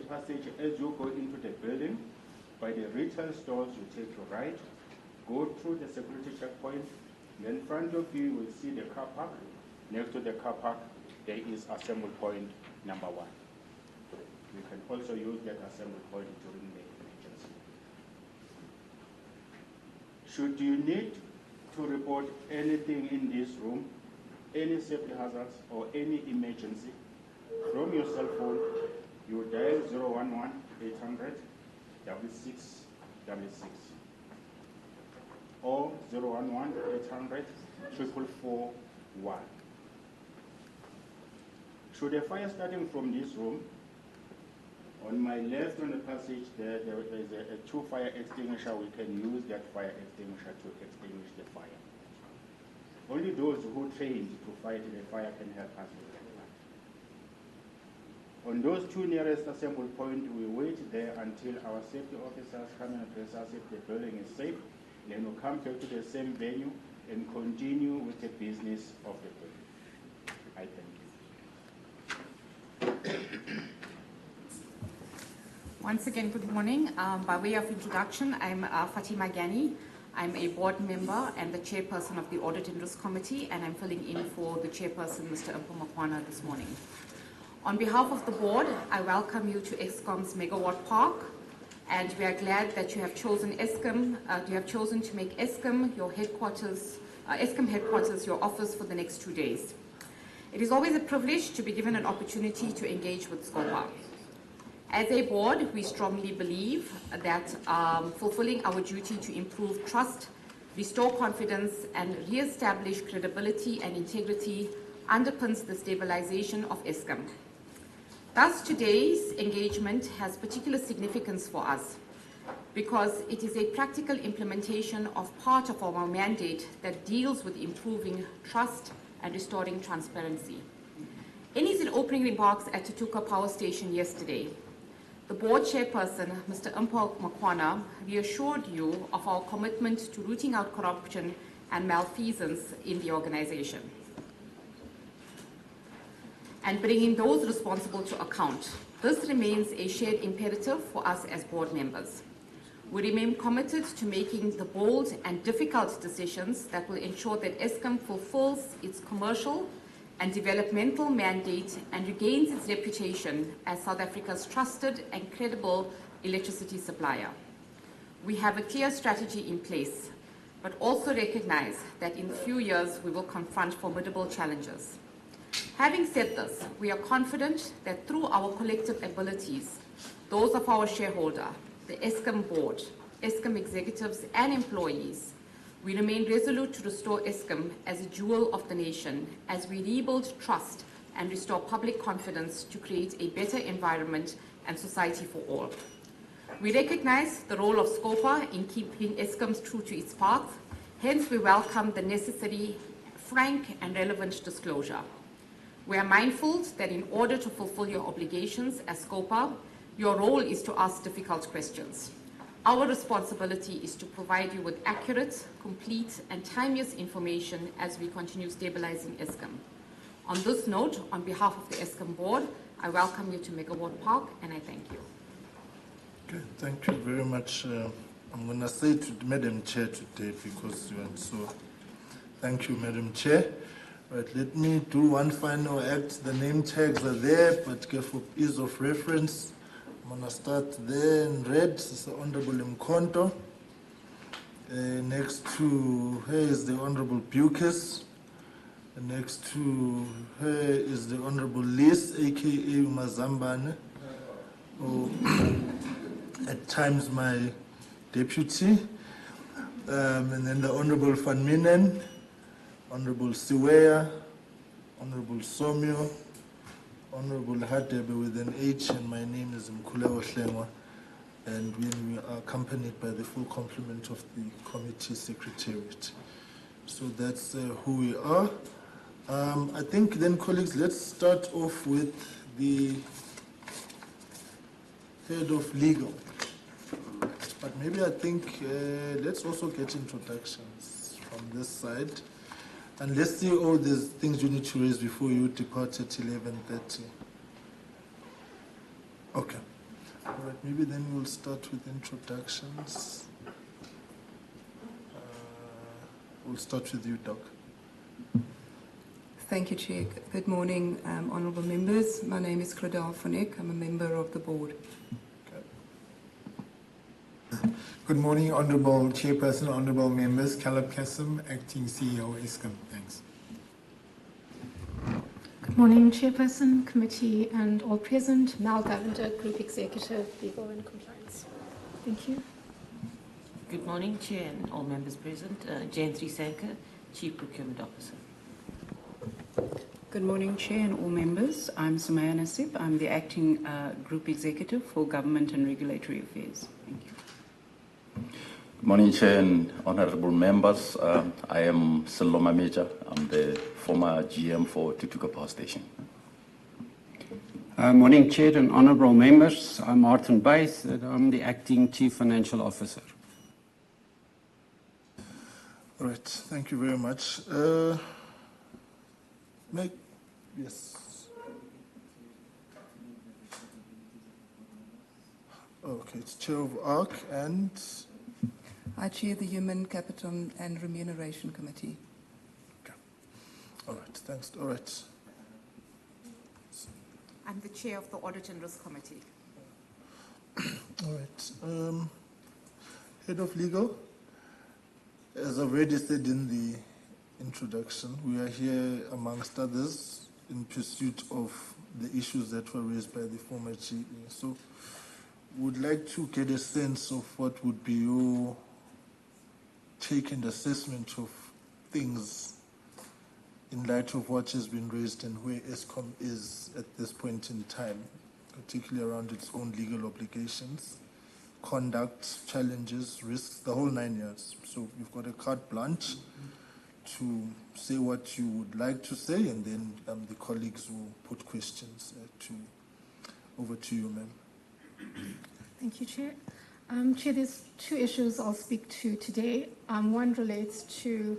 passage as you go into the building. By the retail stores, you take your right, go through the security checkpoint, then in front of you will see the car park. Next to the car park, there is assembly point number 1. You can also use that assembly point during the emergency. Should you need to report anything in this room, any safety hazards or any emergency, from your cell phone, you dial 011-800-6666 or 011-800-444-1. Should a fire starting from this room, on my left on the passage there is a 2 fire extinguisher. We can use that fire extinguisher to extinguish the fire. Only those who trained to fight the fire can help us with that. On those 2 nearest assembly points, we wait there until our safety officers come and address us if the building is safe. Then we'll come back to the same venue and continue with the business of the building. I thank you. Once again, good morning. By way of introduction, I'm Fatima Ghani. I'm a board member and the chairperson of the Audit and Risk Committee, and I'm filling in for the chairperson, Mr. Makwana, this morning. On behalf of the board, I welcome you to Eskom's Megawatt Park, and we are glad that you have chosen Eskom. You have chosen to make Eskom your headquarters, Eskom headquarters your office for the next 2 days. It is always a privilege to be given an opportunity to engage with SCOPA. As a board, we strongly believe that fulfilling our duty to improve trust, restore confidence, and re-establish credibility and integrity underpins the stabilization of Eskom. Thus, today's engagement has particular significance for us because it is a practical implementation of part of our mandate that deals with improving trust and restoring transparency. In his opening remarks at Tutuka Power Station yesterday, the board chairperson, Mr. Makwana, reassured you of our commitment to rooting out corruption and malfeasance in the organization and bringing those responsible to account. This remains a shared imperative for us as board members. We remain committed to making the bold and difficult decisions that will ensure that Eskom fulfills its commercial and developmental mandate and regains its reputation as South Africa's trusted and credible electricity supplier. We have a clear strategy in place, but also recognize that in a few years we will confront formidable challenges. Having said this, we are confident that through our collective abilities, those of our shareholder, the Eskom Board, Eskom executives and employees, we remain resolute to restore Eskom as a jewel of the nation as we rebuild trust and restore public confidence to create a better environment and society for all. We recognize the role of SCOPA in keeping Eskom true to its path. Hence, we welcome the necessary, frank and relevant disclosure. We are mindful that in order to fulfill your obligations as SCOPA, your role is to ask difficult questions. Our responsibility is to provide you with accurate, complete, and timeless information as we continue stabilizing Eskom. On this note, on behalf of the Eskom Board, I welcome you to Megawatt Park, and I thank you. Okay, thank you very much. I'm going to say to Madam Chair today because you are so. Thank you, Madam Chair. Right, let me do one final act. The name tags are there, but for ease of reference, I'm going to start there in red. This is the Honorable Mkonto. Next to her is the Honorable Bukes. Next to her is the Honorable Liz, aka Mazambane, or at times my deputy. And then the Honorable Van Minen, Honorable Siweya, Honorable Somyo, Honorable Hadebe with an H, and my name is Mkulewa Hlengwa, and we are accompanied by the full complement of the committee secretariat. So that's who we are. I think then, colleagues, let's start off with the head of legal. But maybe I think let's also get introductions from this side. And let's see all these things you need to raise before you depart at 11:30. Okay. All right, maybe then we'll start with introductions. We'll start with you, Doc. Thank you, Chair. Good morning, honourable members. My name is Claudel van Eck. I'm a member of the board. Okay. Good morning, Honourable Chairperson, Honourable Members. Caleb Kassim, Acting CEO, Eskom. Thanks. Good morning, Chairperson, Committee and all present. Mal Govender, Group Executive, Legal and Compliance. Thank you. Good morning, Chair and all members present. Jane Trisanka, Chief Procurement Officer. Good morning, Chair and all members. I'm Sumaya Nasib. I'm the Acting Group Executive for Government and Regulatory Affairs. Thank you. Good morning, Chair and honourable members. I am Seloma Major. I'm the former GM for Tutuka Power Station. Morning, Chair and honourable members. I'm Martin Buys, and I'm the Acting Chief Financial Officer. All right, thank you very much. Yes. Okay, it's Chair of ARC and... I chair the Human Capital and Remuneration Committee. Okay. All right, thanks. All right. I'm the chair of the Audit and Risk Committee. All right. Head of Legal, as I've already said in the introduction, we are here amongst others in pursuit of the issues that were raised by the former GE. So would like to get a sense of what would be your take and assessment of things in light of what has been raised and where Eskom is at this point in time, particularly around its own legal obligations, conduct, challenges, risks, the whole 9 years. So you've got a carte blanche to say what you would like to say, and then the colleagues will put questions over to you, ma'am. Thank you, Chair. Chair, there's two issues I'll speak to today. One relates to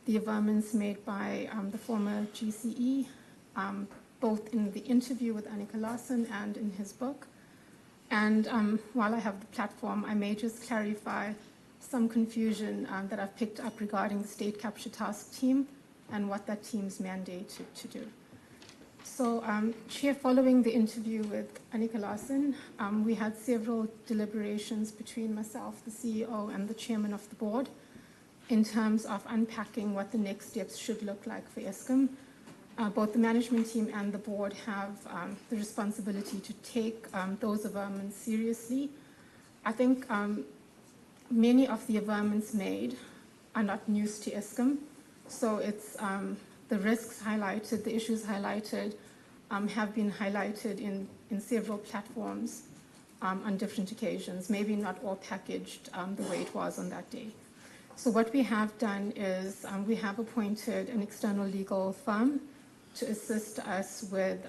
the averments made by the former GCE, both in the interview with Annika Larsen and in his book. And while I have the platform, I may just clarify some confusion that I've picked up regarding the State Capture Task Team and what that team's mandated to do. So, Chair, following the interview with Annika Larsen, we had several deliberations between myself, the CEO, and the Chairman of the Board in terms of unpacking what the next steps should look like for Eskom. Both the management team and the board have the responsibility to take those averments seriously. I think many of the averments made are not news to Eskom, so it's the risks highlighted, the issues highlighted have been highlighted in several platforms on different occasions, maybe not all packaged the way it was on that day. So what we have done is we have appointed an external legal firm to assist us with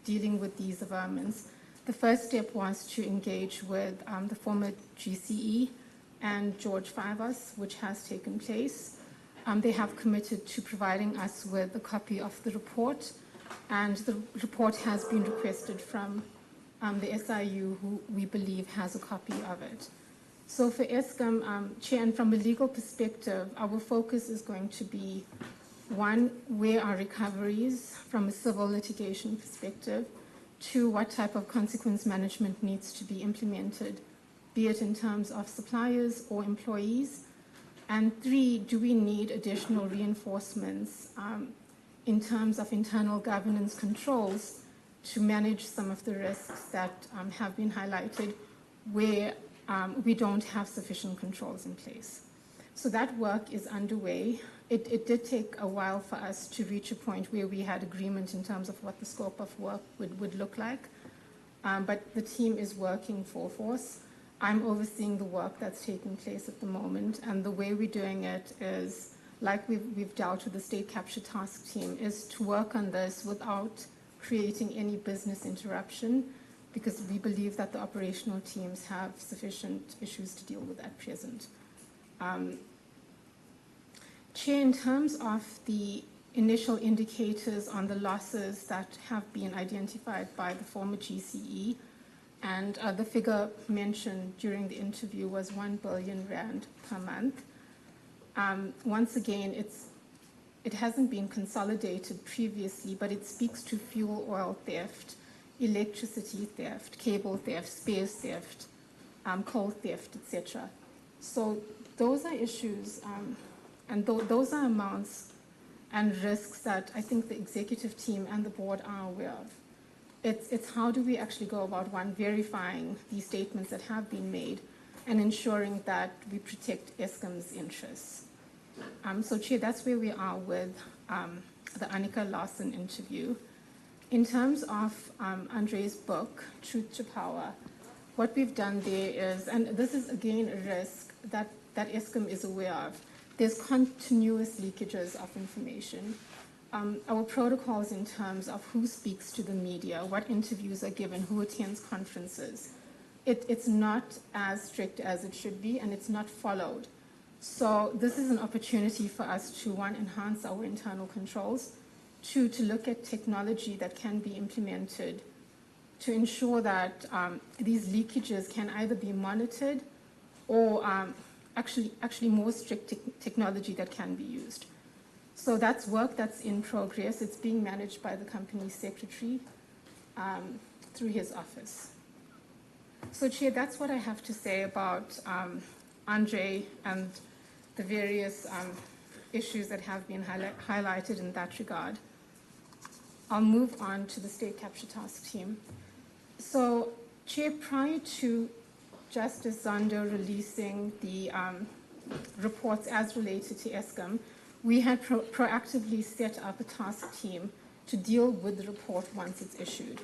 dealing with these averments. The first step was to engage with the former GCE and George Fivas, which has taken place. They have committed to providing us with a copy of the report, and the report has been requested from the SIU, who we believe has a copy of it. So for Eskom, Chair, and from a legal perspective, our focus is going to be, one, where are recoveries from a civil litigation perspective? Two, what type of consequence management needs to be implemented, be it in terms of suppliers or employees? And three, do we need additional reinforcements in terms of internal governance controls to manage some of the risks that have been highlighted where we don't have sufficient controls in place? So that work is underway. It did take a while for us to reach a point where we had agreement in terms of what the scope of work would look like, but the team is working full force. I'm overseeing the work that's taking place at the moment, and the way we're doing it is, like we've dealt with the State Capture Task Team, is to work on this without creating any business interruption, because we believe that the operational teams have sufficient issues to deal with at present. Chair, in terms of the initial indicators on the losses that have been identified by the former GCE, And the figure mentioned during the interview was 1 billion rand per month. Once again, it hasn't been consolidated previously, but it speaks to fuel oil theft, electricity theft, cable theft, spares theft, coal theft, etc. So those are issues, and those are amounts and risks that I think the executive team and the board are aware of. It's how do we actually go about, one, verifying these statements that have been made and ensuring that we protect Eskom's interests. So, Chair, that's where we are with the Annika Larsen interview. In terms of Andre's book, Truth to Power, what we've done there is, and this is again a risk that Eskom is aware of, there's continuous leakages of information. Our protocols in terms of who speaks to the media, what interviews are given, who attends conferences, it's not as strict as it should be, and it's not followed. So this is an opportunity for us to, one, enhance our internal controls, two, to look at technology that can be implemented to ensure that these leakages can either be monitored or actually more strict technology that can be used. So that's work that's in progress. It's being managed by the company's secretary through his office. So, Chair, that's what I have to say about Andre and the various issues that have been highlighted in that regard. I'll move on to the State Capture Task Team. So, Chair, prior to Justice Zondo releasing the reports as related to Eskom, we had proactively set up a task team to deal with the report once it's issued.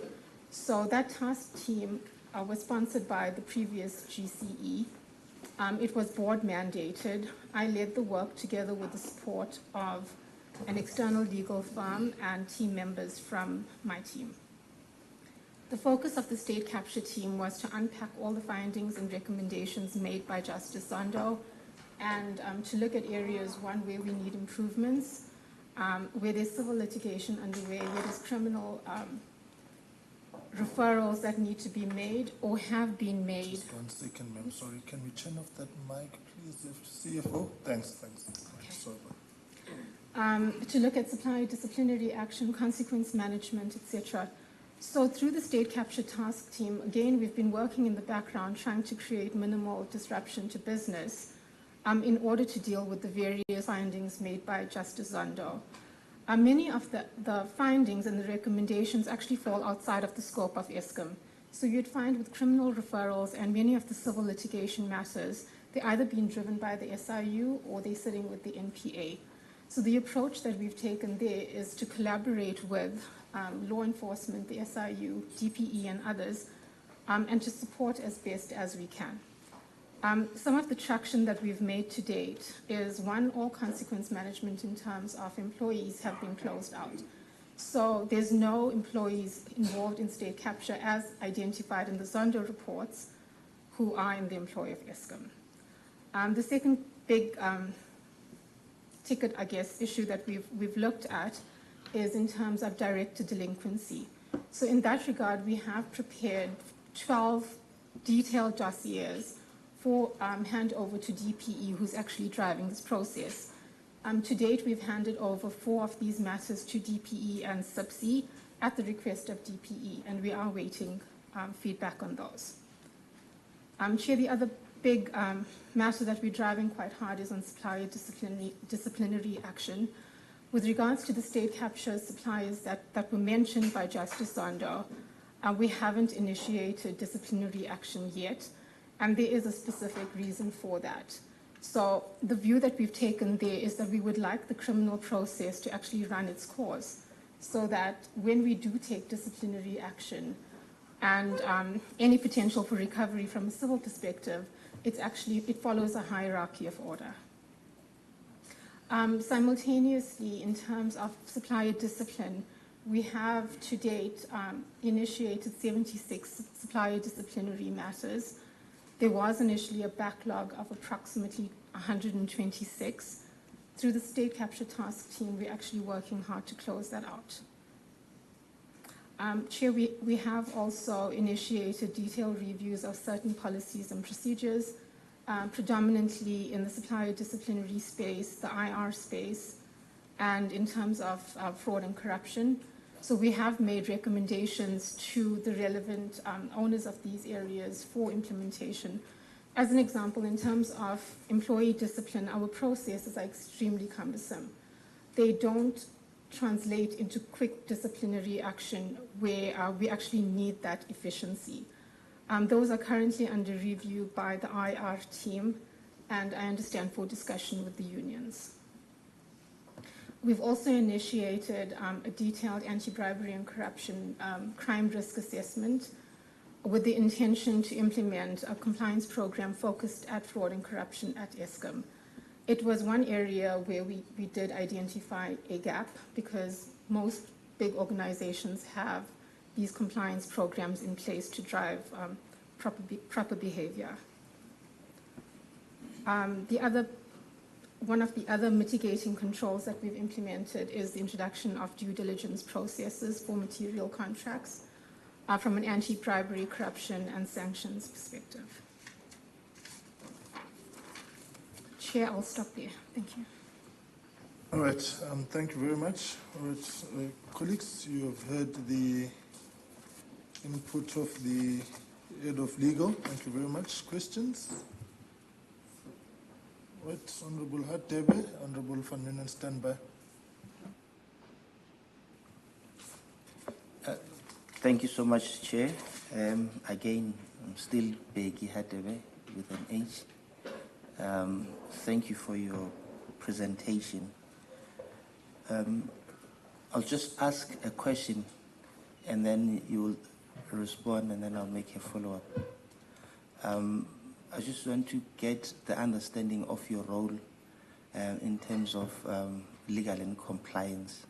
So that task team was sponsored by the previous GCE. It was board mandated. I led the work together with the support of an external legal firm and team members from my team. The focus of the State Capture Team was to unpack all the findings and recommendations made by Justice Zondo, and to look at areas, one, where we need improvements, where there's civil litigation underway, where there's criminal referrals that need to be made or have been made. Just 1 second, ma'am. Sorry, can we turn off that mic, please, CFO? Thanks. Okay. Sorry. To look at supplier disciplinary action, consequence management, etc. So through the State Capture Task Team, again, we've been working in the background trying to create minimal disruption to business in order to deal with the various findings made by Justice Zondo. Many of the findings and the recommendations actually fall outside of the scope of Eskom. So you'd find with criminal referrals and many of the civil litigation matters, they're either being driven by the SIU or they're sitting with the NPA. So the approach that we've taken there is to collaborate with law enforcement, the SIU, DPE, and others, and to support as best as we can. Some of the traction that we've made to date is, one, all consequence management in terms of employees have been closed out. So there's no employees involved in state capture as identified in the Zondo reports who are in the employ of Eskom. The second big ticket, I guess, issue that we've looked at is in terms of directed delinquency. So in that regard, we have prepared 12 detailed dossiers for handover to DPE, who's actually driving this process. To date, we've handed over 4 of these matters to DPE and SIPC at the request of DPE, and we are waiting feedback on those. Chair, the other big matter that we're driving quite hard is on supplier disciplinary action. With regards to the state capture suppliers that were mentioned by Justice Zondo, we haven't initiated disciplinary action yet, and there is a specific reason for that. So the view that we've taken there is that we would like the criminal process to actually run its course, so that when we do take disciplinary action and any potential for recovery from a civil perspective, it follows a hierarchy of order. Simultaneously, in terms of supplier discipline, we have to date initiated 76 supplier disciplinary matters. There was initially a backlog of approximately 126. Through the State Capture Task Team, we're actually working hard to close that out. Chair, we have also initiated detailed reviews of certain policies and procedures, predominantly in the supplier disciplinary space, the IR space, and in terms of fraud and corruption. So we have made recommendations to the relevant owners of these areas for implementation. As an example, in terms of employee discipline, our processes are extremely cumbersome. They don't translate into quick disciplinary action where we actually need that efficiency. Those are currently under review by the IR team, and I understand for discussion with the unions. We've also initiated a detailed anti-bribery and corruption crime risk assessment with the intention to implement a compliance program focused at fraud and corruption at Eskom. It was one area where we did identify a gap because most big organizations have these compliance programs in place to drive proper behavior. One of the other mitigating controls that we've implemented is the introduction of due diligence processes for material contracts from an anti-bribery, corruption, and sanctions perspective. Chair, I'll stop there. Thank you. All right, thank you very much. All right, colleagues, you have heard the input of the head of legal. Thank you very much. Questions? All right, Honorable Hadebe, Honorable Van Minen, stand by. Thank you so much, Chair. Again, I'm still Begi Hadebe with an H. Thank you for your presentation. I'll just ask a question and then you will respond and then I'll make a follow-up. I just want to get the understanding of your role in terms of legal and compliance.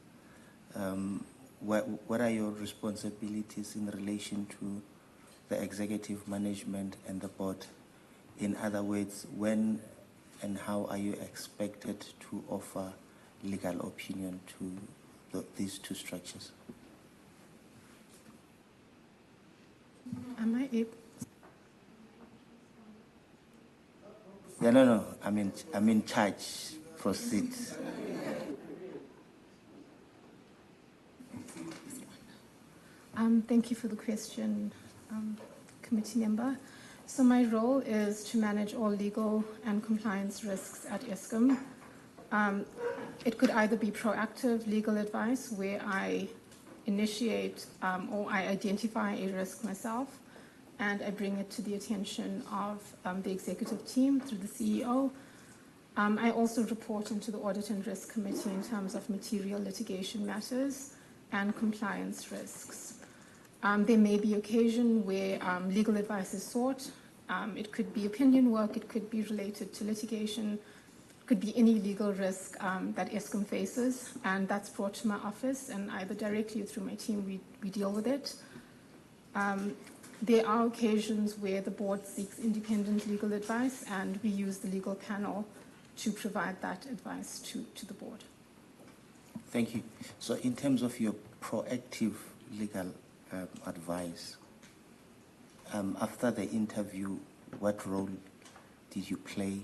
What are your responsibilities in relation to the executive management and the board? In other words, when and how are you expected to offer legal opinion to these two structures? Am I able? Yeah, no. I'm in charge. Proceed. Thank you for the question, committee member. So my role is to manage all legal and compliance risks at Eskom. It could either be proactive legal advice where I initiate or I identify a risk myself and I bring it to the attention of the executive team through the CEO. I also report into the Audit and Risk Committee in terms of material litigation matters and compliance risks. There may be occasion where legal advice is sought. It could be opinion work, it could be related to litigation, it could be any legal risk that Eskom faces, and that's brought to my office, and either directly or through my team, we deal with it. There are occasions where the board seeks independent legal advice, and we use the legal panel to provide that advice to the board. Thank you. So in terms of your proactive legal advice, after the interview, what role did you play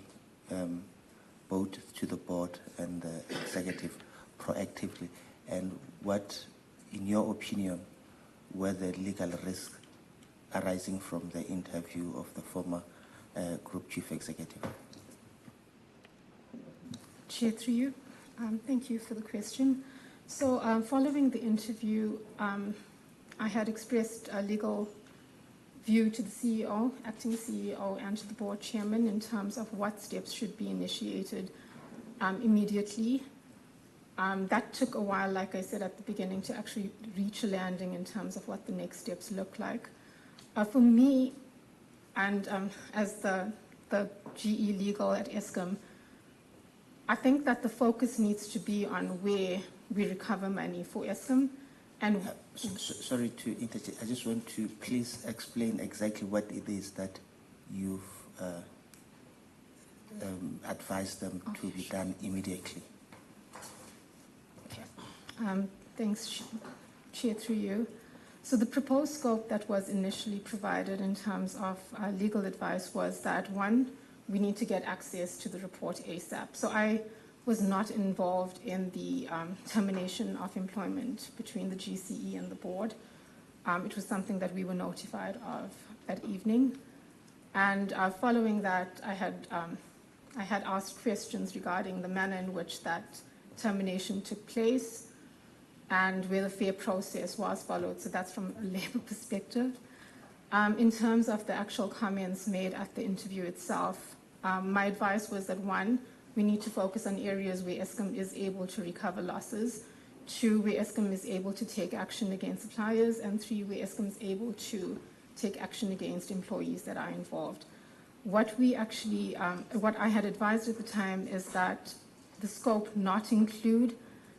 both to the board and the executive proactively, and what, in your opinion, were the legal risks arising from the interview of the former Group Chief Executive? Chair, through you. Thank you for the question. So following the interview, I had expressed a legal view to the CEO, acting CEO, and to the board chairman in terms of what steps should be initiated immediately. That took a while, like I said at the beginning, to actually reach a landing in terms of what the next steps look like. For me, and as the GE legal at Eskom, I think that the focus needs to be on where we recover money for Eskom. And sorry to interject. I just want to please explain exactly what it is that you've advised them to be done immediately. Okay. Thanks, Chair, through you. So the proposed scope that was initially provided in terms of legal advice was that, one, we need to get access to the report ASAP. So I was not involved in the termination of employment between the GCE and the board. It was something that we were notified of that evening. And following that, I had asked questions regarding the manner in which that termination took place and whether fair process was followed. So that's from a labor perspective. In terms of the actual comments made at the interview itself, my advice was that, one, we need to focus on areas where Eskom is able to recover losses, two, where Eskom is able to take action against suppliers, and three, where Eskom is able to take action against employees that are involved. What I had advised at the time is that the scope not include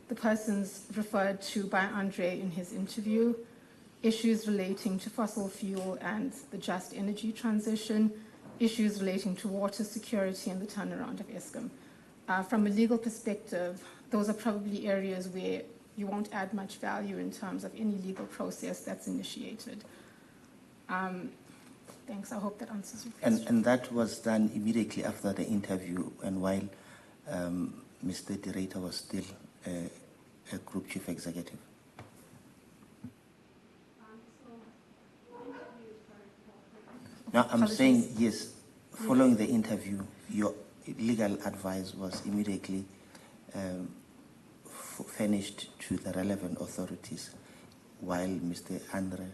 the persons referred to by Andre in his interview, issues relating to fossil fuel and the just energy transition, issues relating to water security and the turnaround of Eskom. From a legal perspective, those are probably areas where you won't add much value in terms of any legal process that's initiated. Thanks. I hope that answers your question. And that was done immediately after the interview and while Mr. de Ruyter was still a Group Chief Executive. Now, I'm saying, yes, following the interview, your legal advice was immediately furnished to the relevant authorities while Mr. Andre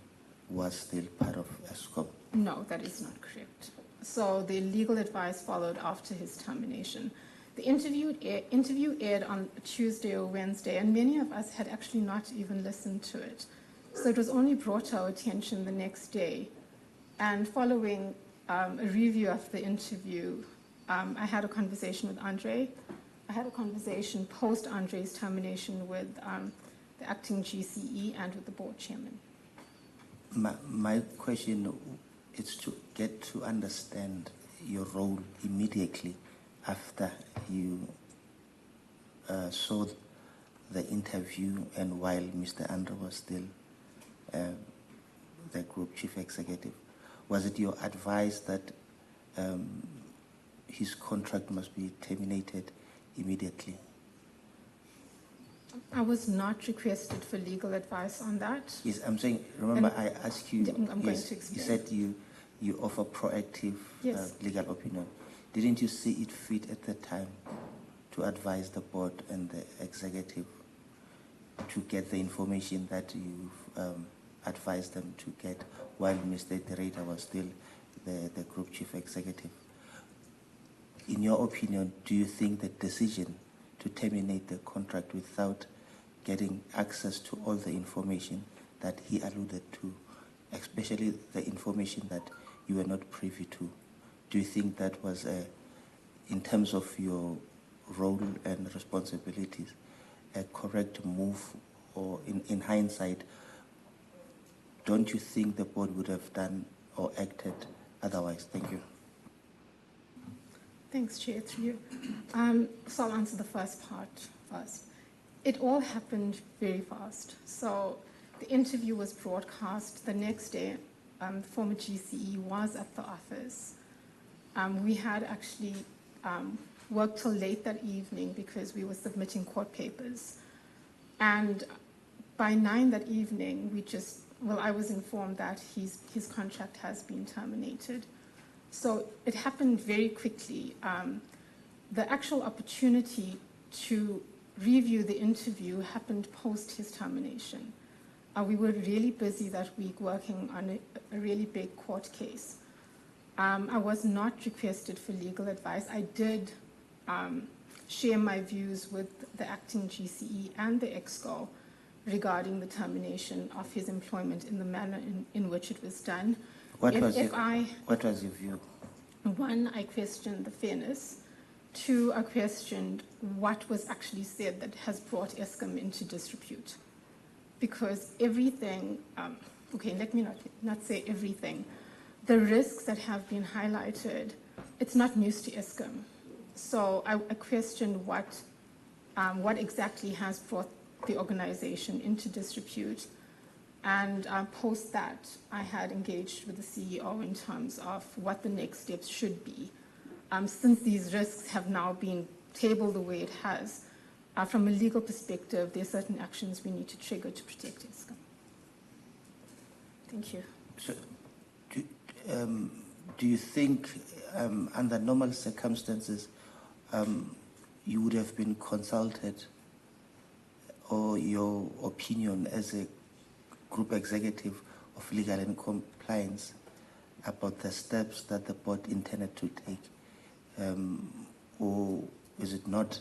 was still part of Eskom. No, that is not correct. So the legal advice followed after his termination. The interview aired on Tuesday or Wednesday, and many of us had actually not even listened to it. So it was only brought to our attention the next day. And following a review of the interview, I had a conversation with Andre. I had a conversation post Andre's termination with the acting GCE and with the board chairman. My question is to get to understand your role immediately after you saw the interview and while Mr. Andre was still the Group Chief Executive. Was it your advice that his contract must be terminated immediately? I was not requested for legal advice on that. Yes, I'm saying, remember I asked you, I'm going to explain. You said you offer proactive legal opinion. Didn't you see it fit at the time to advise the board and the executive to get the information that you've advised them to get while Mr. de Ruyter was still the Group Chief Executive? In your opinion, do you think the decision to terminate the contract without getting access to all the information that he alluded to, especially the information that you were not privy to, do you think that was, in terms of your role and responsibilities, a correct move, or in hindsight, don't you think the board would have done or acted otherwise? Thank you. Thanks, Chair, through you. So I'll answer the first part first. It all happened very fast. So the interview was broadcast the next day. The former GCE was at the office. We had actually worked till late that evening because we were submitting court papers. And by 9 that evening, I was informed that his contract has been terminated. So it happened very quickly. The actual opportunity to review the interview happened post his termination. We were really busy that week working on a really big court case. I was not requested for legal advice. I did share my views with the acting GCE and the EXCO regarding the termination of his employment in the manner in which it was done. What was your view? One, I questioned the fairness. Two, I questioned what was actually said that has brought Eskom into disrepute. Because everything, let me not say everything, the risks that have been highlighted, it's not news to Eskom. So I questioned what exactly has brought the organization into disrepute. And post that, I had engaged with the CEO in terms of what the next steps should be. Since these risks have now been tabled the way it has, from a legal perspective, there are certain actions we need to trigger to protect Eskom. Thank you. So, do you think, under normal circumstances, you would have been consulted, or your opinion as a group executive of legal and compliance about the steps that the board intended to take? Or is it not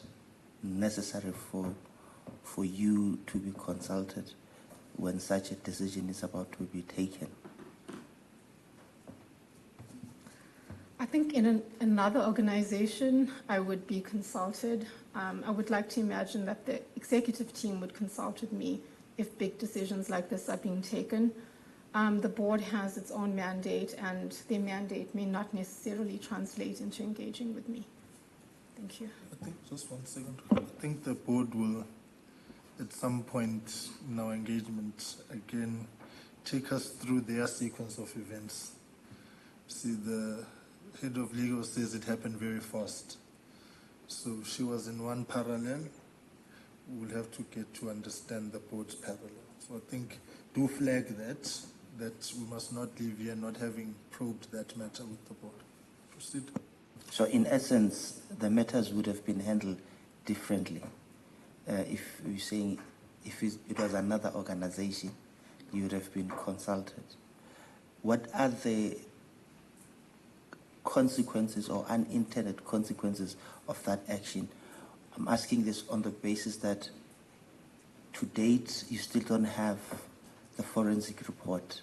necessary for you to be consulted when such a decision is about to be taken? I think in another organization, I would be consulted. I would like to imagine that the executive team would consult with me if big decisions like this are being taken. The board has its own mandate, and their mandate may not necessarily translate into engaging with me. Thank you. I think, just 1 second. I think the board will, at some point in our engagement, again, take us through their sequence of events. See, the head of legal says it happened very fast. So she was in one parallel. We'll have to get to understand the board's parallel. So I think do flag that we must not leave here not having probed that matter with the board. Proceed. So in essence, the matters would have been handled differently. If you're saying if it was another organization, you would have been consulted. What are the consequences or unintended consequences of that action? I'm asking this on the basis that to date, you still don't have the forensic report.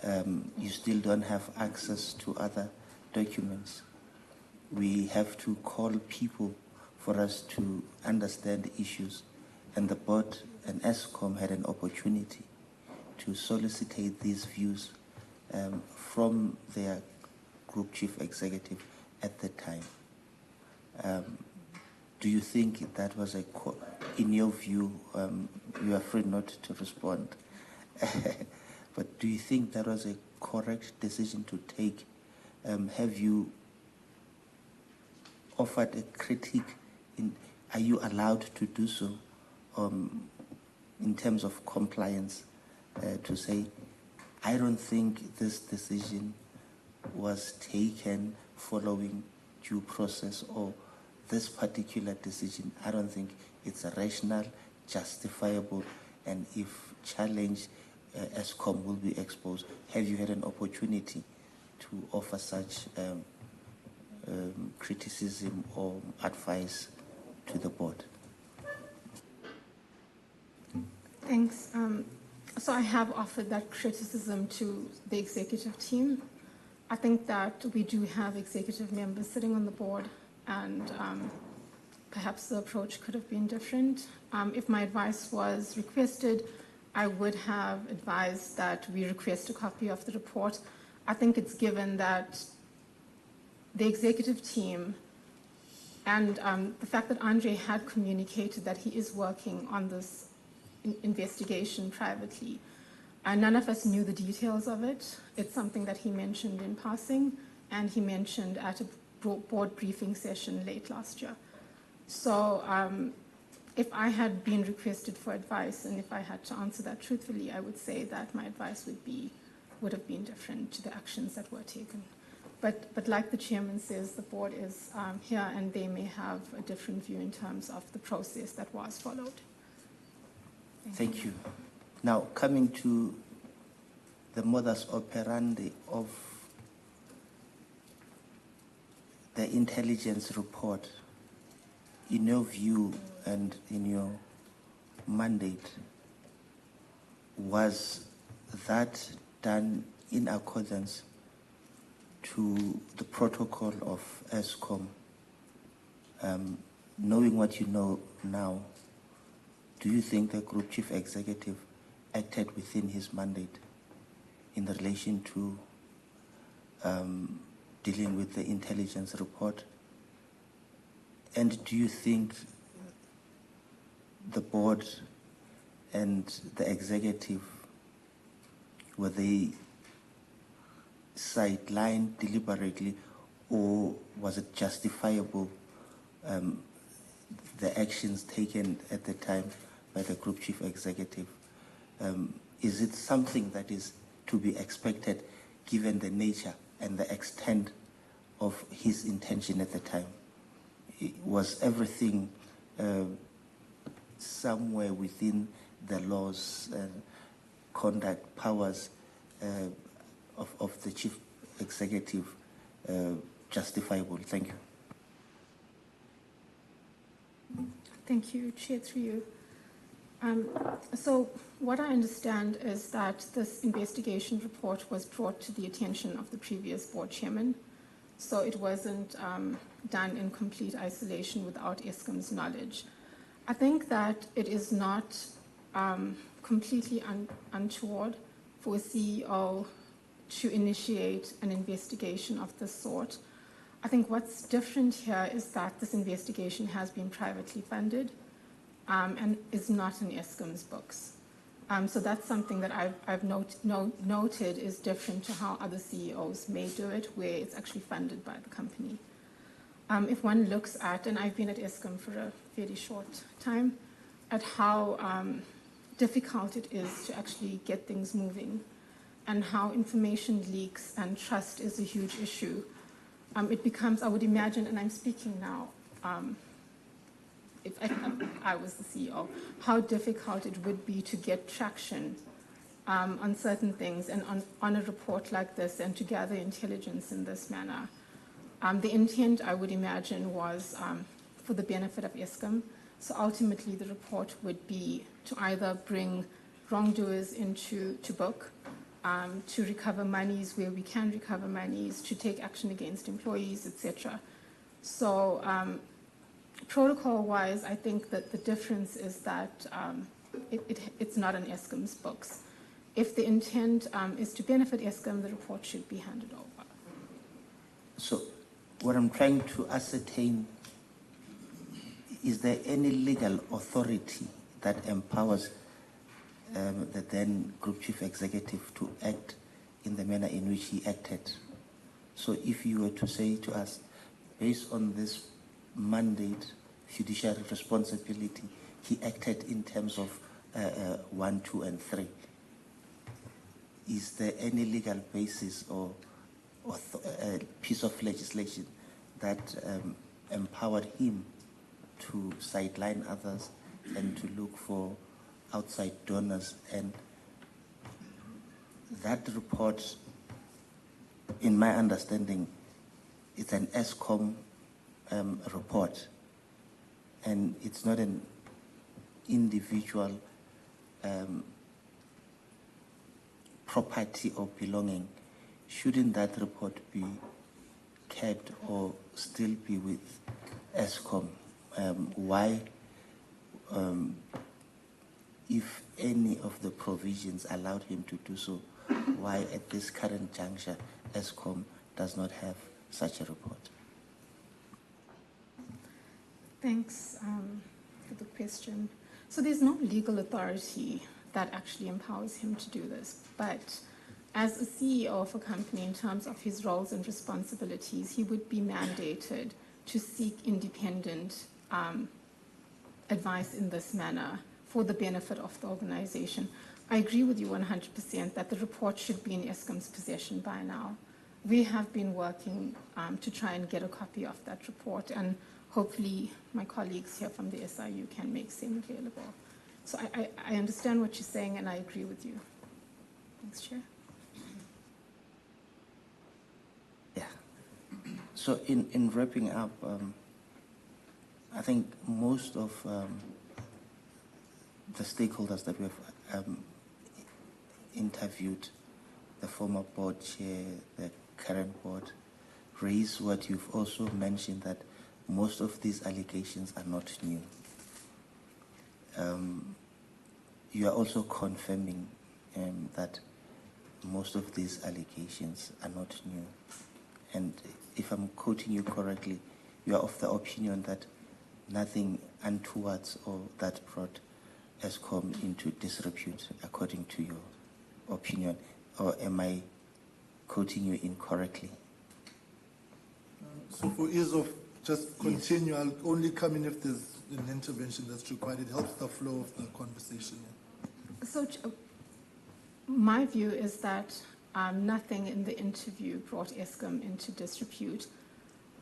You still don't have access to other documents. We have to call people for us to understand the issues, and the board and Eskom had an opportunity to solicitate these views from their group chief executive at the time. Do you think that was in your view, you are free not to respond, but do you think that was a correct decision to take? Have you offered a critique? Are you allowed to do so in terms of compliance, to say, I don't think this decision was taken following due process, or this particular decision, I don't think it's rational, justifiable, and if challenged, Eskom will be exposed? Have you had an opportunity to offer such criticism or advice to the board? Thanks. So I have offered that criticism to the executive team. I think that we do have executive members sitting on the board, and perhaps the approach could have been different. If my advice was requested, I would have advised that we request a copy of the report. I think it's given that the executive team and the fact that Andre had communicated that he is working on this investigation privately, and none of us knew the details of it. It's something that he mentioned in passing, and he mentioned at a board briefing session late last year. So if I had been requested for advice, and if I had to answer that truthfully, I would say that my advice would have been different to the actions that were taken. But like the chairman says, the board is here, and they may have a different view in terms of the process that was followed. Thank you. Now, coming to the modus operandi of the intelligence report, in your view and in your mandate, was that done in accordance to the protocol of Eskom? Knowing what you know now, do you think the Group Chief Executive acted within his mandate in relation to dealing with the intelligence report? And do you think the board and the executive were they sidelined deliberately, or was it justifiable, the actions taken at the time by the Group Chief Executive? Is it something that is to be expected given the nature and the extent of his intention at the time? Was everything somewhere within the laws and conduct powers of the Chief Executive justifiable? Thank you. Thank you, Chair, through you. So what I understand is that this investigation report was brought to the attention of the previous board chairman. So it wasn't done in complete isolation without Eskom's knowledge. I think that it is not completely untoward for a CEO to initiate an investigation of this sort. I think what's different here is that this investigation has been privately funded and is not in Eskom's books. So that's something that I've noted is different to how other CEOs may do it, where it's actually funded by the company. If one looks at, and I've been at Eskom for a fairly short time, at how difficult it is to actually get things moving and how information leaks and trust is a huge issue. It becomes, I would imagine, and I'm speaking now, if I was the CEO, how difficult it would be to get traction on certain things and on a report like this and to gather intelligence in this manner. The intent, I would imagine, was for the benefit of Eskom. So ultimately, the report would be to either bring wrongdoers into book, to recover monies where we can recover monies, to take action against employees, etc. So protocol-wise, I think that the difference is that it's not on Eskom's books. If the intent is to benefit Eskom, the report should be handed over. So what I'm trying to ascertain, is there any legal authority that empowers the then Group Chief Executive to act in the manner in which he acted? So if you were to say to us, based on this mandate, fiduciary responsibility, he acted in terms of 1, 2, and 3. Is there any legal basis or a piece of legislation that empowered him to sideline others and to look for outside donors? And that report, in my understanding, it's an Eskom report, and it's not an individual property or belonging. Shouldn't that report be kept or still be with Eskom? Why, if any of the provisions allowed him to do so, why at this current juncture Eskom does not have such a report? Thanks for the question. So there's no legal authority that actually empowers him to do this, but as a CEO of a company, in terms of his roles and responsibilities, he would be mandated to seek independent advice in this manner for the benefit of the organization. I agree with you 100% that the report should be in Eskom's possession by now. We have been working to try and get a copy of that report, and hopefully my colleagues here from the SIU can make same available. So I understand what you're saying, and I agree with you. Thanks, Chair. Yeah. So in wrapping up, I think most of the stakeholders that we have interviewed, the former board chair, the current board, raise what you've also mentioned, that most of these allegations are not new. You are also confirming that most of these allegations are not new. And if I'm quoting you correctly, you are of the opinion that nothing untoward or that brought Eskom into disrepute, according to your opinion. or am I quoting you incorrectly? So for ease of just continue, I'll only come in if there's an intervention that's required. It helps the flow of the conversation. So my view is that nothing in the interview brought Eskom into disrepute.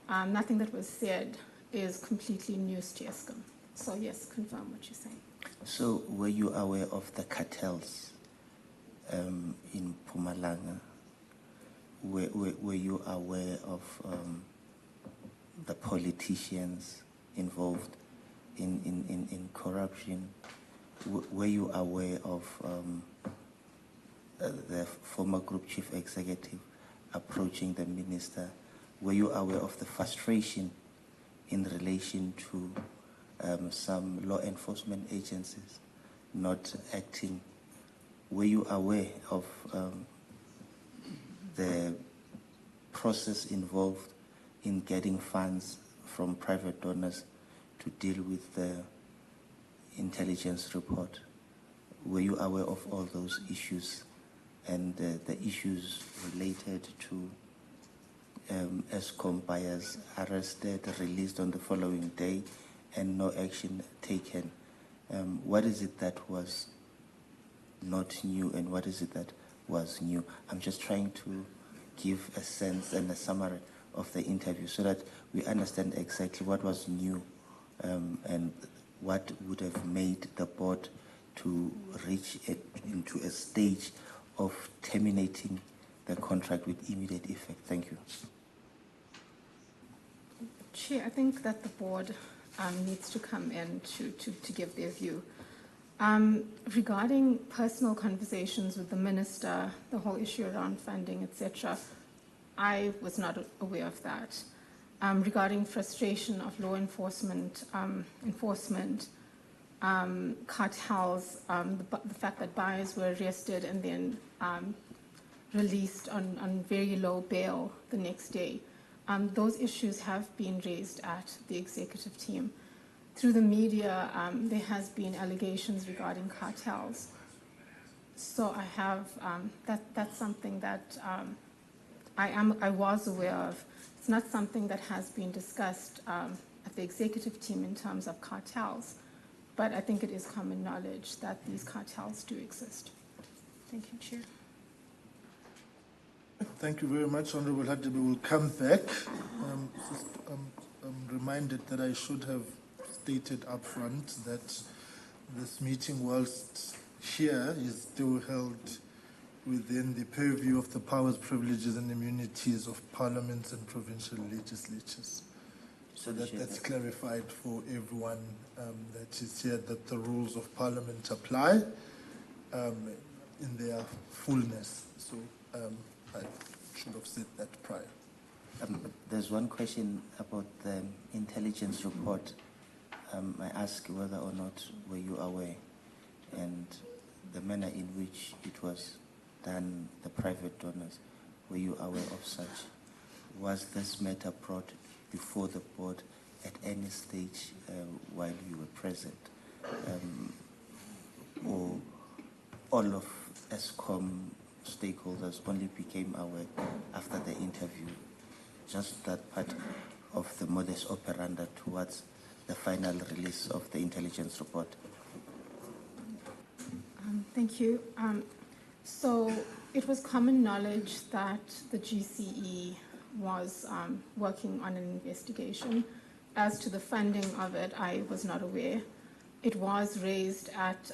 Nothing that was said is completely news to Eskom. So yes, confirm what you're saying. So were you aware of the cartels in Mpumalanga? Were you aware of the politicians involved in corruption? Were you aware of the former Group Chief Executive approaching the minister? Were you aware of the frustration in relation to some law enforcement agencies not acting? Were you aware of the process involved in getting funds from private donors to deal with the intelligence report? Were you aware of all those issues and the issues related to Eskom buyers arrested, released on the following day, and no action taken? What is it that was not new and what is it that was new? I'm just trying to give a sense and a summary of the interview so that we understand exactly what was new and what would have made the board to reach into a stage of terminating the contract with immediate effect. Thank you. Chair, I think that the board needs to come in to give their view. Regarding personal conversations with the minister, the whole issue around funding, etc., I was not aware of that. Regarding frustration of law enforcement, cartels, the fact that buyers were arrested and then released on very low bail the next day, those issues have been raised at the executive team. Through the media, there has been allegations regarding cartels. So I have, that's something that I was aware of. It's not something that has been discussed at the executive team in terms of cartels, but I think it is common knowledge that these cartels do exist. Thank you, Chair. Thank you very much, Honorable Hadebe. We'll come back. I'm reminded that I should have stated up front that this meeting, whilst here, is still held within the purview of the powers, privileges and immunities of parliaments and provincial legislatures. So that's clarified for everyone that is here, that the rules of parliament apply in their fullness. So I should have said that prior. There's one question about the intelligence report. I ask whether or not were you aware and the manner in which it was done, the private donors, were you aware of such? Was this matter brought before the board at any stage while you were present? Or all of Eskom stakeholders only became aware after the interview? Just that part of the modus operandi towards the final release of the intelligence report. Thank you. So it was common knowledge that the GCE was working on an investigation. As to the funding of it, I was not aware. It was raised at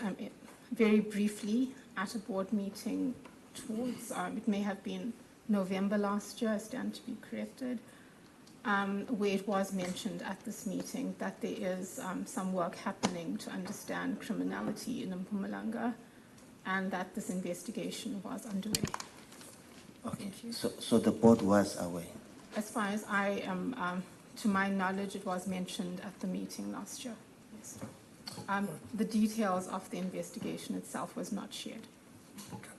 very briefly at a board meeting towards, it may have been November last year, I stand to be corrected, where it was mentioned at this meeting that there is some work happening to understand criminality in Mpumalanga and that this investigation was underway. Okay, so the board was aware? As far as I am, to my knowledge, it was mentioned at the meeting last year. Yes. The details of the investigation itself was not shared. Okay.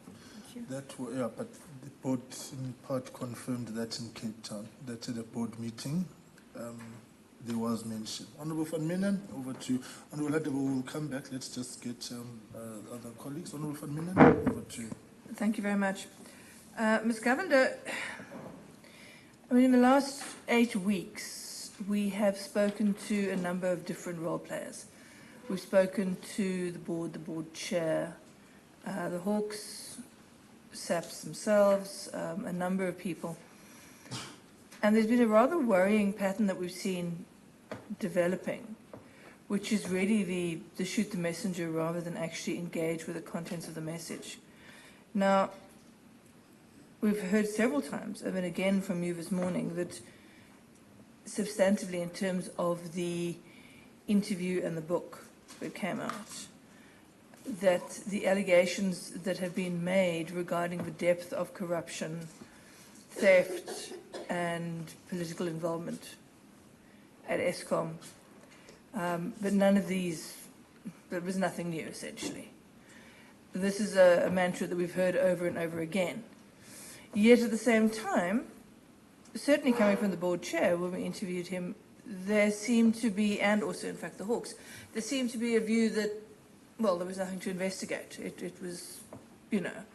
Yeah, but the board in part confirmed that in Cape Town, that at a board meeting, there was mention. Honorable Van Minen, over to you. Honorable Hadebe, we'll come back. Let's just get other colleagues. Honorable Van Minen, over to you. Thank you very much. Ms. Governor, I mean, in the last 8 weeks, we have spoken to a number of different role players. We've spoken to the board chair, the Hawks, SAPs themselves, a number of people. And there's been a rather worrying pattern that we've seen developing, which is really the shoot the messenger rather than actually engage with the contents of the message. Now, we've heard several times, I mean, again from you this morning, that substantively in terms of the interview and the book that came out, that the allegations that have been made regarding the depth of corruption, theft, and political involvement at Eskom, but none of these, there was nothing new, essentially. This is a mantra that we've heard over and over again. Yet at the same time, certainly coming from the board chair when we interviewed him, there seemed to be, and also in fact the Hawks, there seemed to be a view that, well, there was nothing to investigate. It was, you know,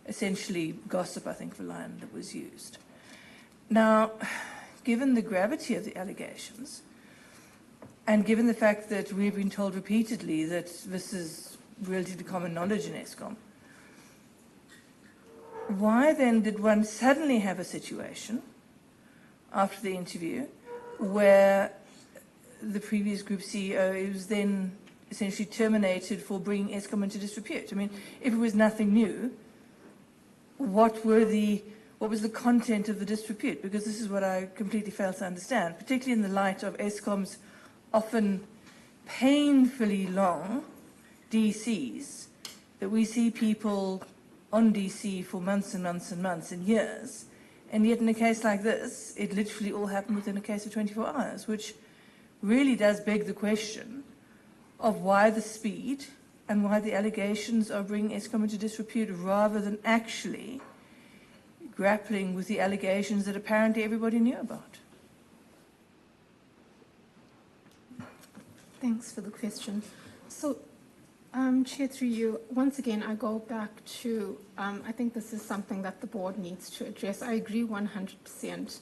essentially gossip, I think, the line that was used. Now, given the gravity of the allegations, and given the fact that we've been told repeatedly that this is relatively common knowledge in Eskom, why then did one suddenly have a situation after the interview where the previous group CEO was then essentially terminated for bringing Eskom into disrepute? I mean, if it was nothing new, what was the content of the disrepute? Because this is what I completely fail to understand, particularly in the light of Eskom's often painfully long DCs, that we see people on DC for months and months and months and years, and yet in a case like this, it literally all happened within a case of 24 hours, which really does beg the question of why the speed and why the allegations are bringing Eskom into disrepute rather than actually grappling with the allegations that apparently everybody knew about. Thanks for the question. So, Chair, through you, once again, I go back to, I think this is something that the board needs to address. I agree 100%.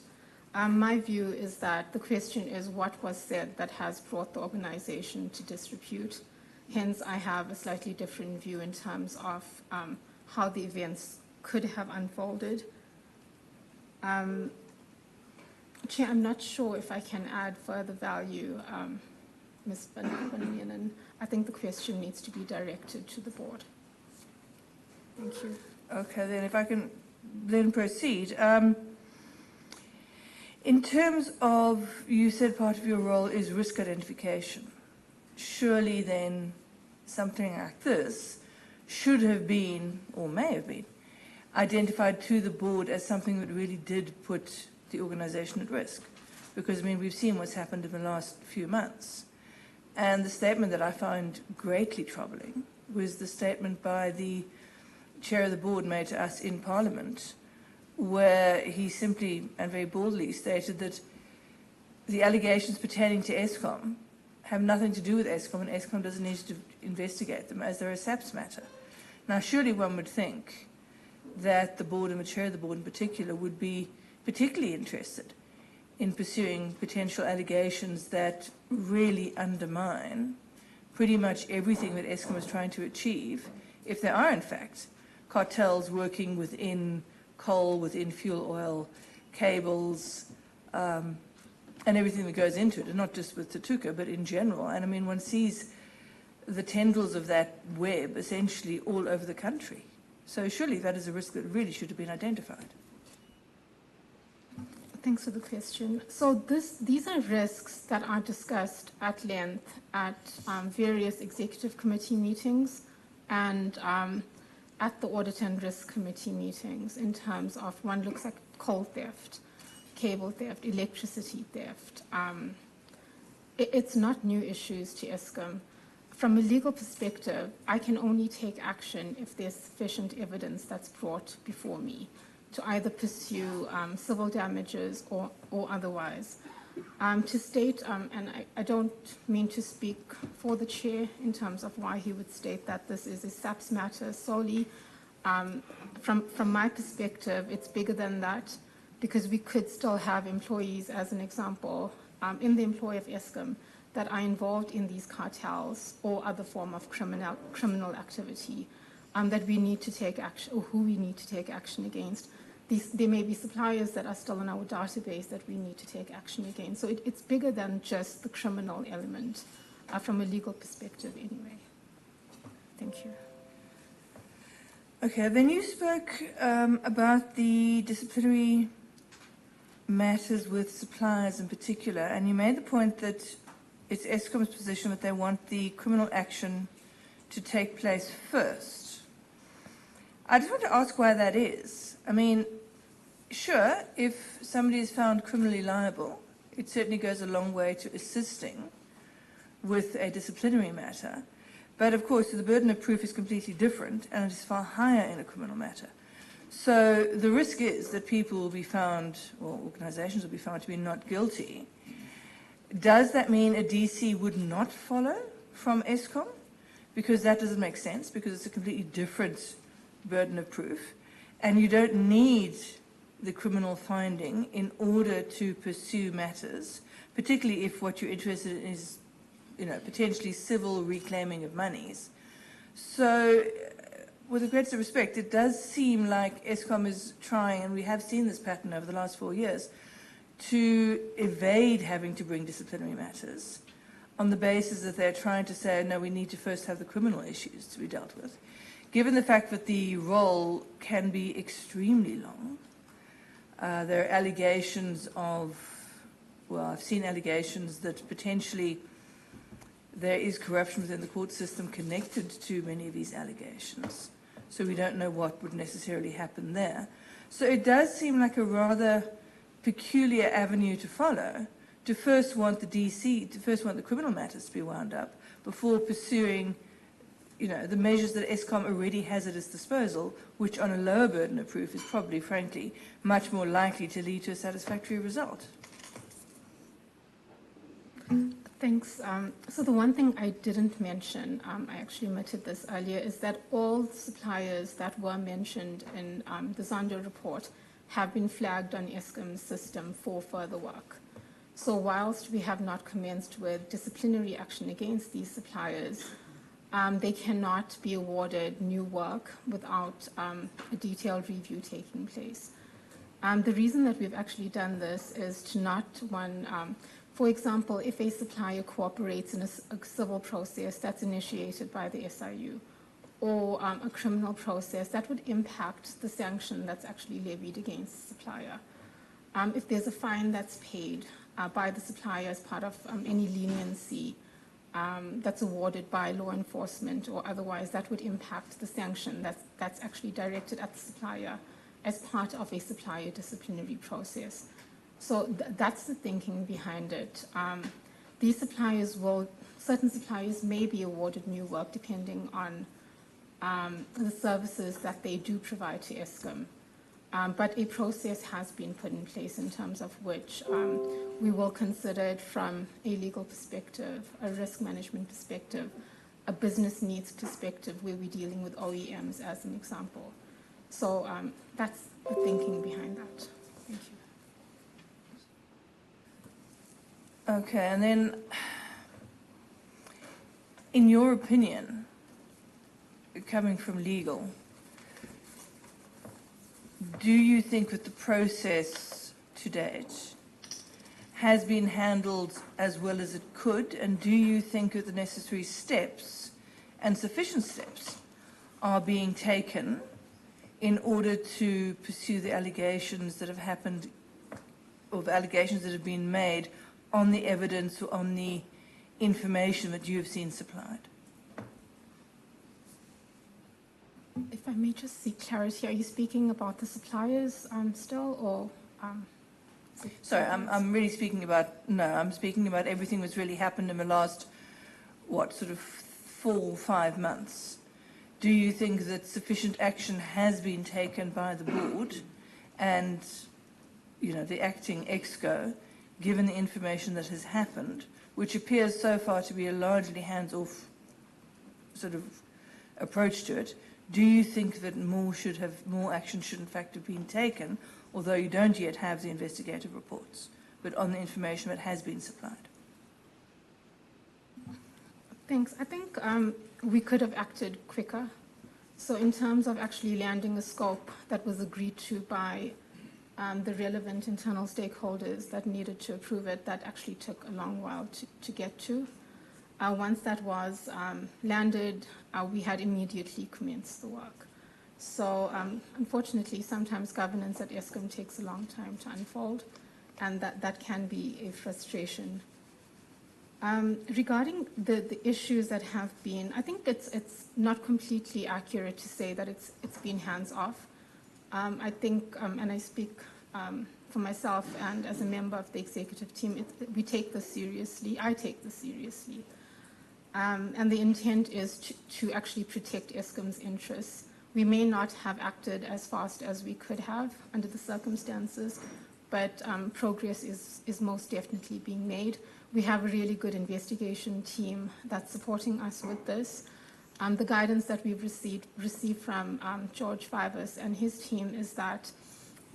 My view is that the question is what was said that has brought the organization to disrepute. Hence, I have a slightly different view in terms of how the events could have unfolded. Chair, I'm not sure if I can add further value, Ms. Banyan, and I think the question needs to be directed to the board. Thank you. Okay, then if I can then proceed. In terms of, you said part of your role is risk identification. Surely then something like this should have been, or may have been, identified to the board as something that really did put the organization at risk. Because, I mean, we've seen what's happened in the last few months. And the statement that I found greatly troubling was the statement by the chair of the board made to us in Parliament, where he simply and very boldly stated that the allegations pertaining to Eskom have nothing to do with Eskom, and Eskom doesn't need to investigate them as they're a SAPS matter. Now, surely one would think that the board and the chair of the board in particular would be particularly interested in pursuing potential allegations that really undermine pretty much everything that Eskom is trying to achieve, if there are in fact cartels working within coal, within fuel oil, cables, and everything that goes into it, and not just with Tutuka, but in general. And I mean, one sees the tendrils of that web essentially all over the country. So surely that is a risk that really should have been identified. Thanks for the question. So these are risks that are discussed at length at various executive committee meetings and at the Audit and Risk Committee meetings in terms of, one looks at coal theft, cable theft, electricity theft. It's not new issues to Eskom. From a legal perspective, I can only take action if there's sufficient evidence that's brought before me to either pursue civil damages or otherwise. To state, and I don't mean to speak for the chair in terms of why he would state that this is a SAPS matter solely, From my perspective, it's bigger than that, because we could still have employees, as an example, in the employ of Eskom that are involved in these cartels or other form of criminal activity that we need to take action, or who we need to take action against. There may be suppliers that are still in our database that we need to take action against. So it's bigger than just the criminal element from a legal perspective anyway. Thank you. Okay, then you spoke about the disciplinary matters with suppliers in particular, and you made the point that it's Eskom's position that they want the criminal action to take place first. I just want to ask why that is. I mean, sure, if somebody is found criminally liable, it certainly goes a long way to assisting with a disciplinary matter. But of course, the burden of proof is completely different, and it is far higher in a criminal matter. So the risk is that people will be found, or organizations will be found to be not guilty. Does that mean a DC would not follow from Eskom? Because that doesn't make sense, because it's a completely different burden of proof, and you don't need the criminal finding in order to pursue matters, particularly if what you're interested in is, potentially civil reclaiming of monies. So, with the greatest respect, it does seem like Eskom is trying, and we have seen this pattern over the last 4 years, to evade having to bring disciplinary matters on the basis that they're trying to say, no, we need to first have the criminal issues to be dealt with. Given the fact that the role can be extremely long, there are allegations of, well, I've seen allegations that potentially there is corruption within the court system connected to many of these allegations. So we don't know what would necessarily happen there. So it does seem like a rather peculiar avenue to follow, to first want the DC, to first want the criminal matters to be wound up before pursuing the measures that Eskom already has at its disposal, which on a lower burden of proof is probably, frankly, much more likely to lead to a satisfactory result. Thanks. So the one thing I didn't mention, I actually omitted this earlier, is that all suppliers that were mentioned in the Zondo report have been flagged on Eskom's system for further work. So whilst we have not commenced with disciplinary action against these suppliers, they cannot be awarded new work without a detailed review taking place. The reason that we've actually done this is to not, for example, if a supplier cooperates in a civil process that's initiated by the SIU, or a criminal process, that would impact the sanction that's actually levied against the supplier. If there's a fine that's paid by the supplier as part of any leniency that's awarded by law enforcement or otherwise, that would impact the sanction that's actually directed at the supplier as part of a supplier disciplinary process. So that's the thinking behind it. These suppliers certain suppliers may be awarded new work depending on the services that they do provide to Eskom. But a process has been put in place in terms of which we will consider it from a legal perspective, a risk management perspective, a business needs perspective, where we're dealing with OEMs as an example. So that's the thinking behind that. Thank you. Okay, and then, in your opinion, coming from legal, do you think that the process to date has been handled as well as it could, and do you think that the necessary steps and sufficient steps are being taken in order to pursue the allegations that have happened, or the allegations that have been made on the evidence or on the information that you have seen supplied? If I may just seek clarity, are you speaking about the suppliers still, or? Sorry, I'm really speaking about, I'm speaking about everything that's really happened in the last, sort of 4 or 5 months. Do you think that sufficient action has been taken by the board and, the acting EXCO, given the information that has happened, which appears so far to be a largely hands-off sort of approach to it? do you think that more action should in fact have been taken, although you don't yet have the investigative reports, but on the information that has been supplied? Thanks. I think we could have acted quicker. So in terms of actually landing a scope that was agreed to by the relevant internal stakeholders that needed to approve it, that actually took a long while to get to. Once that was landed, we had immediately commenced the work. So unfortunately, sometimes governance at Eskom takes a long time to unfold, and that can be a frustration. Regarding the issues that have been, I think it's not completely accurate to say that it's been hands-off. I think, and I speak for myself and as a member of the executive team, we take this seriously. I take this seriously. And the intent is to actually protect Eskom's interests. We may not have acted as fast as we could have under the circumstances, but progress is most definitely being made. We have a really good investigation team that's supporting us with this. The guidance that we've received from George Fivers and his team is that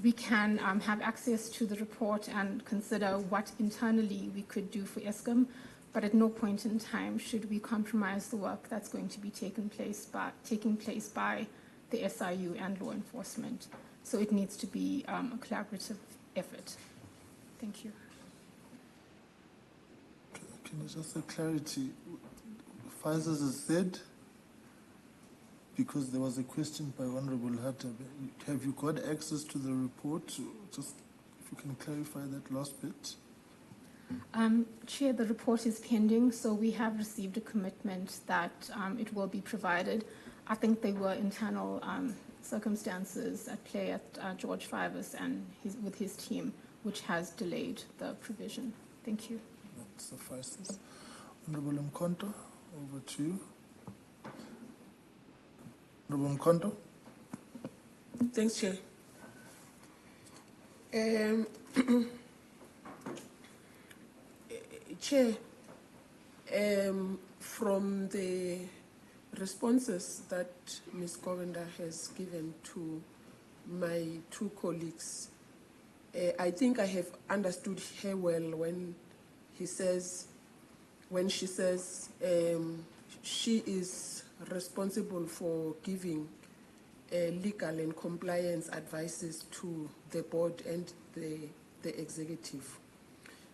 we can have access to the report and consider what internally we could do for Eskom, but at no point in time should we compromise the work that's going to be taking place by the SIU and law enforcement. So it needs to be a collaborative effort. Thank you. Can you just say clarity? Pfizer has said, because there was a question by Honorable Ruyter, have you got access to the report? Just if you can clarify that last bit. Chair, the report is pending, so we have received a commitment that it will be provided. I think there were internal circumstances at play at George Fivers and with his team, which has delayed the provision. Thank you. That suffices. Honorable Mkonto, over to you. Honorable Mkonto. Thanks, Chair. Chair, from the responses that Ms. Govender has given to my two colleagues, I think I have understood her well when she says she is responsible for giving legal and compliance advices to the board and the executive,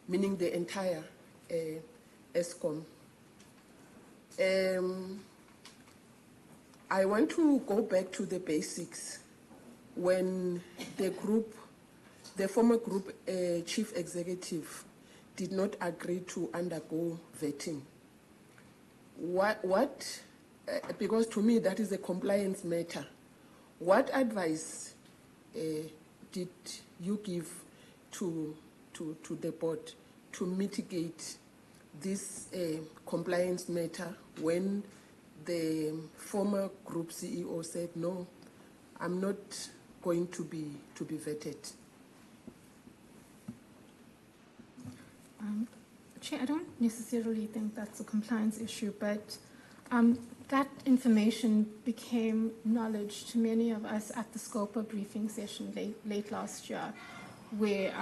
meaning the entire Eskom. I want to go back to the basics. When the former group chief executive did not agree to undergo vetting, because to me that is a compliance matter, what advice did you give to the board to mitigate this compliance matter when the former group CEO said, no, I'm not going to be vetted? Chair, I don't necessarily think that's a compliance issue, but that information became knowledge to many of us at the SCOPA briefing session late last year, where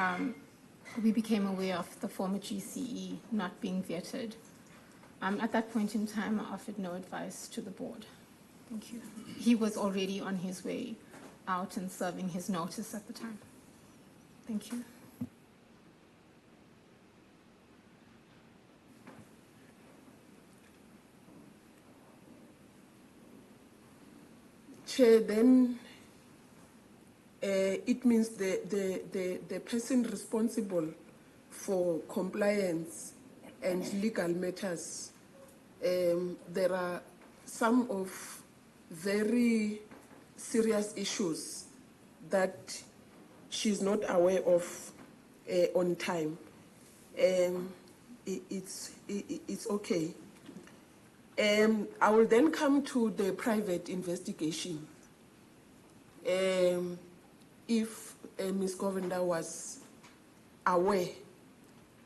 we became aware of the former GCE not being vetted. At that point in time, I offered no advice to the board. Thank you. He was already on his way out and serving his notice at the time. Thank you. Chair, then it means the person responsible for compliance and legal matters, there are some of very serious issues that she's not aware of on time. It's okay. I will then come to the private investigation. If Ms. Govender was aware,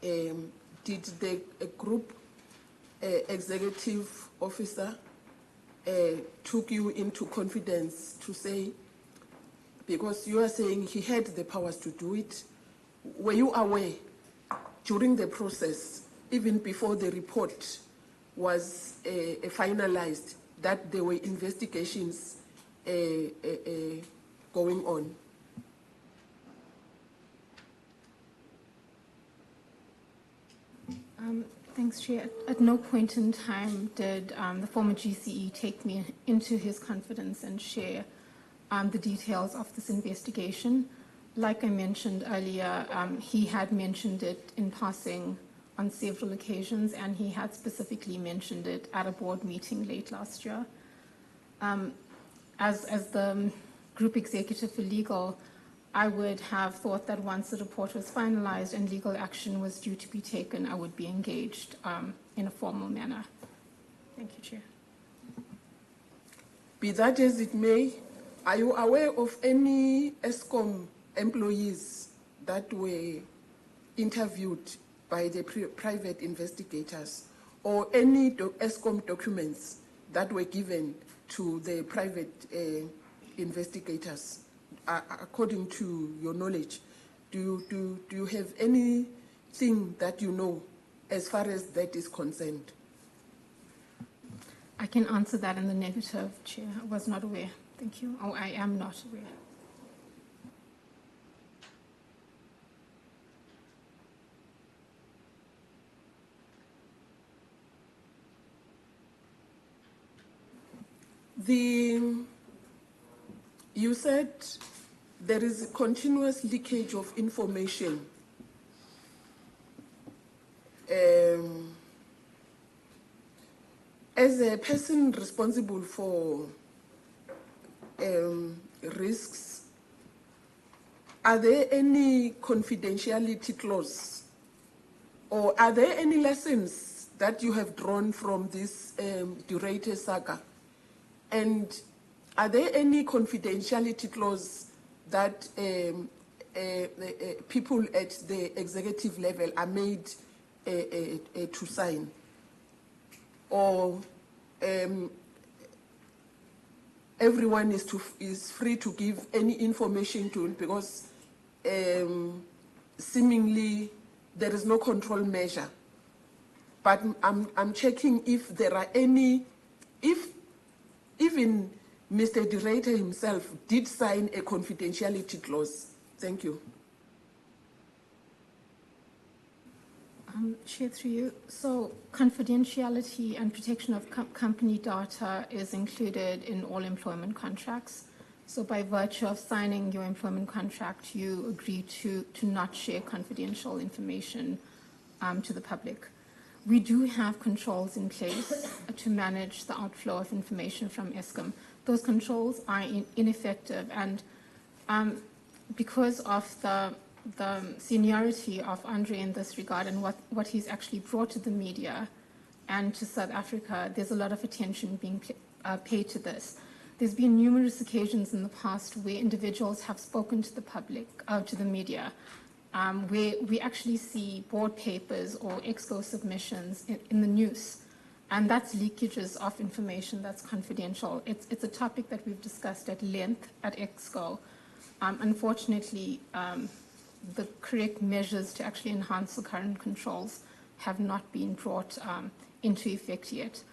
did the group executive officer took you into confidence to say, because you are saying he had the powers to do it, were you aware during the process, even before the report was finalized, that there were investigations going on? Thanks, Chair. At no point in time did the former GCE take me into his confidence and share the details of this investigation. Like I mentioned earlier, he had mentioned it in passing on several occasions, and he had specifically mentioned it at a board meeting late last year. As the Group Executive for Legal, I would have thought that once the report was finalized and legal action was due to be taken, I would be engaged in a formal manner. Thank you, Chair. Be that as it may, are you aware of any Eskom employees that were interviewed by the private investigators, or any Eskom documents that were given to the private investigators? According to your knowledge, do you have anything that you know as far as that is concerned? I can answer that in the negative, Chair. I was not aware. Thank you. Oh, I am not aware. You said there is a continuous leakage of information. As a person responsible for risks, are there any confidentiality clause, or are there any lessons that you have drawn from this de Ruyter saga? And are there any confidentiality clause that people at the executive level are made to sign? Or everyone is free to give any information to it, because seemingly there is no control measure? But I'm checking if there are any, if even Mr. de Ruyter himself did sign a confidentiality clause. Thank you. Chair, through you. So confidentiality and protection of company data is included in all employment contracts. So by virtue of signing your employment contract, you agree to not share confidential information to the public. We do have controls in place to manage the outflow of information from Eskom. Those controls are ineffective, and because of the seniority of Andre in this regard and what he's actually brought to the media and to South Africa, there's a lot of attention being paid to this. There's been numerous occasions in the past where individuals have spoken to the public, to the media, where we actually see board papers or exco submissions in the news. And that's leakages of information that's confidential. It's a topic that we've discussed at length at EXCO. Unfortunately, the correct measures to actually enhance the current controls have not been brought into effect yet.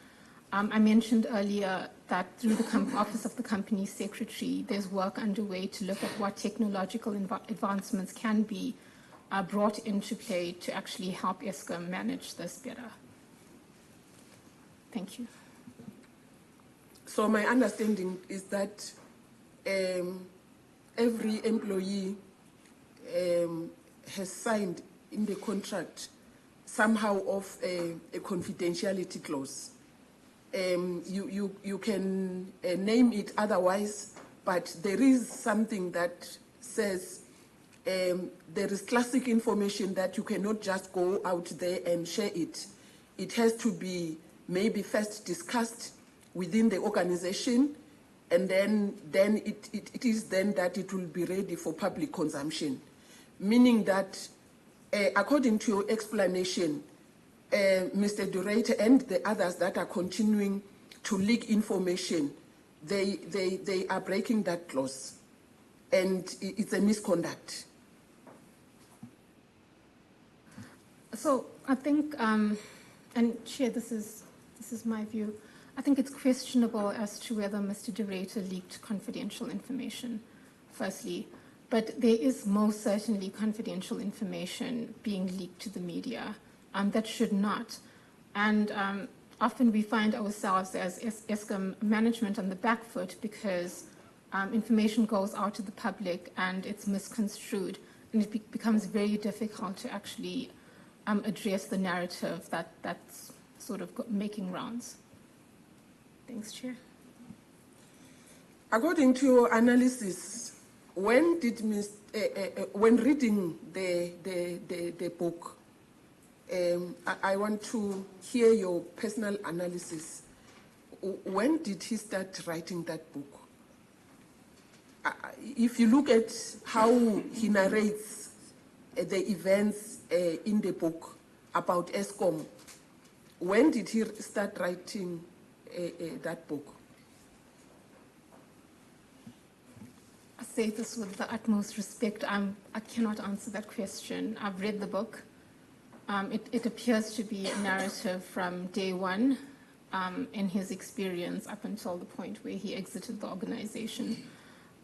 I mentioned earlier that through the Office of the Company Secretary, there's work underway to look at what technological advancements can be brought into play to actually help Eskom manage this better. Thank you. So my understanding is that every employee has signed in the contract somehow of a confidentiality clause. You can name it otherwise, but there is something that says there is classic information that you cannot just go out there and share it. It has to be maybe first discussed within the organization, and then it is then that it will be ready for public consumption. Meaning that, according to your explanation, Mr. de Ruyter and the others that are continuing to leak information, they are breaking that clause, and it's a misconduct. So I think, and Chair, this is my view. I think it's questionable as to whether Mr. de Ruyter leaked confidential information, firstly. But there is most certainly confidential information being leaked to the media that should not. And often we find ourselves as Eskom management on the back foot because information goes out to the public and it's misconstrued. And it becomes very difficult to actually address the narrative that's sort of making rounds. Thanks, Chair. According to your analysis, when reading the book, I want to hear your personal analysis. When did he start writing that book? If you look at how he narrates the events in the book about Eskom, when did he start writing that book? I say this with the utmost respect. I cannot answer that question. I've read the book. It appears to be a narrative from day one in his experience up until the point where he exited the organization.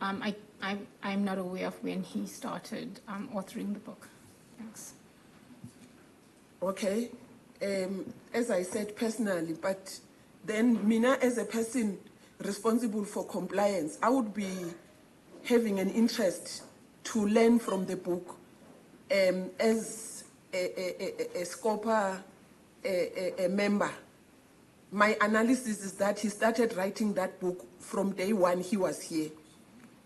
I'm not aware of when he started authoring the book. Thanks. Okay. As I said personally, but then Mina, as a person responsible for compliance, I would be having an interest to learn from the book as a SCOPA a member. My analysis is that he started writing that book from day one he was here.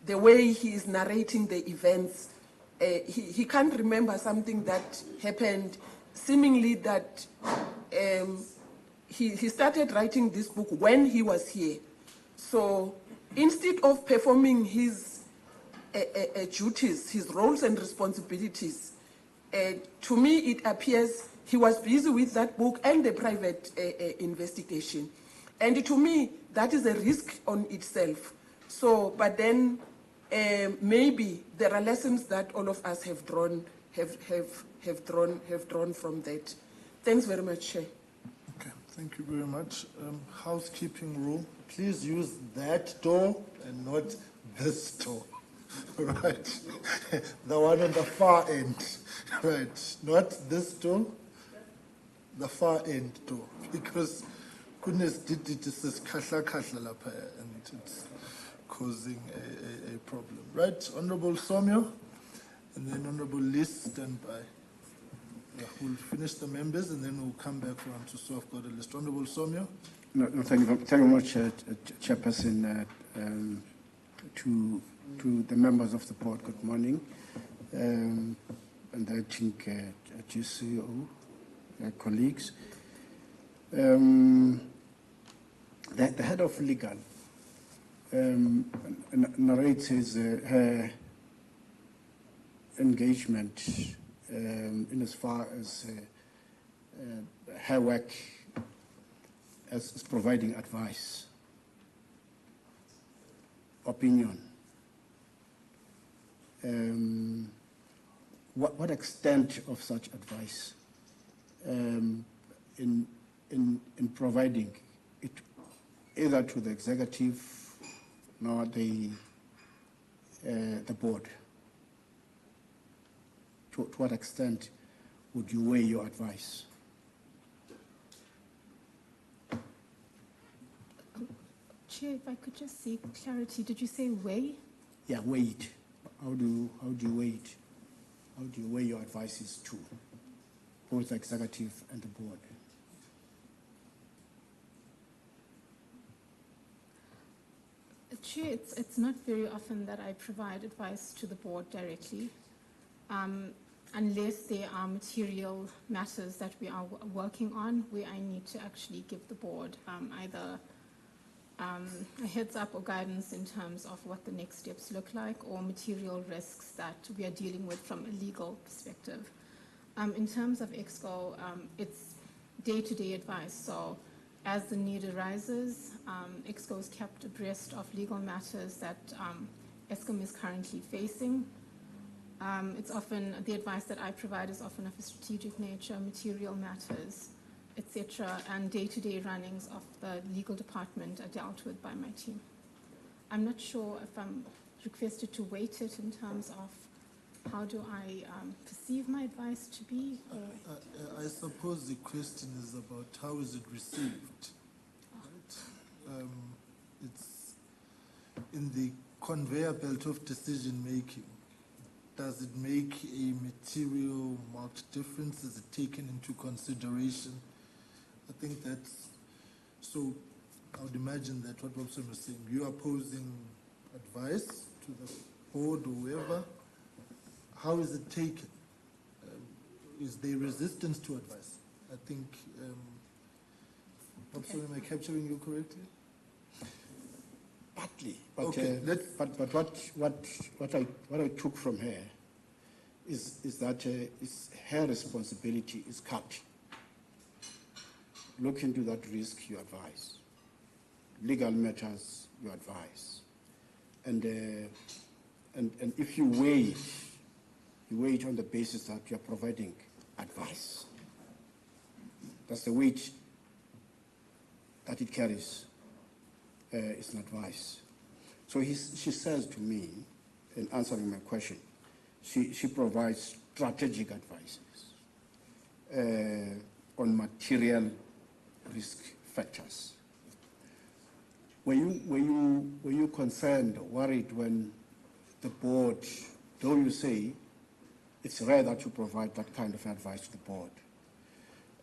The way he is narrating the events, he can't remember something that happened, seemingly that he started writing this book when he was here. So instead of performing his duties, his roles and responsibilities, to me it appears he was busy with that book and the private investigation. And to me, that is a risk on itself. So, but then maybe there are lessons that all of us have drawn from that. Thanks very much, Chair. Okay, thank you very much. Housekeeping rule, please use that door and not this door. Right, the one on the far end. Right, not this door, the far end door, because goodness did it is this kasha lapha and it's causing a problem. Right, Honorable Somyo, and then Honorable Liz, stand by. Yeah, we'll finish the members and then we'll come back around to so I've got a list. Honorable Somyo. No, thank you very much, Chairperson. To the members of the board, good morning. And I think GCEO, colleagues. The head of legal narrates her engagement in as far as her work as providing advice, opinion. What extent of such advice in providing it either to the executive nor the board? To what extent would you weigh your advice? Chair, if I could just seek clarity, did you say weigh? Yeah, weigh it. How do you weigh it? How do you weigh your advices to both the executive and the board? Chair, it's not very often that I provide advice to the board directly, unless there are material matters that we are working on where I need to actually give the board either a heads up or guidance in terms of what the next steps look like or material risks that we are dealing with from a legal perspective. In terms of Exco, it's day-to-day advice. So as the need arises, EXCO is kept abreast of legal matters that Eskom is currently facing. It's often, the advice that I provide is often of a strategic nature, material matters, etc., and day-to-day runnings of the legal department are dealt with by my team. I'm not sure if I'm requested to weight it in terms of how do I perceive my advice to be? I suppose the question is about how is it received. Right? It's in the conveyor belt of decision making. Does it make a material marked difference? Is it taken into consideration? I think that's, so I would imagine that what Robson was saying, you are posing advice to the board or whoever. How is it taken? Is there resistance to advice? I think, Robson, am I capturing you correctly? Partly, but, okay, but what I took from her is that it's her responsibility is cut. Look into that risk, you advise. Legal matters, you advise. And if you weigh it on the basis that you are providing advice. That's the weight that it carries. It's an advice. So she says to me, in answering my question, she provides strategic advices on material risk factors. Were you concerned or worried when the board, though you say it's rare that you provide that kind of advice to the board,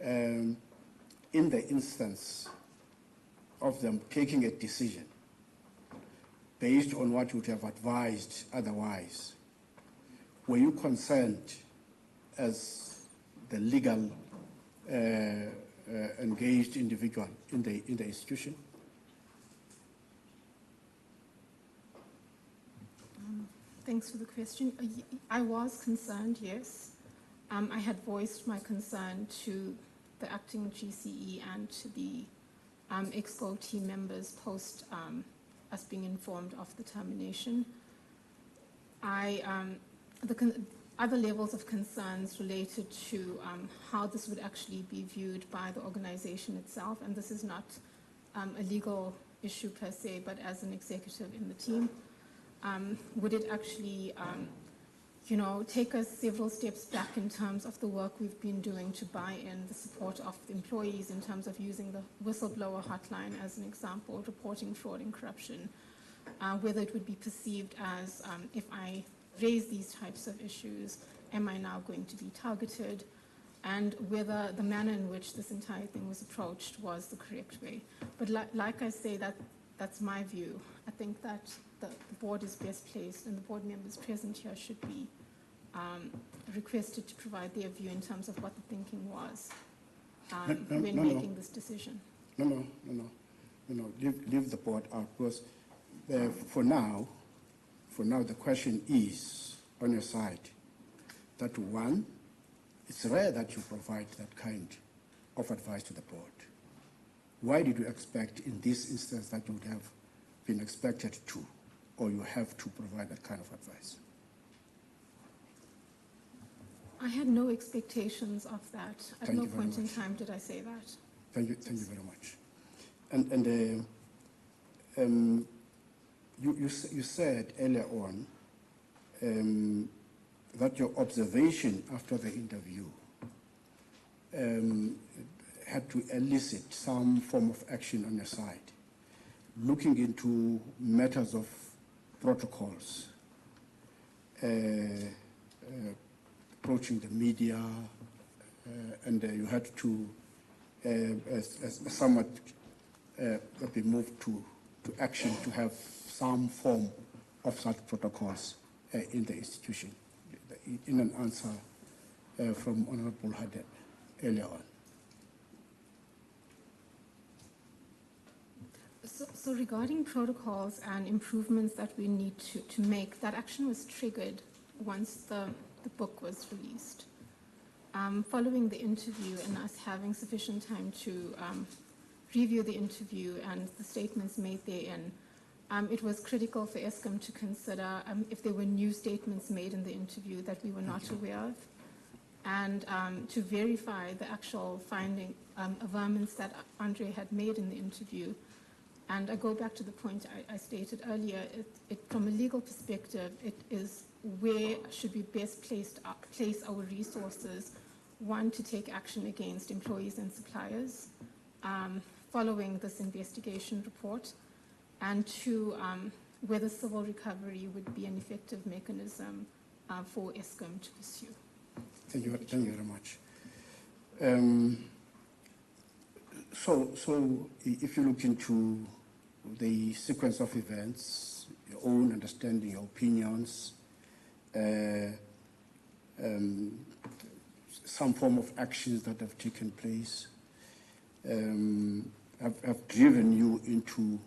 in the instance of them taking a decision based on what you would have advised otherwise, were you concerned as the legal engaged individual in the institution? Thanks for the question. I was concerned, yes. I had voiced my concern to the acting GCE and to the EXCO team members post us being informed of the termination. The other levels of concerns related to how this would actually be viewed by the organization itself, and this is not a legal issue per se, but as an executive in the team. Would it actually, take us several steps back in terms of the work we've been doing to buy in the support of the employees in terms of using the whistleblower hotline as an example, reporting fraud and corruption, whether it would be perceived as if I raise these types of issues, am I now going to be targeted, and whether the manner in which this entire thing was approached was the correct way. But like I say, that's my view. I think that the board is best placed, and the board members present here should be requested to provide their view in terms of what the thinking was when making this decision. No. Leave the board out, because for now, the question is on your side that one, it's rare that you provide that kind of advice to the board. Why did you expect in this instance that you would have been expected to, or you have to provide that kind of advice? I had no expectations of that. At no point in time did I say that. Thank you very much. And you said earlier on that your observation after the interview had to elicit some form of action on your side, looking into matters of protocols, approaching the media, and you had to somewhat be moved to action to have some form of such protocols in the institution, in an answer from Honorable Haddad earlier on. So regarding protocols and improvements that we need to make, that action was triggered once the book was released. Following the interview and us having sufficient time to review the interview and the statements made therein, it was critical for Eskom to consider if there were new statements made in the interview that we were not aware of, and to verify the actual finding, averments that Andre had made in the interview. And I go back to the point I stated earlier, from a legal perspective, it is where should we best place our resources, one, to take action against employees and suppliers following this investigation report, and two, whether civil recovery would be an effective mechanism for Eskom to pursue. Thank you very much. So if you look into the sequence of events, your own understanding, your opinions, some form of actions that have taken place, have driven you into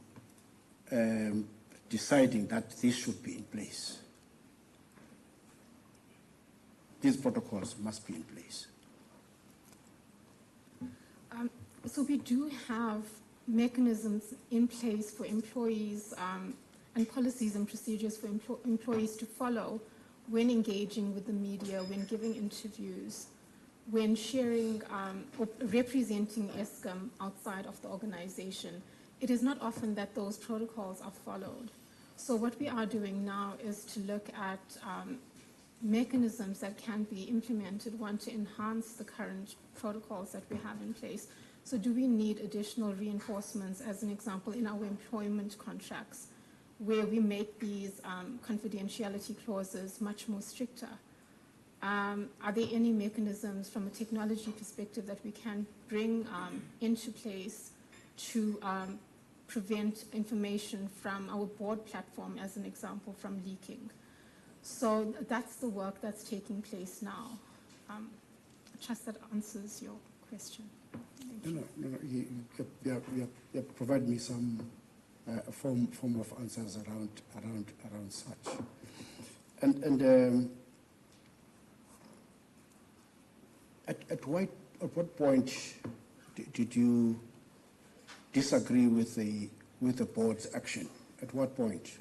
deciding that this should be in place. These protocols must be in place. So we do have mechanisms in place for employees and policies and procedures for employees to follow when engaging with the media, when giving interviews, when sharing or representing Eskom outside of the organization. It is not often that those protocols are followed. So what we are doing now is to look at mechanisms that can be implemented, one, to enhance the current protocols that we have in place. So do we need additional reinforcements, as an example, in our employment contracts, where we make these confidentiality clauses much more stricter? Are there any mechanisms from a technology perspective that we can bring into place to prevent information from our board platform, as an example, from leaking? So that's the work that's taking place now. I trust that answers your question. No, you have provided me some form of answers around such. And at what point did you disagree with the board's action? At what point?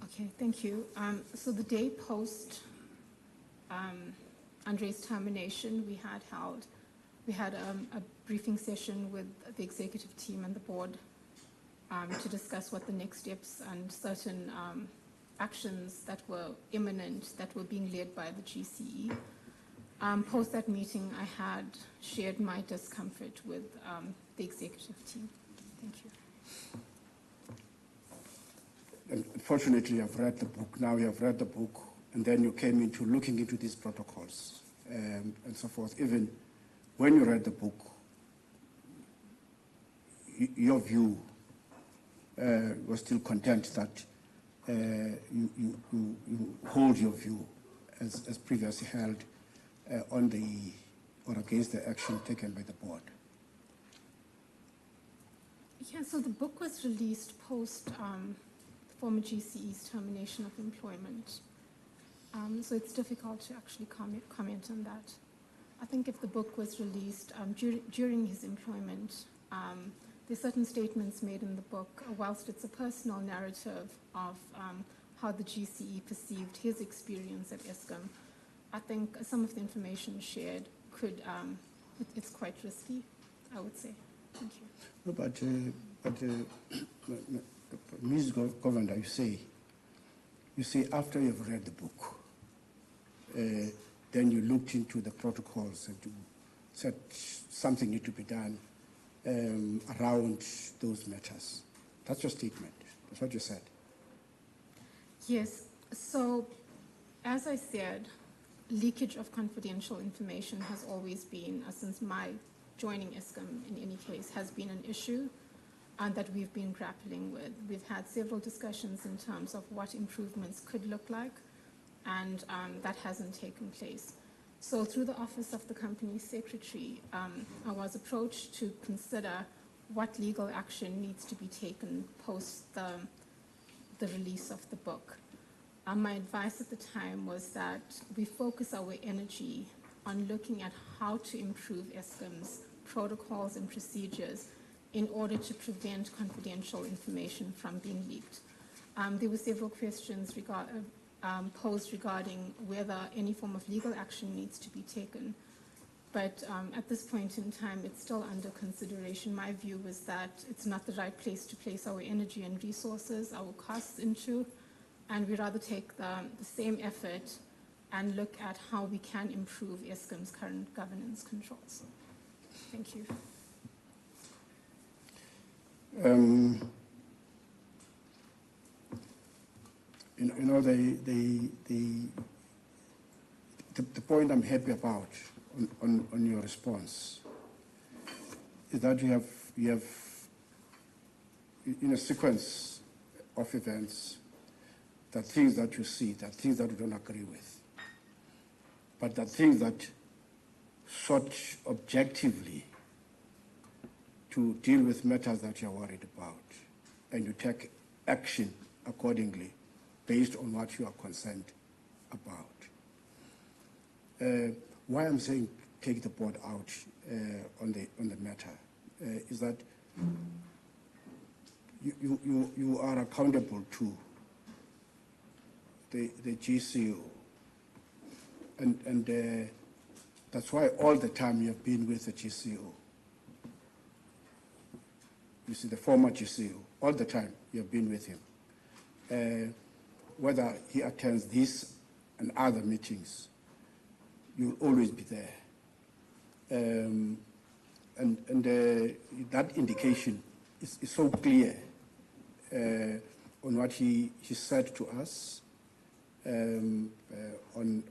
Okay, thank you. So the day post Andre's termination, we had a briefing session with the executive team and the board to discuss what the next steps and certain actions that were imminent, that were being led by the GCE. Post that meeting, I had shared my discomfort with the executive team. Thank you. Unfortunately, I've read the book. Now you have read the book, and then you came into looking into these protocols and so forth. Even when you read the book, your view was still content that you hold your view as previously held on the or against the action taken by the board. Yeah, so the book was released post former GCE's termination of employment. So it's difficult to actually comment on that. I think if the book was released during his employment, there's certain statements made in the book, whilst it's a personal narrative of how the GCE perceived his experience at Eskom. I think some of the information shared could, it's quite risky, I would say. Thank you. No, but Ms. Governor, you say after you've read the book, then you looked into the protocols and you said something needs to be done around those matters. That's your statement. That's what you said. Yes. So, as I said, leakage of confidential information has always been, since my joining Eskom in any case, has been an issue that we've been grappling with. We've had several discussions in terms of what improvements could look like, and that hasn't taken place. So through the Office of the Company Secretary, I was approached to consider what legal action needs to be taken post the release of the book. My advice at the time was that we focus our energy on looking at how to improve Eskom's protocols and procedures in order to prevent confidential information from being leaked. There were several questions posed regarding whether any form of legal action needs to be taken. But at this point in time, it's still under consideration. My view was that it's not the right place to place our energy and resources, our costs into, and we'd rather take the same effort and look at how we can improve Eskom's current governance controls. Thank you. You know, the point I'm happy about on your response is that you have in a sequence of events, the things that you see, the things that you don't agree with, but the things that sought objectively to deal with matters that you're worried about, and you take action accordingly based on what you are concerned about. Why I'm saying take the board out on the matter is that you are accountable to the GCEO, and that's why all the time you have been with the GCEO. You see, the former GCEO, all the time you have been with him. Whether he attends this and other meetings, you'll always be there. And that indication is so clear on what he said to us on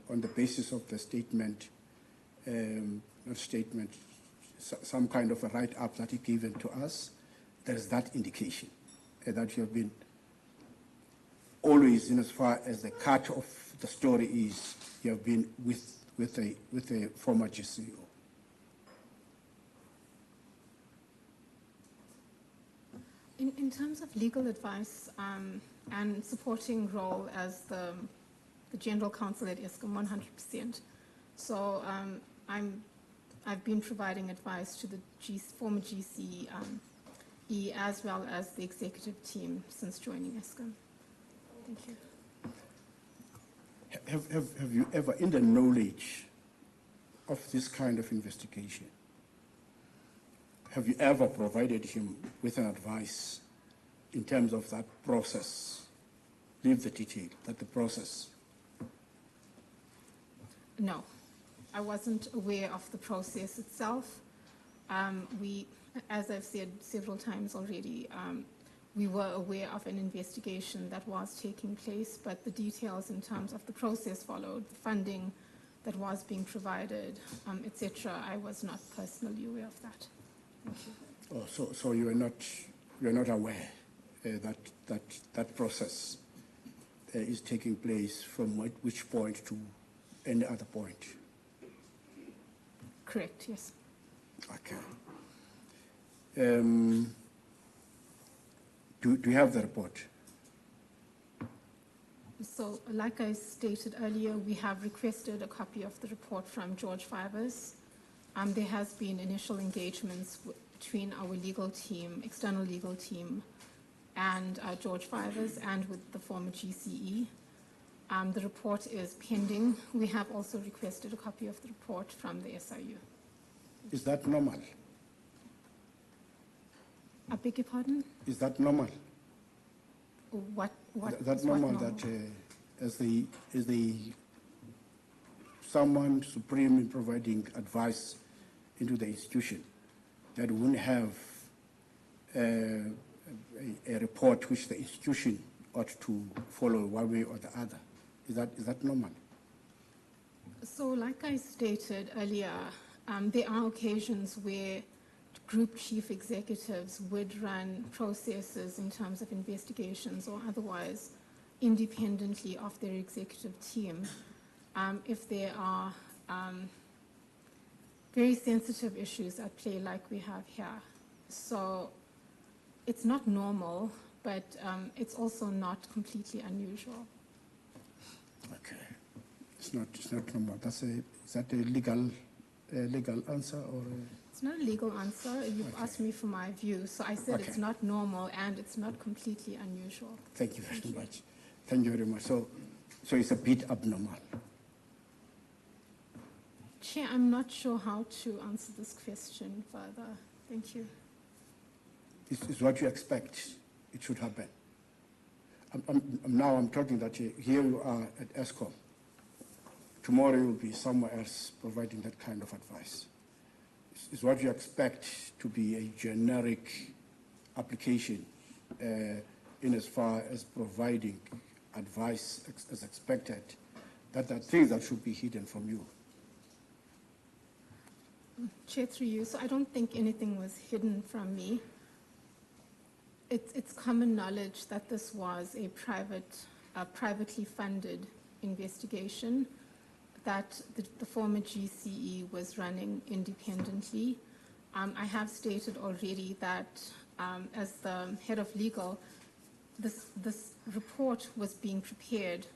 the basis of the statement, not statement, some kind of a write-up that he given to us. There is that indication that you have been always, in as far as the cut of the story is, you have been with a former GCEO. In terms of legal advice and supporting role as the General Counsel at Eskom, 100%. So I've been providing advice to the former GCE as well as the executive team since joining Eskom. Thank you. Have you ever, in the knowledge of this kind of investigation, have you ever provided him with an advice in terms of that process? Leave the detail, that the process. No, I wasn't aware of the process itself. As I've said several times already, we were aware of an investigation that was taking place, but the details in terms of the process followed, the funding that was being provided, etc., I was not personally aware of that. Thank you. Oh, so you are not aware that process is taking place from which point to any other point? Correct, yes. Okay. Do you have the report? So, like I stated earlier, we have requested a copy of the report from George Fivers. There has been initial engagements between our legal team, external legal team, and George Fivers, and with the former GCE. The report is pending. We have also requested a copy of the report from the SIU. Is that normal? I beg your pardon? Is that normal? What That's normal that as the someone supreme in providing advice into the institution, that wouldn't have a report which the institution ought to follow one way or the other. Is that normal? So, like I stated earlier, there are occasions where group chief executives would run processes in terms of investigations or otherwise independently of their executive team if there are very sensitive issues at play like we have here. So it's not normal, but it's also not completely unusual. It's not normal. Is that a legal answer or? It's not a legal answer. You've asked me for my view, so I said it's not normal and it's not completely unusual. Thank you very much. Thank you very much. So it's a bit abnormal. Chair, I'm not sure how to answer this question further. Thank you. It's what you expect it should happen. Now I'm talking that here you are at Eskom. Tomorrow you'll be somewhere else providing that kind of advice. It's what you expect to be a generic application in as far as providing advice as expected, that there are things that should be hidden from you. Chair, through you, so I don't think anything was hidden from me. It's common knowledge that this was a privately funded investigation that the former GCE was running independently. I have stated already that as the head of legal, this report was being prepared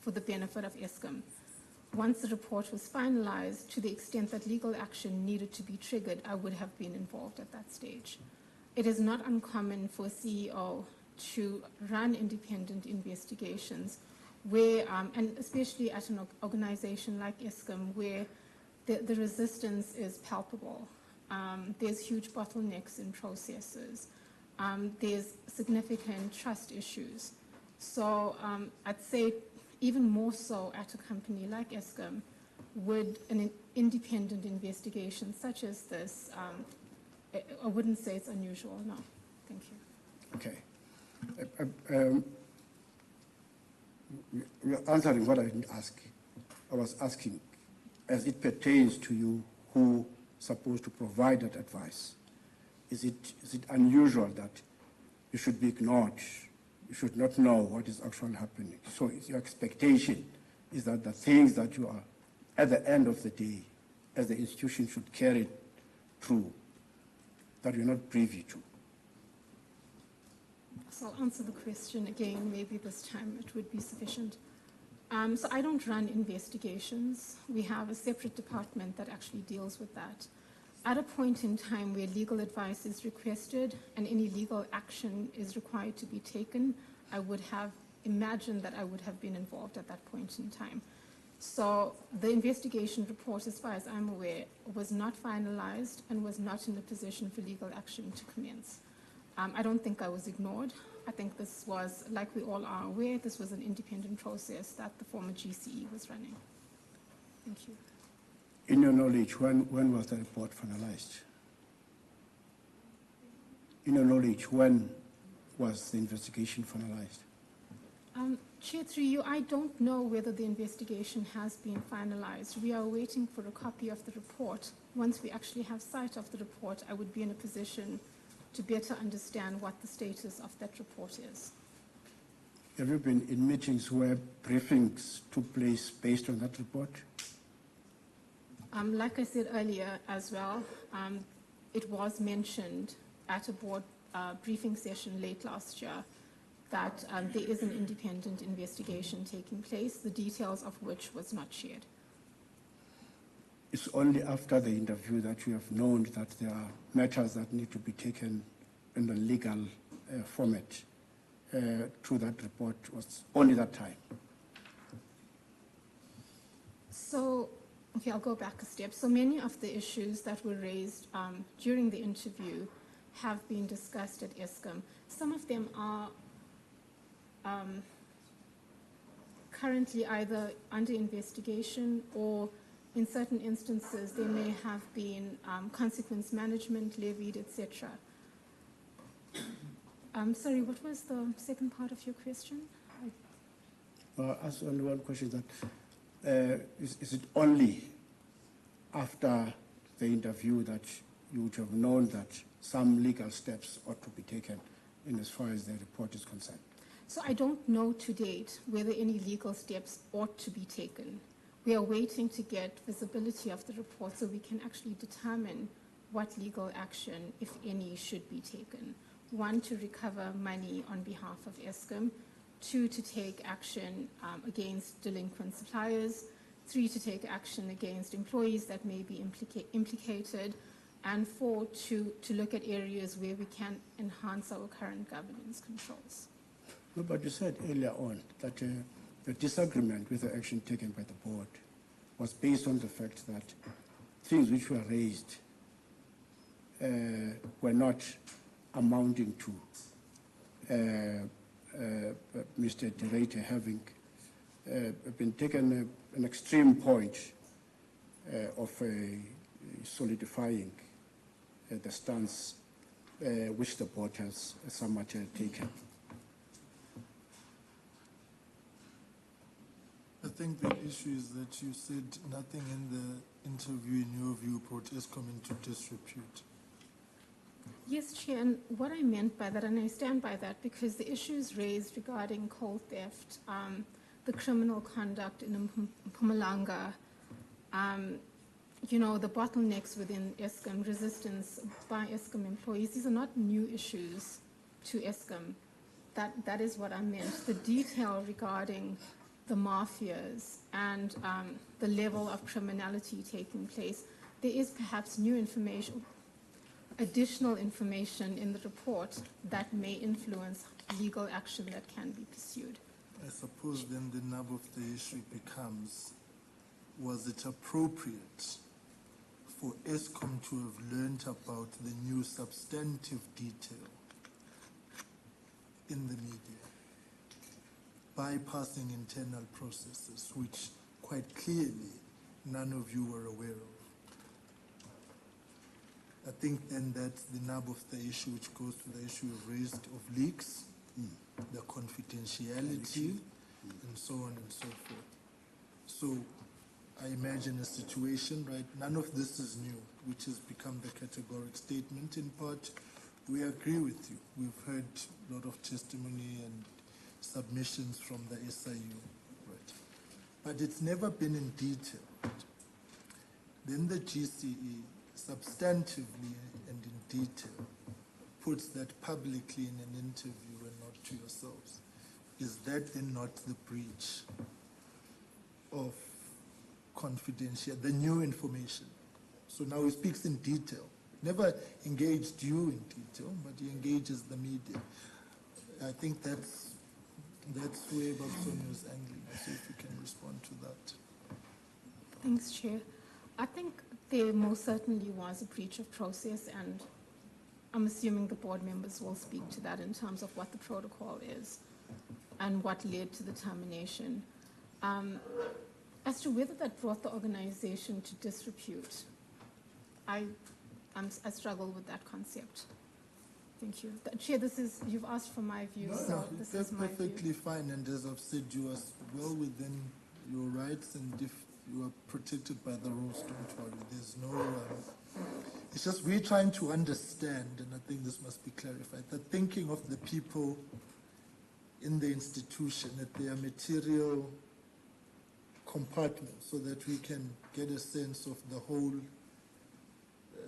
for the benefit of Eskom. Once the report was finalized, to the extent that legal action needed to be triggered, I would have been involved at that stage. It is not uncommon for a CEO to run independent investigations where, and especially at an organization like Eskom, where the resistance is palpable. There's huge bottlenecks in processes. There's significant trust issues. So I'd say even more so at a company like Eskom, would an independent investigation such as this, I wouldn't say it's unusual, no. Thank you. Okay. You're answering what I didn't ask. I was asking, as it pertains to you, who supposed to provide that advice, is it unusual that you should be ignored? You should not know what is actually happening. So your expectation is that the things that you are, at the end of the day, as the institution should carry through, that you're not privy to. So I'll answer the question again. Maybe this time it would be sufficient. So I don't run investigations. We have a separate department that actually deals with that. At a point in time where legal advice is requested and any legal action is required to be taken, I would have imagined that I would have been involved at that point in time. So the investigation report, as far as I'm aware, was not finalized and was not in a position for legal action to commence. I don't think I was ignored. I think this was, like we all are aware, this was an independent process that the former GCE was running. Thank you. In your knowledge, when was the report finalized? In your knowledge, when was the investigation finalized? Chair, through you, I don't know whether the investigation has been finalized. We are waiting for a copy of the report. Once we actually have sight of the report, I would be in a position to better understand what the status of that report is. Have you been in meetings where briefings took place based on that report? Like I said earlier as well, it was mentioned at a board briefing session late last year that there is an independent investigation taking place, the details of which was not shared. It's only after the interview that you have known that there are matters that need to be taken in the legal format to that report. Was only that time. So, okay, I'll go back a step. So many of the issues that were raised during the interview have been discussed at Eskom. Some of them are currently either under investigation, or in certain instances there may have been consequence management levied, etc. Sorry, what was the second part of your question? I'll ask only one question. That is it only after the interview that you would have known that some legal steps ought to be taken in as far as the report is concerned? So I don't know to date whether any legal steps ought to be taken. We are waiting to get visibility of the report so we can actually determine what legal action, if any, should be taken. One, to recover money on behalf of Eskom. Two, to take action against delinquent suppliers. 3, to take action against employees that may be implicated, and 4, to look at areas where we can enhance our current governance controls. No, but you said earlier on that the disagreement with the action taken by the board was based on the fact that things which were raised were not amounting to Mr. de Ruyter having been taken an extreme point of solidifying the stance which the board has somewhat taken. I think the issue is that you said nothing in the interview, in your view, brought Eskom into disrepute. Yes, Chair, and what I meant by that, and I stand by that, because the issues raised regarding coal theft, the criminal conduct in Mpumalanga, you know, the bottlenecks within Eskom, resistance by Eskom employees, these are not new issues to Eskom. That is what I meant. The detail regarding the mafias and the level of criminality taking place, there is perhaps new information, additional information in the report that may influence legal action that can be pursued. I suppose then the nub of the issue becomes, was it appropriate for Eskom to have learned about the new substantive detail in the media, bypassing internal processes which quite clearly none of you were aware of? I think then that's the nub of the issue, which goes to the issue raised of leaks, the confidentiality, and so on and so forth. So I imagine a situation, right, none of this is new, which has become the categoric statement in part. We agree with you. We've heard a lot of testimony and submissions from the SIU, right? But it's never been in detail. Right? Then the GCE substantively and in detail puts that publicly in an interview and not to yourselves. Is that then not the breach of confidentiality, the new information? So now he speaks in detail. Never engaged you in detail, but he engages the media. I think that's where Babsonia is angling. So if you can respond to that. Thanks, Chair. I think there most certainly was a breach of process, and I'm assuming the board members will speak to that in terms of what the protocol is and what led to the termination. As to whether that brought the organization to disrepute, I struggle with that concept. Thank you. Chair, you've asked for my view, this is my view. Perfectly fine, and as I've said, you are well within your rights, and if you are protected by the rules, don't worry. There's no, it's just we're trying to understand, and I think this must be clarified, the thinking of the people in the institution at their material compartment, so that we can get a sense of the whole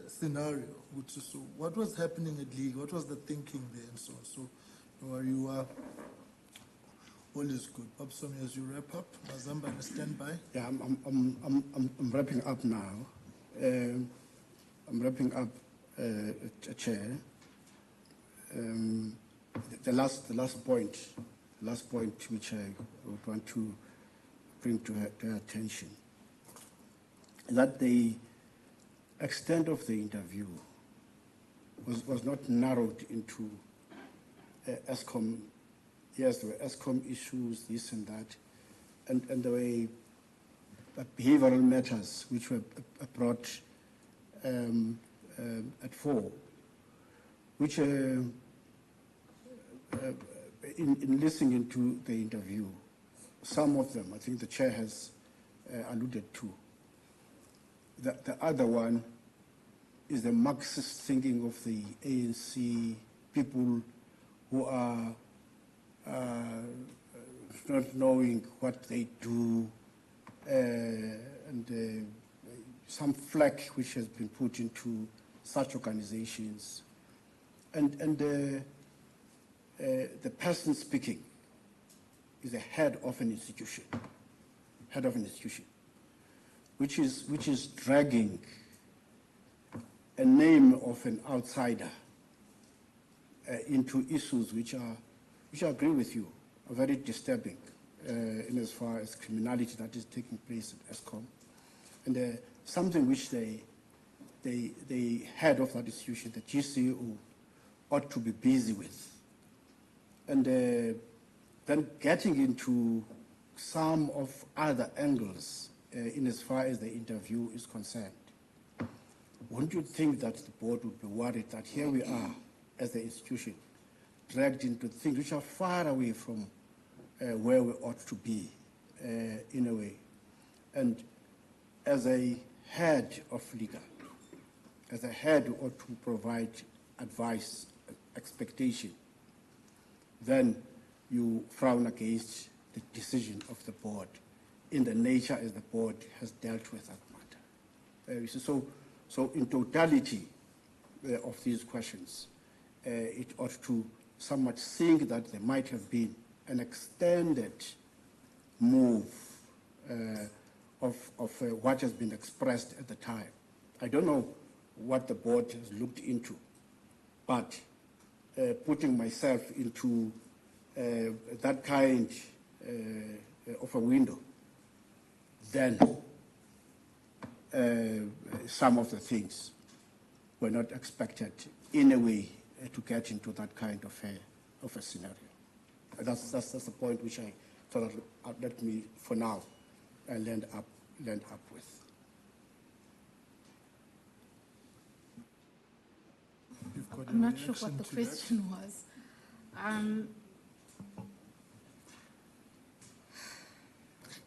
scenario, which is, so what was happening at League, what was the thinking there, and so on. So you are all is good. Babsonia, as you wrap up, Mazamba, stand by. Yeah, I'm wrapping up now. I'm wrapping up, Chair. The last point which I would want to bring to her attention, that the extent of the interview was not narrowed into Eskom. Yes, there were Eskom issues, this and that, and there were behavioral matters which were brought at fore, which in listening to the interview, some of them, I think the chair has alluded to. The other one is the Marxist thinking of the ANC, people who are not knowing what they do, and some flack which has been put into such organizations. And the person speaking is the head of an institution. which is dragging a name of an outsider into issues which I agree with you, are very disturbing in as far as criminality that is taking place at Eskom, and something which the head of that institution, the GCEO, ought to be busy with. And then getting into some of other angles in as far as the interview is concerned. Wouldn't you think that the board would be worried that here we are as the institution dragged into things which are far away from where we ought to be in a way? And as a head of legal, as a head who ought to provide advice, expectation, then you frown against the decision of the board in the nature as the board has dealt with that matter. So in totality of these questions, it ought to somewhat think that there might have been an extended move of what has been expressed at the time. I don't know what the board has looked into, but putting myself into that kind of a window, then some of the things were not expected in a way to get into that kind of a scenario. That's the point which I thought let me, for now, land up with. I'm not sure what the question was.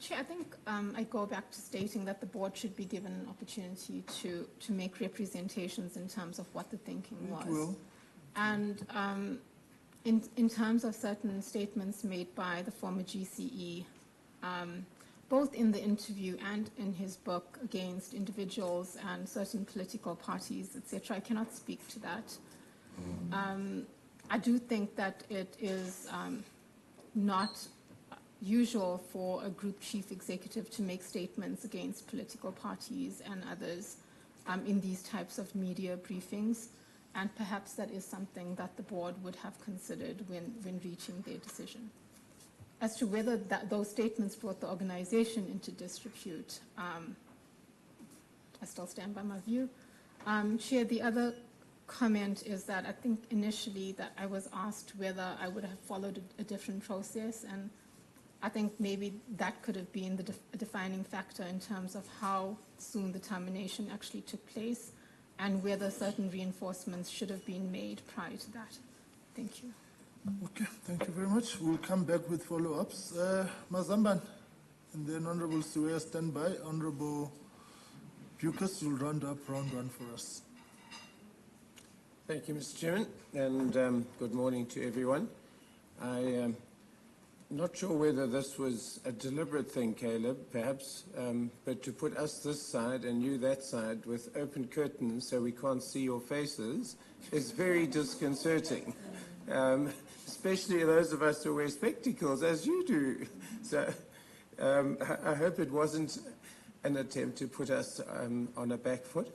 Chair, I think I go back to stating that the board should be given an opportunity to make representations in terms of what the thinking was. And in terms of certain statements made by the former GCE, both in the interview and in his book against individuals and certain political parties, etc., I cannot speak to that. I do think that it is not usual for a group chief executive to make statements against political parties and others in these types of media briefings, and perhaps that is something that the board would have considered when reaching their decision. As to whether those statements brought the organization into disrepute, I still stand by my view. Chair, the other comment is that I think initially that I was asked whether I would have followed a different process, and I think maybe that could have been the defining factor in terms of how soon the termination actually took place and whether certain reinforcements should have been made prior to that. Thank you. Okay, thank you very much. We'll come back with follow-ups. Mazamban, and then Honorable Siwe, stand by. Honorable Bucas, you'll round up round one for us. Thank you, Mr. Chairman, and good morning to everyone. I'm not sure whether this was a deliberate thing, Caleb, perhaps, but to put us this side and you that side with open curtains so we can't see your faces is very disconcerting. Especially those of us who wear spectacles, as you do. So I hope it wasn't an attempt to put us on a back foot.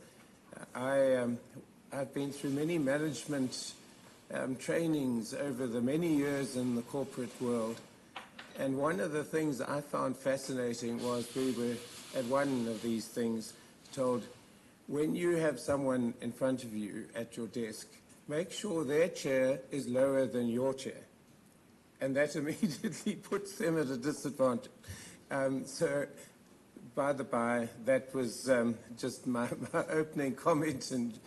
I've been through many management trainings over the many years in the corporate world, and one of the things I found fascinating was we were at one of these things told, when you have someone in front of you at your desk, make sure their chair is lower than your chair. And that immediately puts them at a disadvantage. So, by the by, that was just my opening comment and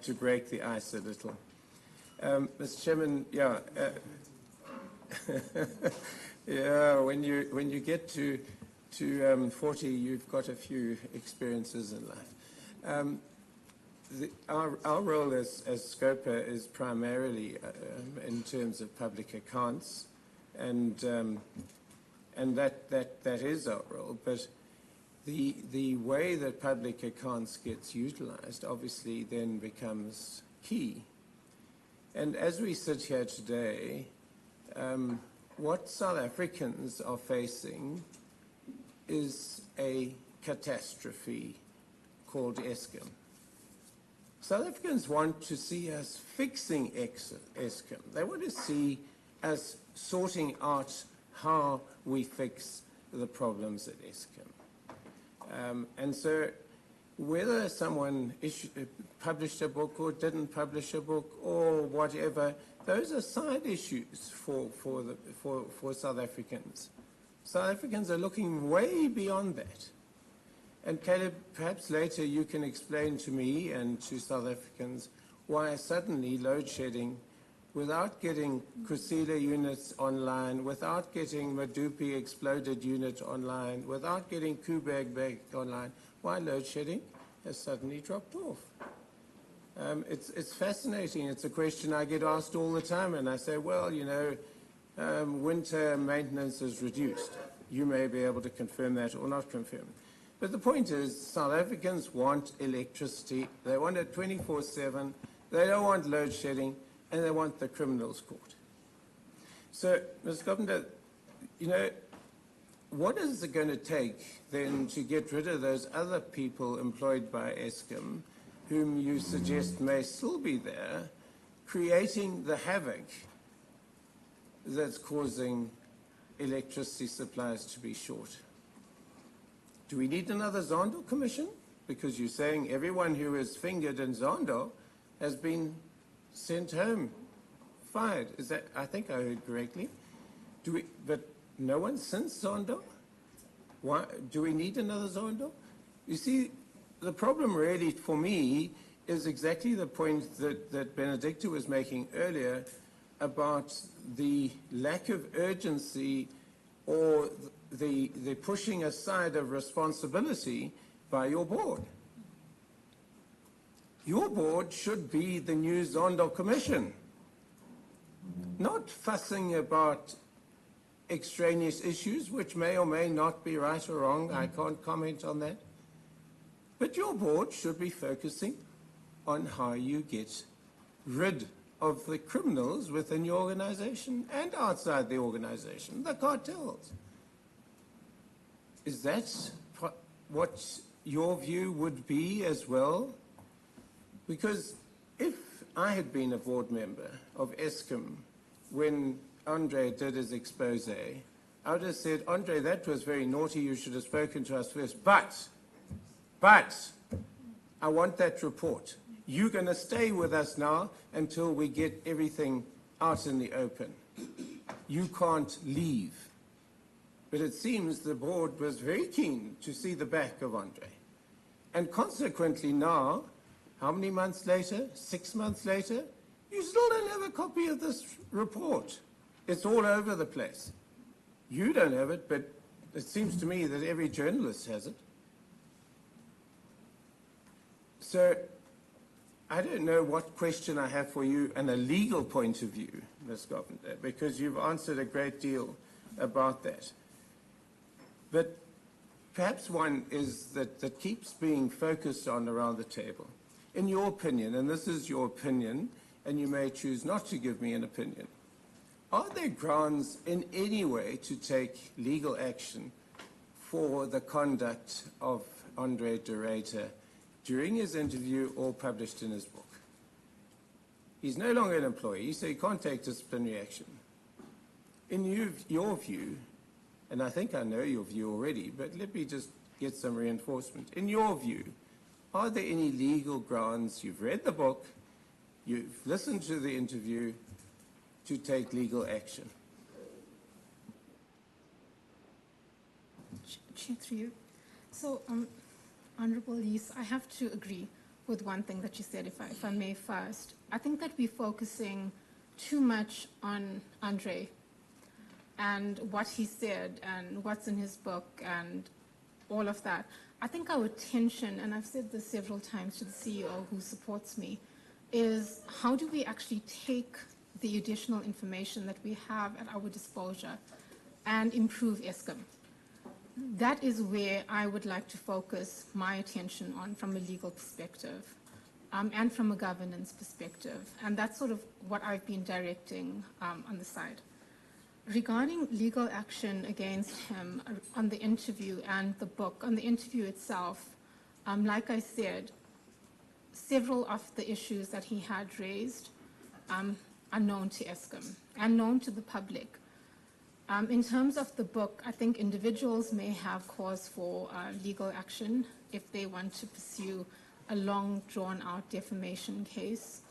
to break the ice a little. Mr. Chairman, yeah, yeah. When you get to 40, you've got a few experiences in life. Our role as SCOPA is primarily in terms of public accounts, and that is our role. But the way that public accounts gets utilized obviously then becomes key. And as we sit here today, what South Africans are facing is a catastrophe called Eskom. South Africans want to see us fixing Eskom. They want to see us sorting out how we fix the problems at Eskom. And so whether someone published a book or didn't publish a book or whatever, those are side issues for South Africans. South Africans are looking way beyond that. And Caleb, perhaps later you can explain to me and to South Africans why suddenly load shedding, without getting Kusile units online, without getting Madupi exploded unit online, without getting Kubeg back online, why load shedding has suddenly dropped off. It's fascinating. It's a question I get asked all the time, and I say, well, you know, winter maintenance is reduced. You may be able to confirm that or not confirm it. But the point is, South Africans want electricity. They want it 24/7. They don't want load shedding, and they want the criminals caught. So, Ms. Governor, you know, what is it going to take then to get rid of those other people employed by Eskom, whom you suggest may still be there, creating the havoc that's causing electricity supplies to be short? Do we need another Zondo commission? Because you're saying everyone who is fingered in Zondo has been sent home, fired. Is that, I think I heard correctly. But no one since Zondo? Why, do we need another Zondo? You see, the problem really for me is exactly the point that Benedicta was making earlier about the lack of urgency or the pushing aside of responsibility by your board. Your board should be the new Zondo Commission, not fussing about extraneous issues, which may or may not be right or wrong. I can't comment on that. But your board should be focusing on how you get rid of the criminals within your organization and outside the organization, the cartels. Is that what your view would be as well? Because if I had been a board member of Eskom when Andre did his expose, I would have said, Andre, that was very naughty, you should have spoken to us first. But, I want that report. You're going to stay with us now until we get everything out in the open. You can't leave. But it seems the board was very keen to see the back of Andre. And consequently now, how many months later, 6 months later, you still don't have a copy of this report. It's all over the place. You don't have it, but it seems to me that every journalist has it. So I don't know what question I have for you in a legal point of view, Ms. Governor, because you've answered a great deal about that. But perhaps one is that keeps being focused on around the table. In your opinion, and this is your opinion, and you may choose not to give me an opinion, are there grounds in any way to take legal action for the conduct of Andre de Ruyter during his interview or published in his book? He's no longer an employee, so he can't take disciplinary action. In your view, and I think I know your view already, but let me just get some reinforcement. In your view, are there any legal grounds, you've read the book, you've listened to the interview, to take legal action? Chair, through you. So, Honourable Lees, I have to agree with one thing that you said, if I may first. I think that we're focusing too much on Andre and what he said and what's in his book and all of that. I think our attention, and I've said this several times to the CEO who supports me, is how do we actually take the additional information that we have at our disposal and improve Eskom? That is where I would like to focus my attention on from a legal perspective and from a governance perspective. And that's sort of what I've been directing on the side. Regarding legal action against him on the interview and the book, on the interview itself, like I said, several of the issues that he had raised are known to Eskom and known to the public. In terms of the book, I think individuals may have cause for legal action if they want to pursue a long, drawn-out defamation case.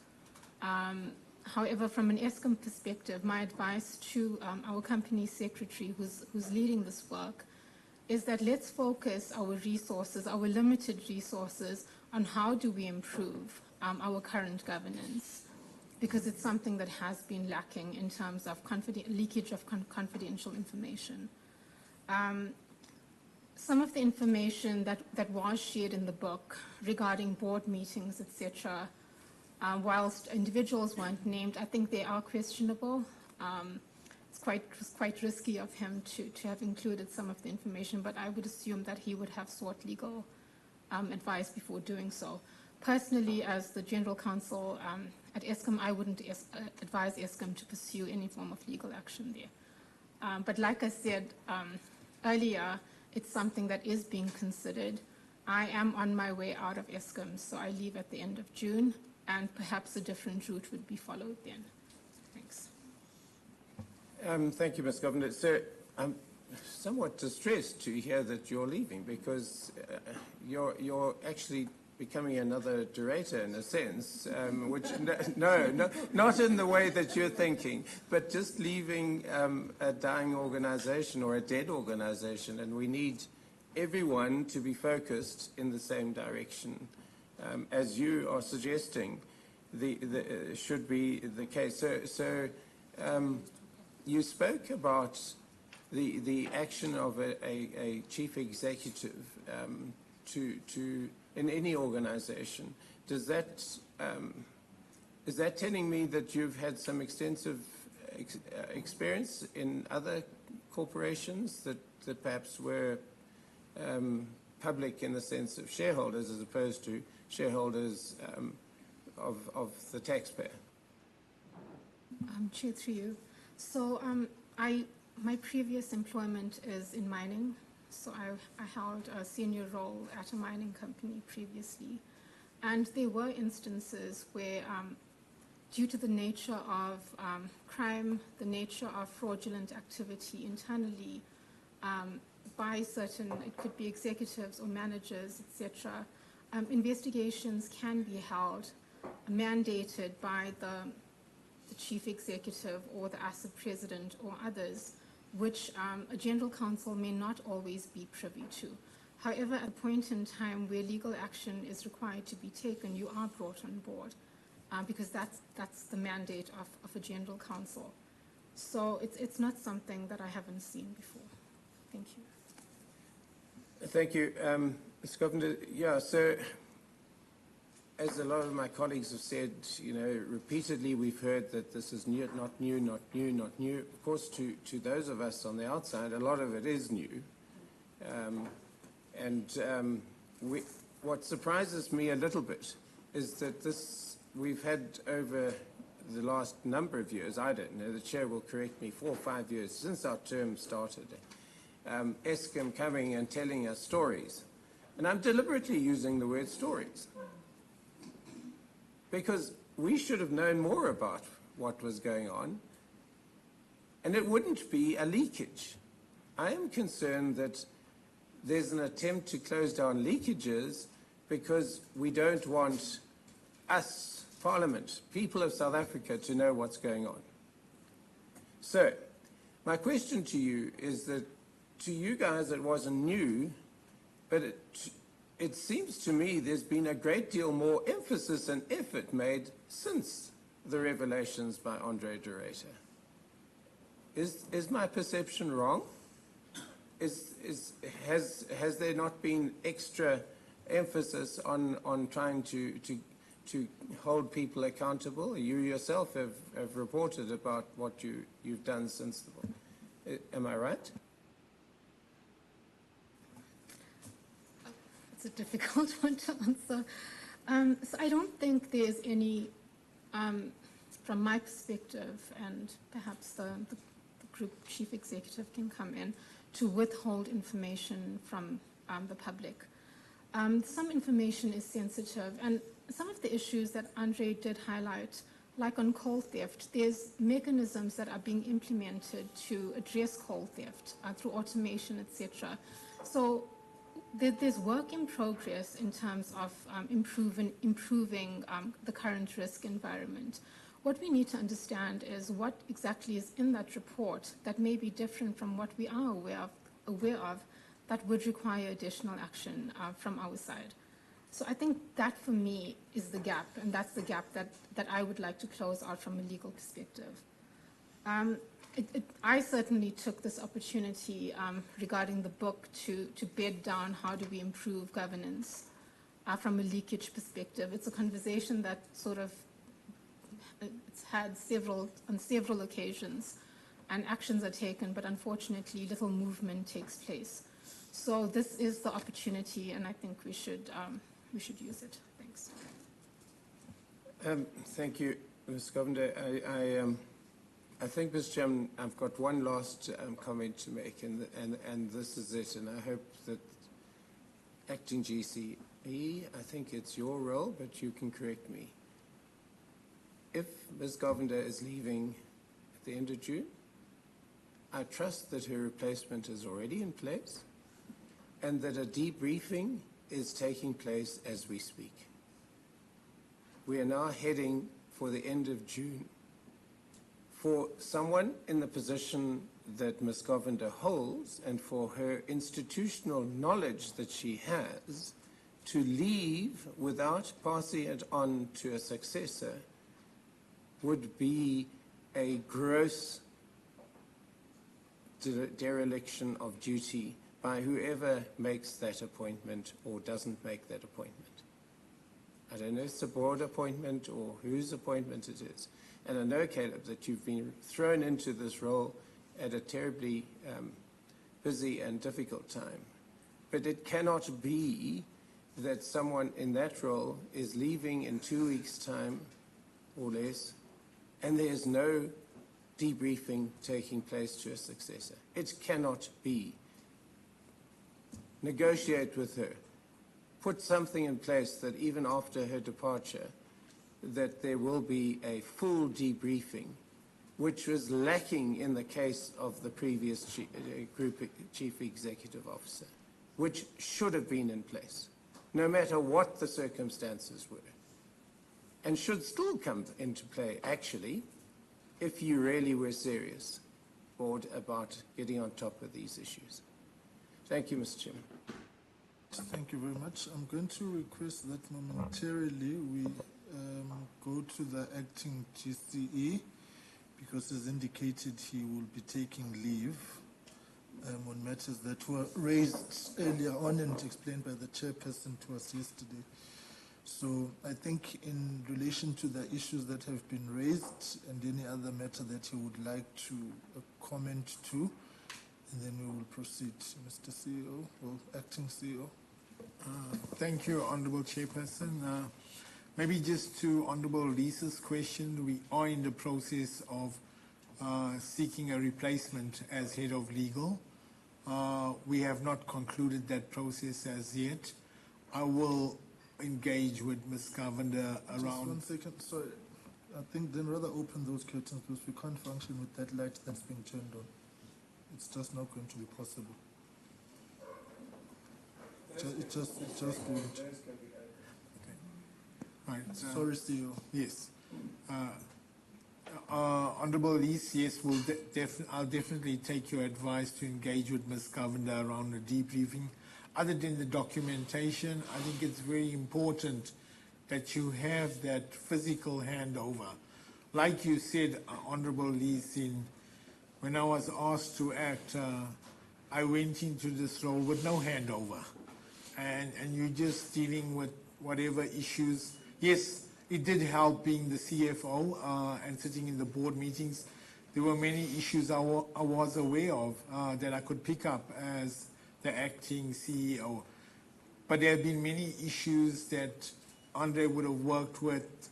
However, from an Eskom perspective, my advice to our company secretary who's leading this work is that let's focus our resources, our limited resources, on how do we improve our current governance, because it's something that has been lacking in terms of leakage of confidential information. Some of the information that was shared in the book regarding board meetings, etc., whilst individuals weren't named, I think they are questionable. It's quite risky of him to have included some of the information, but I would assume that he would have sought legal advice before doing so. Personally, as the General Counsel at Eskom, I wouldn't advise Eskom to pursue any form of legal action there. But like I said earlier, it's something that is being considered. I am on my way out of Eskom, so I leave at the end of June, and perhaps a different route would be followed then. Thanks. Thank you, Ms. Governor. So I'm somewhat distressed to hear that you're leaving, because you're actually becoming another de Ruyter in a sense, which no, not in the way that you're thinking, but just leaving a dying organization or a dead organization, and we need everyone to be focused in the same direction, as you are suggesting should be the case. So you spoke about the action of a chief executive to in any organization. Does that is that telling me that you've had some extensive experience in other corporations that perhaps were public in the sense of shareholders as opposed to shareholders of the taxpayer? Chair, through you. So my previous employment is in mining. So I held a senior role at a mining company previously. And there were instances where, due to the nature of crime, the nature of fraudulent activity internally, by certain, it could be executives or managers, etc., investigations can be held, mandated by the chief executive or the ASIP president or others, which a general counsel may not always be privy to. However, at a point in time where legal action is required to be taken, you are brought on board, because that's the mandate of a general counsel. So it's not something that I haven't seen before. Thank you. Thank you, Ms. Governor. Yeah, so as a lot of my colleagues have said, repeatedly we've heard that this is new, not new, not new, not new. Of course, to those of us on the outside, a lot of it is new. What surprises me a little bit is that we've had over the last number of years, I don't know, the chair will correct me, 4 or 5 years since our term started, Eskom coming and telling us stories. And I'm deliberately using the word stories, because we should have known more about what was going on, and it wouldn't be a leakage. I am concerned that there's an attempt to close down leakages because we don't want us, Parliament, people of South Africa, to know what's going on. So, my question to you is that to you guys it wasn't new, but it seems to me there's been a great deal more emphasis and effort made since the revelations by Andre de Ruyter. Is my perception wrong? Has there not been extra emphasis on trying to hold people accountable? You yourself have reported about what you've done since the war. Am I right? It's a difficult one to answer. So I don't think there's any, from my perspective, and perhaps the Group Chief Executive can come in to withhold information from the public. Some information is sensitive, and some of the issues that Andre did highlight, like on coal theft, there's mechanisms that are being implemented to address coal theft through automation, etc. So there's work in progress in terms of improving the current risk environment. What we need to understand is what exactly is in that report that may be different from what we are aware of that would require additional action from our side. So I think that for me is the gap, and that's the gap that I would like to close out from a legal perspective. I certainly took this opportunity regarding the book to bed down how do we improve governance from a leakage perspective. It's a conversation that sort of it's had on several occasions, and actions are taken, but unfortunately little movement takes place. So this is the opportunity, and I think we should use it. Thanks. Thank you, Ms. Govender. I think, Mr. Chairman, I've got one last comment to make, and this is it, and I hope that acting GCE, I think it's your role, but you can correct me. If Ms. Govender is leaving at the end of June, I trust that her replacement is already in place and that a debriefing is taking place as we speak. We are now heading for the end of June. For someone in the position that Ms. Govender holds and for her institutional knowledge that she has, to leave without passing it on to a successor would be a gross dereliction of duty by whoever makes that appointment or doesn't make that appointment. I don't know if it's a board appointment or whose appointment it is. And I know, Caleb, that you've been thrown into this role at a terribly busy and difficult time. But it cannot be that someone in that role is leaving in 2 weeks' time or less, and there's no debriefing taking place to a successor. It cannot be. Negotiate with her. Put something in place that even after her departure, that there will be a full debriefing, which was lacking in the case of the previous Group Chief Executive Officer, which should have been in place, no matter what the circumstances were, and should still come into play, actually, if you really were serious, Board, about getting on top of these issues. Thank you, Mr. Chairman. Thank you very much. I'm going to request that momentarily we go to the acting GCE, because as indicated he will be taking leave on matters that were raised earlier on and explained by the chairperson to us yesterday. So I think in relation to the issues that have been raised and any other matter that he would like to comment to, and then we will proceed. Mr. CEO or acting CEO. Thank you, Honourable Chairperson. Maybe just to Honourable Lisa's question, we are in the process of seeking a replacement as head of legal. We have not concluded that process as yet. I will engage with Ms. Govender around... Just 1 second, sorry. I think then rather open those curtains, because we can't function with that light that's being turned on. It's just not going to be possible. It just won't. Okay. Right. Sorry, CEO. Yes. Honourable Elise, yes, I'll definitely take your advice to engage with Ms. Govender around the debriefing. Other than the documentation, I think it's very important that you have that physical handover. Like you said, Honourable Elise, when I was asked to act, I went into this role with no handover. And you're just dealing with whatever issues. Yes, it did help being the CFO and sitting in the board meetings. There were many issues I was aware of that I could pick up as the acting CEO. But there have been many issues that Andre would have worked with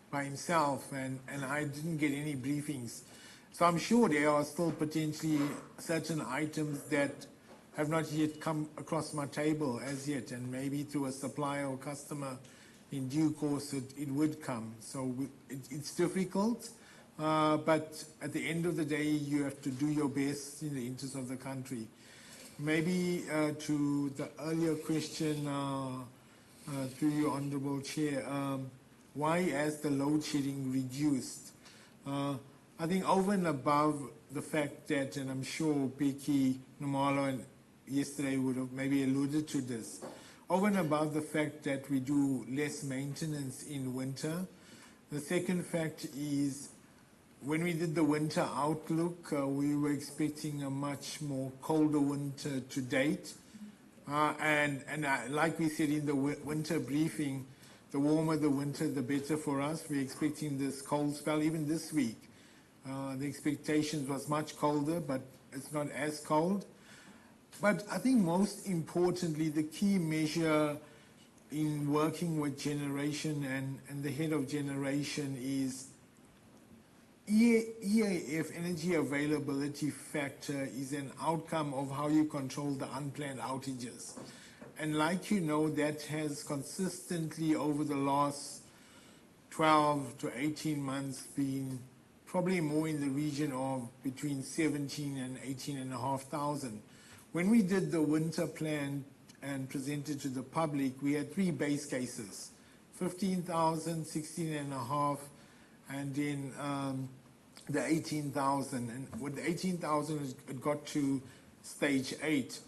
by himself, and I didn't get any briefings. So I'm sure there are still potentially certain items that have not yet come across my table as yet, and maybe through a supplier or customer in due course it would come. So it's difficult, but at the end of the day, you have to do your best in the interest of the country. Maybe to the earlier question, through you, Honourable Chair, why has the load shedding reduced? I think over and above the fact that, and I'm sure Becky Nomalo and yesterday would have maybe alluded to this, over and above the fact that we do less maintenance in winter, the second fact is when we did the winter outlook, we were expecting a much more colder winter to date. And like we said in the winter briefing, the warmer the winter, the better for us. We're expecting this cold spell even this week. The expectations was much colder, but it's not as cold. But I think most importantly, the key measure in working with generation and the head of generation is EAF, energy availability factor, is an outcome of how you control the unplanned outages. And like you know, that has consistently over the last 12 to 18 months been probably more in the region of between 17 and 18,500. When we did the winter plan and presented to the public, we had three base cases, 15,000, 16.5, and then the 18,000. And with the 18,000, it got to stage 8.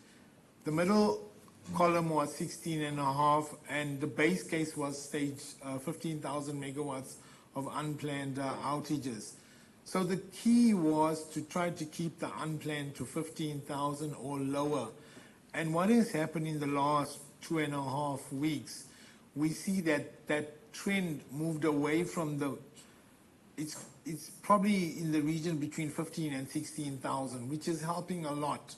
The middle column was 16.5, and the base case was stage 15,000 megawatts of unplanned outages. So the key was to try to keep the unplanned to 15,000 or lower. And what has happened in the last 2.5 weeks, we see that that trend moved away from the, it's probably in the region between 15 and 16,000, which is helping a lot.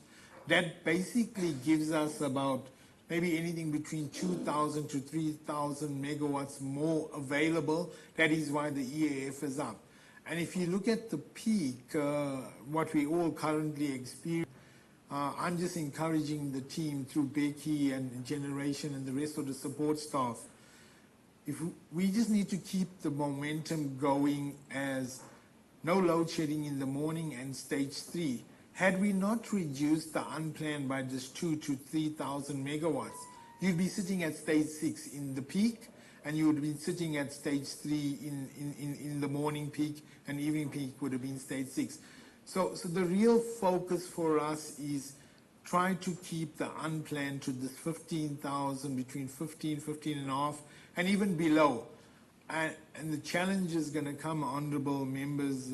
That basically gives us about maybe anything between 2,000 to 3,000 megawatts more available. That is why the EAF is up. And if you look at the peak, what we all currently experience, I'm just encouraging the team through Becky and Generation and the rest of the support staff. If we just need to keep the momentum going as no load shedding in the morning and stage 3. Had we not reduced the unplanned by just 2,000 to 3,000 megawatts, you'd be sitting at stage 6 in the peak, and you would be sitting at stage 3 in the morning peak, and evening peak would have been stage 6. So the real focus for us is try to keep the unplanned to this 15,000, between 15, 15.5, and even below. And the challenge is going to come, honourable members,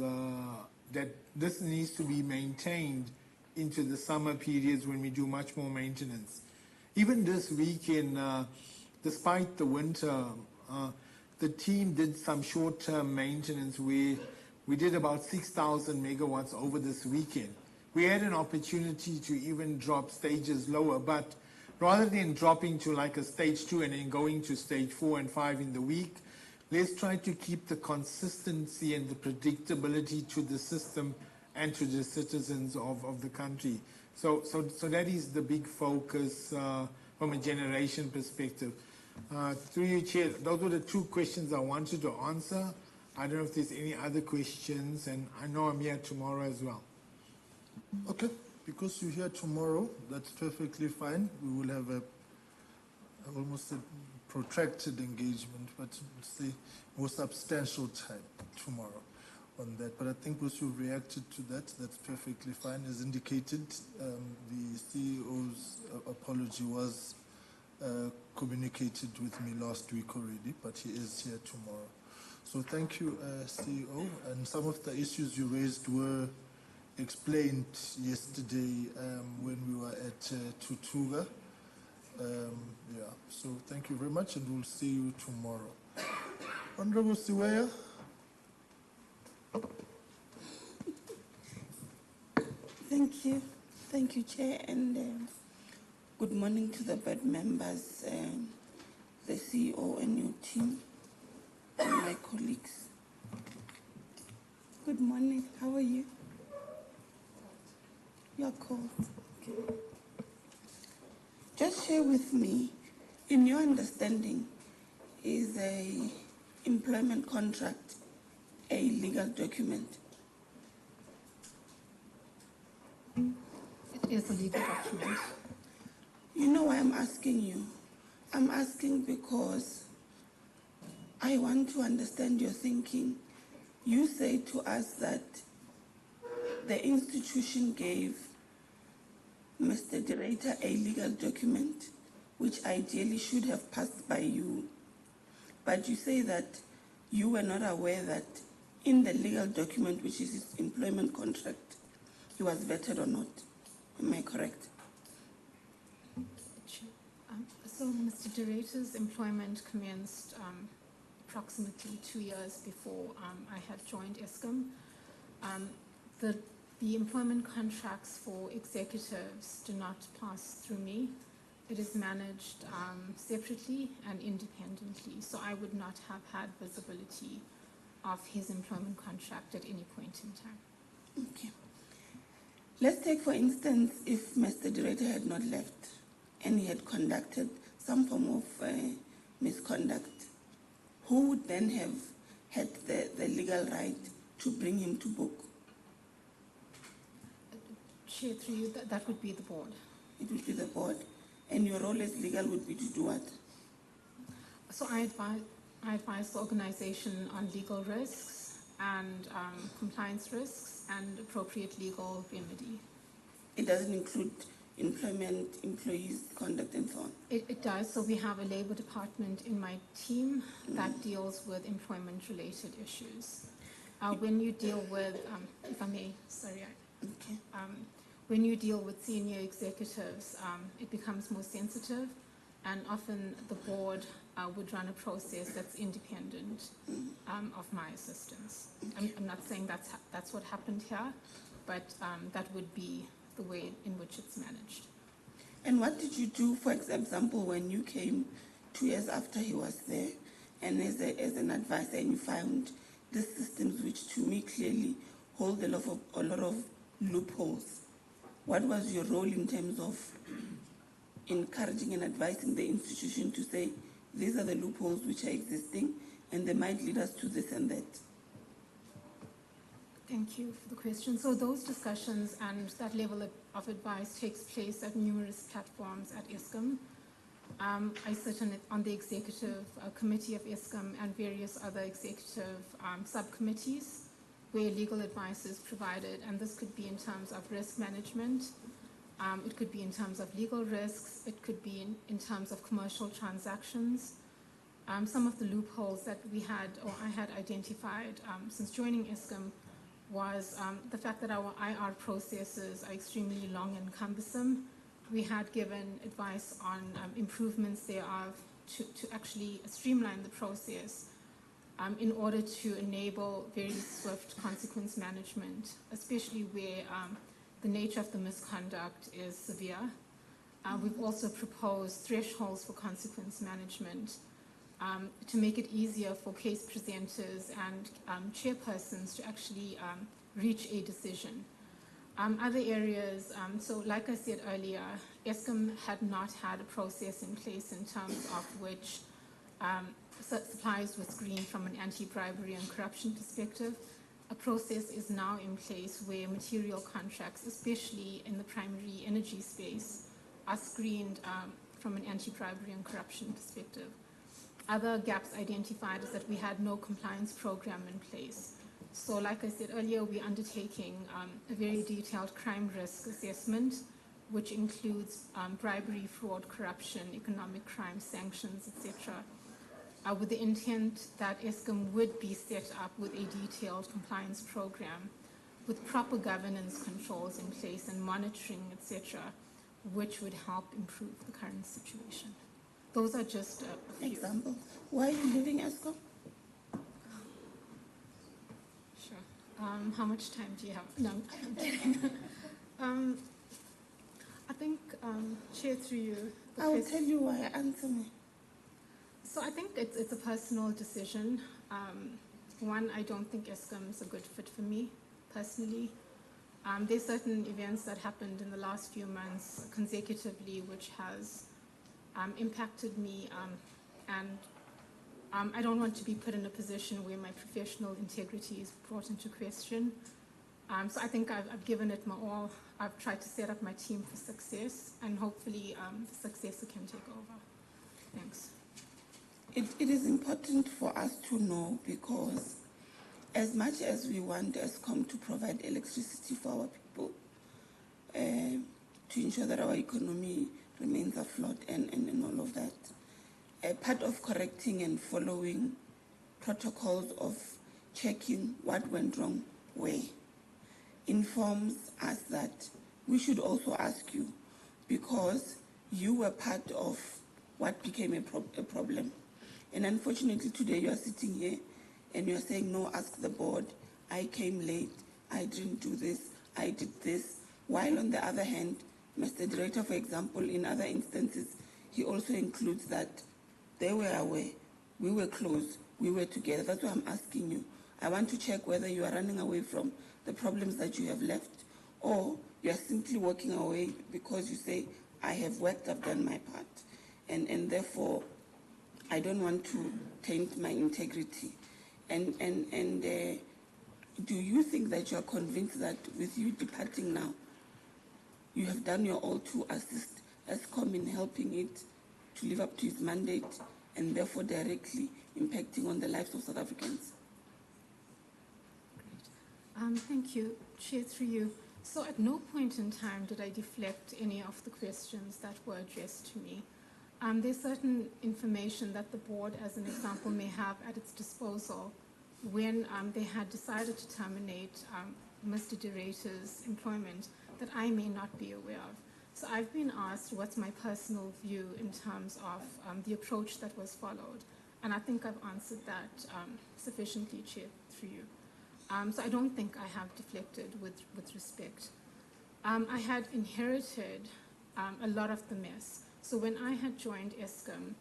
that this needs to be maintained into the summer periods when we do much more maintenance. Even this weekend, despite the winter, the team did some short-term maintenance where we did about 6,000 megawatts over this weekend. We had an opportunity to even drop stages lower, but rather than dropping to like a stage 2 and then going to stage 4 and 5 in the week, let's try to keep the consistency and the predictability to the system and to the citizens of the country. So that is the big focus from a generation perspective. Through you, Chair, those were the two questions I wanted to answer. I don't know if there's any other questions, and I know I'm here tomorrow as well. Okay, because you're here tomorrow, that's perfectly fine. We will have almost a protracted engagement, but it's the more substantial time tomorrow on that. But I think once you've reacted to that, that's perfectly fine. As indicated, the CEO's apology was communicated with me last week already, but he is here tomorrow. So thank you, CEO. And some of the issues you raised were explained yesterday when we were at Tutuka. Yeah, so thank you very much, and we'll see you tomorrow. Honorable Siweya. Thank you, Chair, and good morning to the board members, the CEO and your team, and my colleagues. Good morning, how are you? Your call. Okay. Just share with me, in your understanding, is a employment contract a legal document? It is a legal document. You know why I'm asking you? I'm asking because I want to understand your thinking. You say to us that the institution gave Mr. de Ruyter a legal document which ideally should have passed by you. But you say that you were not aware that in the legal document, which is his employment contract, he was vetted or not. Am I correct? So Mr. de Ruyter's employment commenced approximately 2 years before I had joined Eskom. The employment contracts for executives do not pass through me. It is managed separately and independently, so I would not have had visibility of his employment contract at any point in time. Okay. Let's take, for instance, if Mr. de Ruyter had not left and he had conducted some form of misconduct, who would then have had the legal right to bring him to book? Chair, through you, that would be the board. It would be the board. And your role as legal would be to do what? So I advise the organization on legal risks and compliance risks and appropriate legal remedy. It doesn't include employment, employees' conduct, and so on? It does. So we have a labor department in my team that deals with employment-related issues. When you deal with, if I may, sorry, okay. When you deal with senior executives, it becomes more sensitive, and often the board would run a process that's independent of my assistance. I'm not saying that's what happened here, but that would be the way in which it's managed. And what did you do, for example, when you came 2 years after he was there, and as an advisor, and you found the systems which, to me, clearly hold a lot of loopholes? What was your role in terms of encouraging and advising the institution to say, these are the loopholes which are existing, and they might lead us to this and that? Thank you for the question. So those discussions and that level of advice takes place at numerous platforms at Eskom. I sit on the executive committee of Eskom and various other executive subcommittees where legal advice is provided, and this could be in terms of risk management, it could be in terms of legal risks, it could be in terms of commercial transactions. Some of the loopholes that we had, or I had identified since joining Eskom, was the fact that our IR processes are extremely long and cumbersome. We had given advice on improvements thereof to actually streamline the process in order to enable very swift consequence management, especially where the nature of the misconduct is severe. We've also proposed thresholds for consequence management to make it easier for case presenters and chairpersons to actually reach a decision. Other areas, so like I said earlier, Eskom had not had a process in place in terms of which suppliers were screened from an anti-bribery and corruption perspective. A process is now in place where material contracts, especially in the primary energy space, are screened from an anti-bribery and corruption perspective. Other gaps identified is that we had no compliance program in place. So like I said earlier, we're undertaking a very detailed crime risk assessment, which includes bribery, fraud, corruption, economic crime, sanctions, etc., with the intent that Eskom would be set up with a detailed compliance program with proper governance controls in place and monitoring, etc., which would help improve the current situation. Those are just a few. Example. Why are you leaving Eskom? Sure. How much time do you have? No, I'm kidding. I think, Chair, through you. I will tell you why. Answer me. So I think it's a personal decision. One, I don't think Eskom is a good fit for me, personally. There's certain events that happened in the last few months consecutively which has impacted me, and I don't want to be put in a position where my professional integrity is brought into question. So I think I've given it my all. I've tried to set up my team for success, and hopefully the successor can take over. Thanks. It is important for us to know, because as much as we want Eskom to provide electricity for our people, to ensure that our economy remains afloat and all of that, part of correcting and following protocols of checking what went wrong where informs us that we should also ask you, because you were part of what became a problem. And unfortunately today you are sitting here and you are saying, no, ask the board, I came late, I didn't do this, I did this. While on the other hand, Mr. de Ruyter, for example, in other instances, he also includes that they were aware, we were close, we were together. That's why I'm asking you. I want to check whether you are running away from the problems that you have left, or you are simply walking away because you say, I have worked, I've done my part, and therefore I don't want to taint my integrity. And do you think that you are convinced that with you departing now, you have done your all to assist Eskom in helping it to live up to its mandate, and therefore directly impacting on the lives of South Africans? Thank you. Chair, through you. So at no point in time did I deflect any of the questions that were addressed to me. There's certain information that the board, as an example, may have at its disposal when they had decided to terminate Mr. de Ruyter's employment that I may not be aware of. So I've been asked what's my personal view in terms of the approach that was followed. And I think I've answered that sufficiently, Chair, through you. So I don't think I have deflected with respect. I had inherited a lot of the mess. So when I had joined Eskom,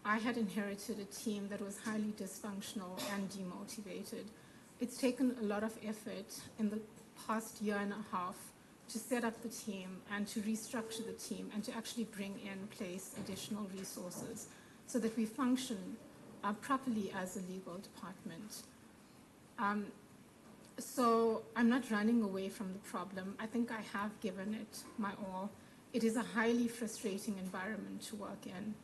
I had inherited a team that was highly dysfunctional and demotivated. It's taken a lot of effort in the past year and a half to set up the team and to restructure the team and to actually bring in place additional resources so that we function properly as a legal department. So I'm not running away from the problem. I think I have given it my all. It is a highly frustrating environment to work in.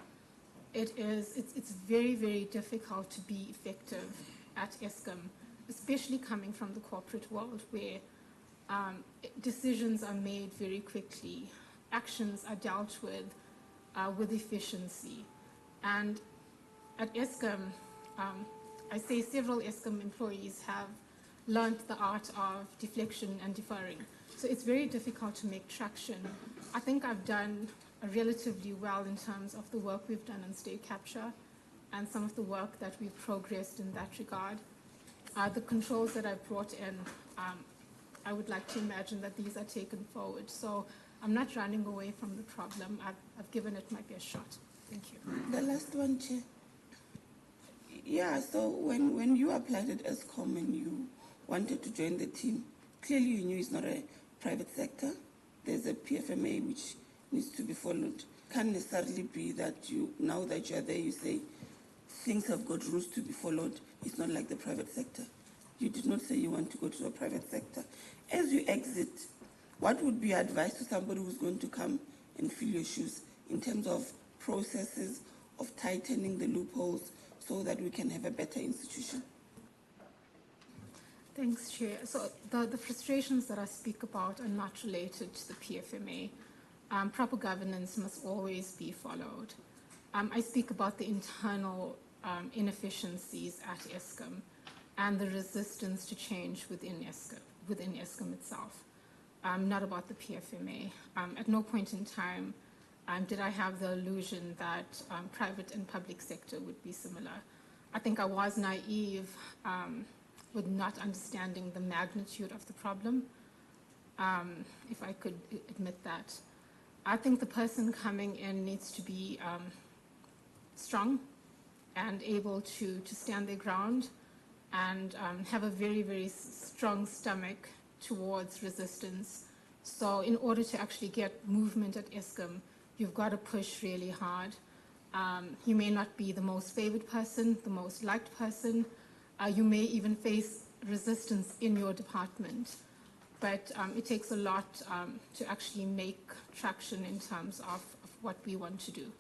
It's very, very difficult to be effective at Eskom, especially coming from the corporate world where decisions are made very quickly, actions are dealt with efficiency. And at Eskom, I say several Eskom employees have learned the art of deflection and deferring. So it's very difficult to make traction. I think I've done relatively well in terms of the work we've done on state capture and some of the work that we've progressed in that regard. The controls that I've brought in, I would like to imagine that these are taken forward. So I'm not running away from the problem. I've given it my best shot. Thank you. The last one, Chair. Yeah, so when you applied at Eskom and you wanted to join the team, clearly you knew it's not a private sector. There's a PFMA which needs to be followed. Can't necessarily be that you, now that you're there, you say things have got rules to be followed. It's not like the private sector. You did not say you want to go to the private sector. As you exit, what would be your advice to somebody who's going to come and fill your shoes in terms of processes, of tightening the loopholes so that we can have a better institution? Thanks, Chair. So the frustrations that I speak about are not related to the PFMA. Proper governance must always be followed. I speak about the internal inefficiencies at Eskom and the resistance to change within Eskom itself, not about the PFMA. At no point in time did I have the illusion that private and public sector would be similar. I think I was naive with not understanding the magnitude of the problem, if I could admit that. I think the person coming in needs to be strong and able to stand their ground and have a very, very strong stomach towards resistance. So in order to actually get movement at Eskom, you've got to push really hard. You may not be the most favored person, the most liked person. You may even face resistance in your department. But it takes a lot to actually make traction in terms of what we want to do.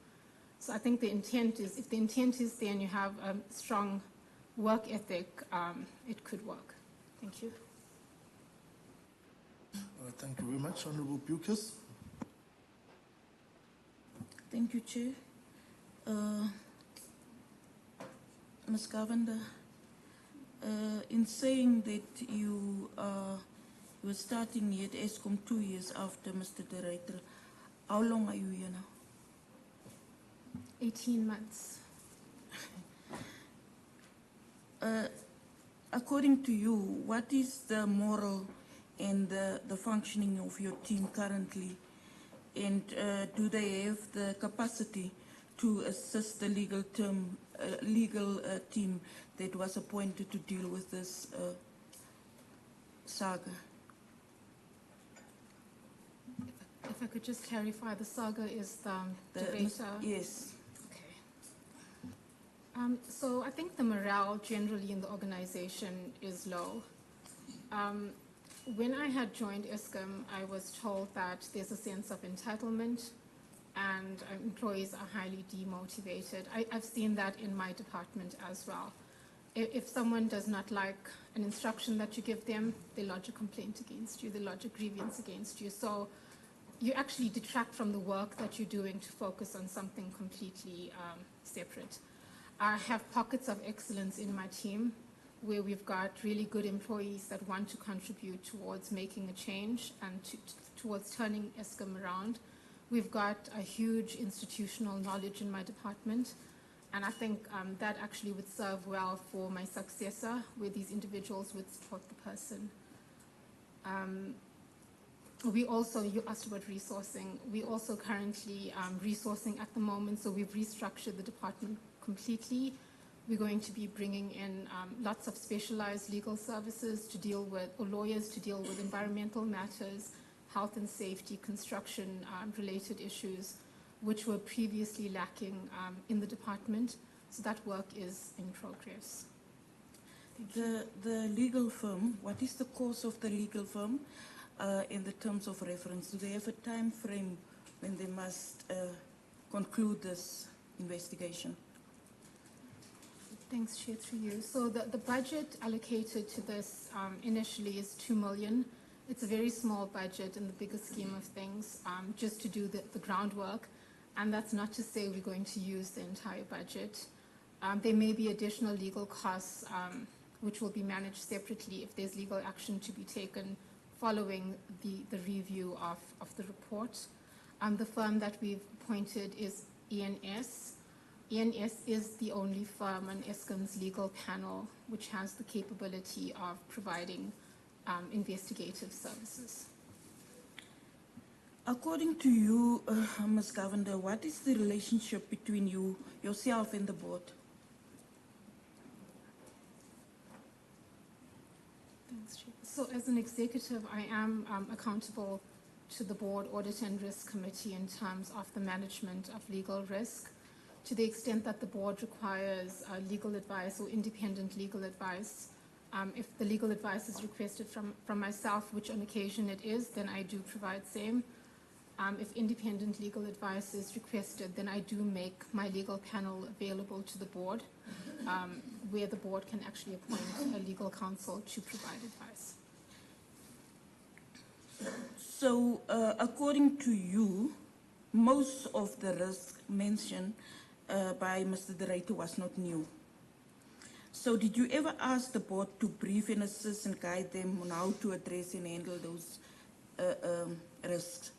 So I think the intent is, if the intent is there and you have a strong work ethic, it could work. Thank you. Thank you very much, Honorable Bukes. Thank you, Chair. Ms. Governor, in saying that you were starting here at Eskom 2 years after Mr. de Ruyter, how long are you here now? 18 months. According to you, what is the moral and the functioning of your team currently? And do they have the capacity to assist the legal team that was appointed to deal with this saga? If I could just clarify, the saga is the data. Yes. So I think the morale generally in the organization is low. When I had joined Eskom, I was told that there's a sense of entitlement and employees are highly demotivated. I've seen that in my department as well. If someone does not like an instruction that you give them, they lodge a complaint against you, they lodge a grievance against you. So you actually detract from the work that you're doing to focus on something completely separate. I have pockets of excellence in my team where we've got really good employees that want to contribute towards making a change and towards turning Eskom around. We've got a huge institutional knowledge in my department, and I think that actually would serve well for my successor, where these individuals would support the person. We also, you asked about resourcing, we also currently resourcing at the moment, so we've restructured the department completely. We're going to be bringing in lots of specialized legal services to deal with, or lawyers to deal with environmental matters, health and safety, construction related issues, which were previously lacking in the department. So that work is in progress. The legal firm, what is the course of the legal firm in the terms of reference? Do they have a time frame when they must conclude this investigation? Thanks, Chair, through you. So the budget allocated to this initially is 2 million. It's a very small budget in the bigger scheme of things, just to do the groundwork. And that's not to say we're going to use the entire budget. There may be additional legal costs which will be managed separately if there's legal action to be taken following the review of the report. The firm that we've appointed is ENS. ENS is the only firm on Eskom's legal panel which has the capability of providing investigative services. According to you, Ms. Governor, what is the relationship between yourself and the board? Thanks, Chief. So as an executive, I am accountable to the Board Audit and Risk Committee in terms of the management of legal risk. To the extent that the board requires legal advice or independent legal advice, if the legal advice is requested from myself, which on occasion it is, then I do provide same. If independent legal advice is requested, then I do make my legal panel available to the board, where the board can actually appoint a legal counsel to provide advice. So, according to you, most of the risk mentioned by Mr. de Ruyter was not new. So did you ever ask the board to brief and assist and guide them on how to address and handle those risks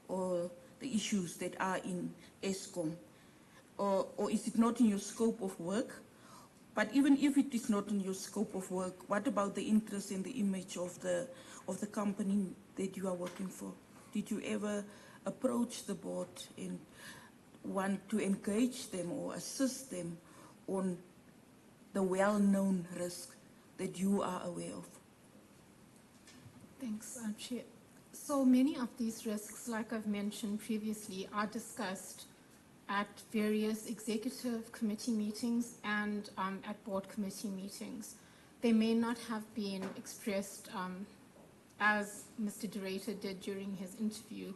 or the issues that are in Eskom? Or is it not in your scope of work? But even if it is not in your scope of work, what about the interest and the image of the company that you are working for? Did you ever approach the board and want to engage them or assist them on the well-known risk that you are aware of? Thanks, Chair. So many of these risks, like I've mentioned previously, are discussed at various executive committee meetings and at board committee meetings. They may not have been expressed as Mr. de Ruyter did during his interview,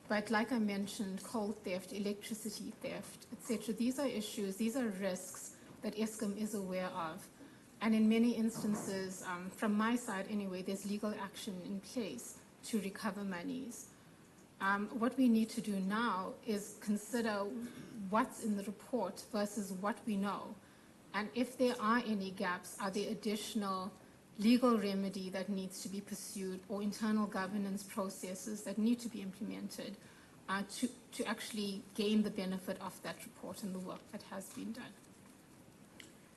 but like I mentioned, coal theft, electricity theft, etc. These are issues, these are risks that Eskom is aware of. And in many instances, from my side anyway, there's legal action in place to recover monies. What we need to do now is consider what's in the report versus what we know. And if there are any gaps, are there additional legal remedy that needs to be pursued or internal governance processes that need to be implemented to actually gain the benefit of that report and the work that has been done.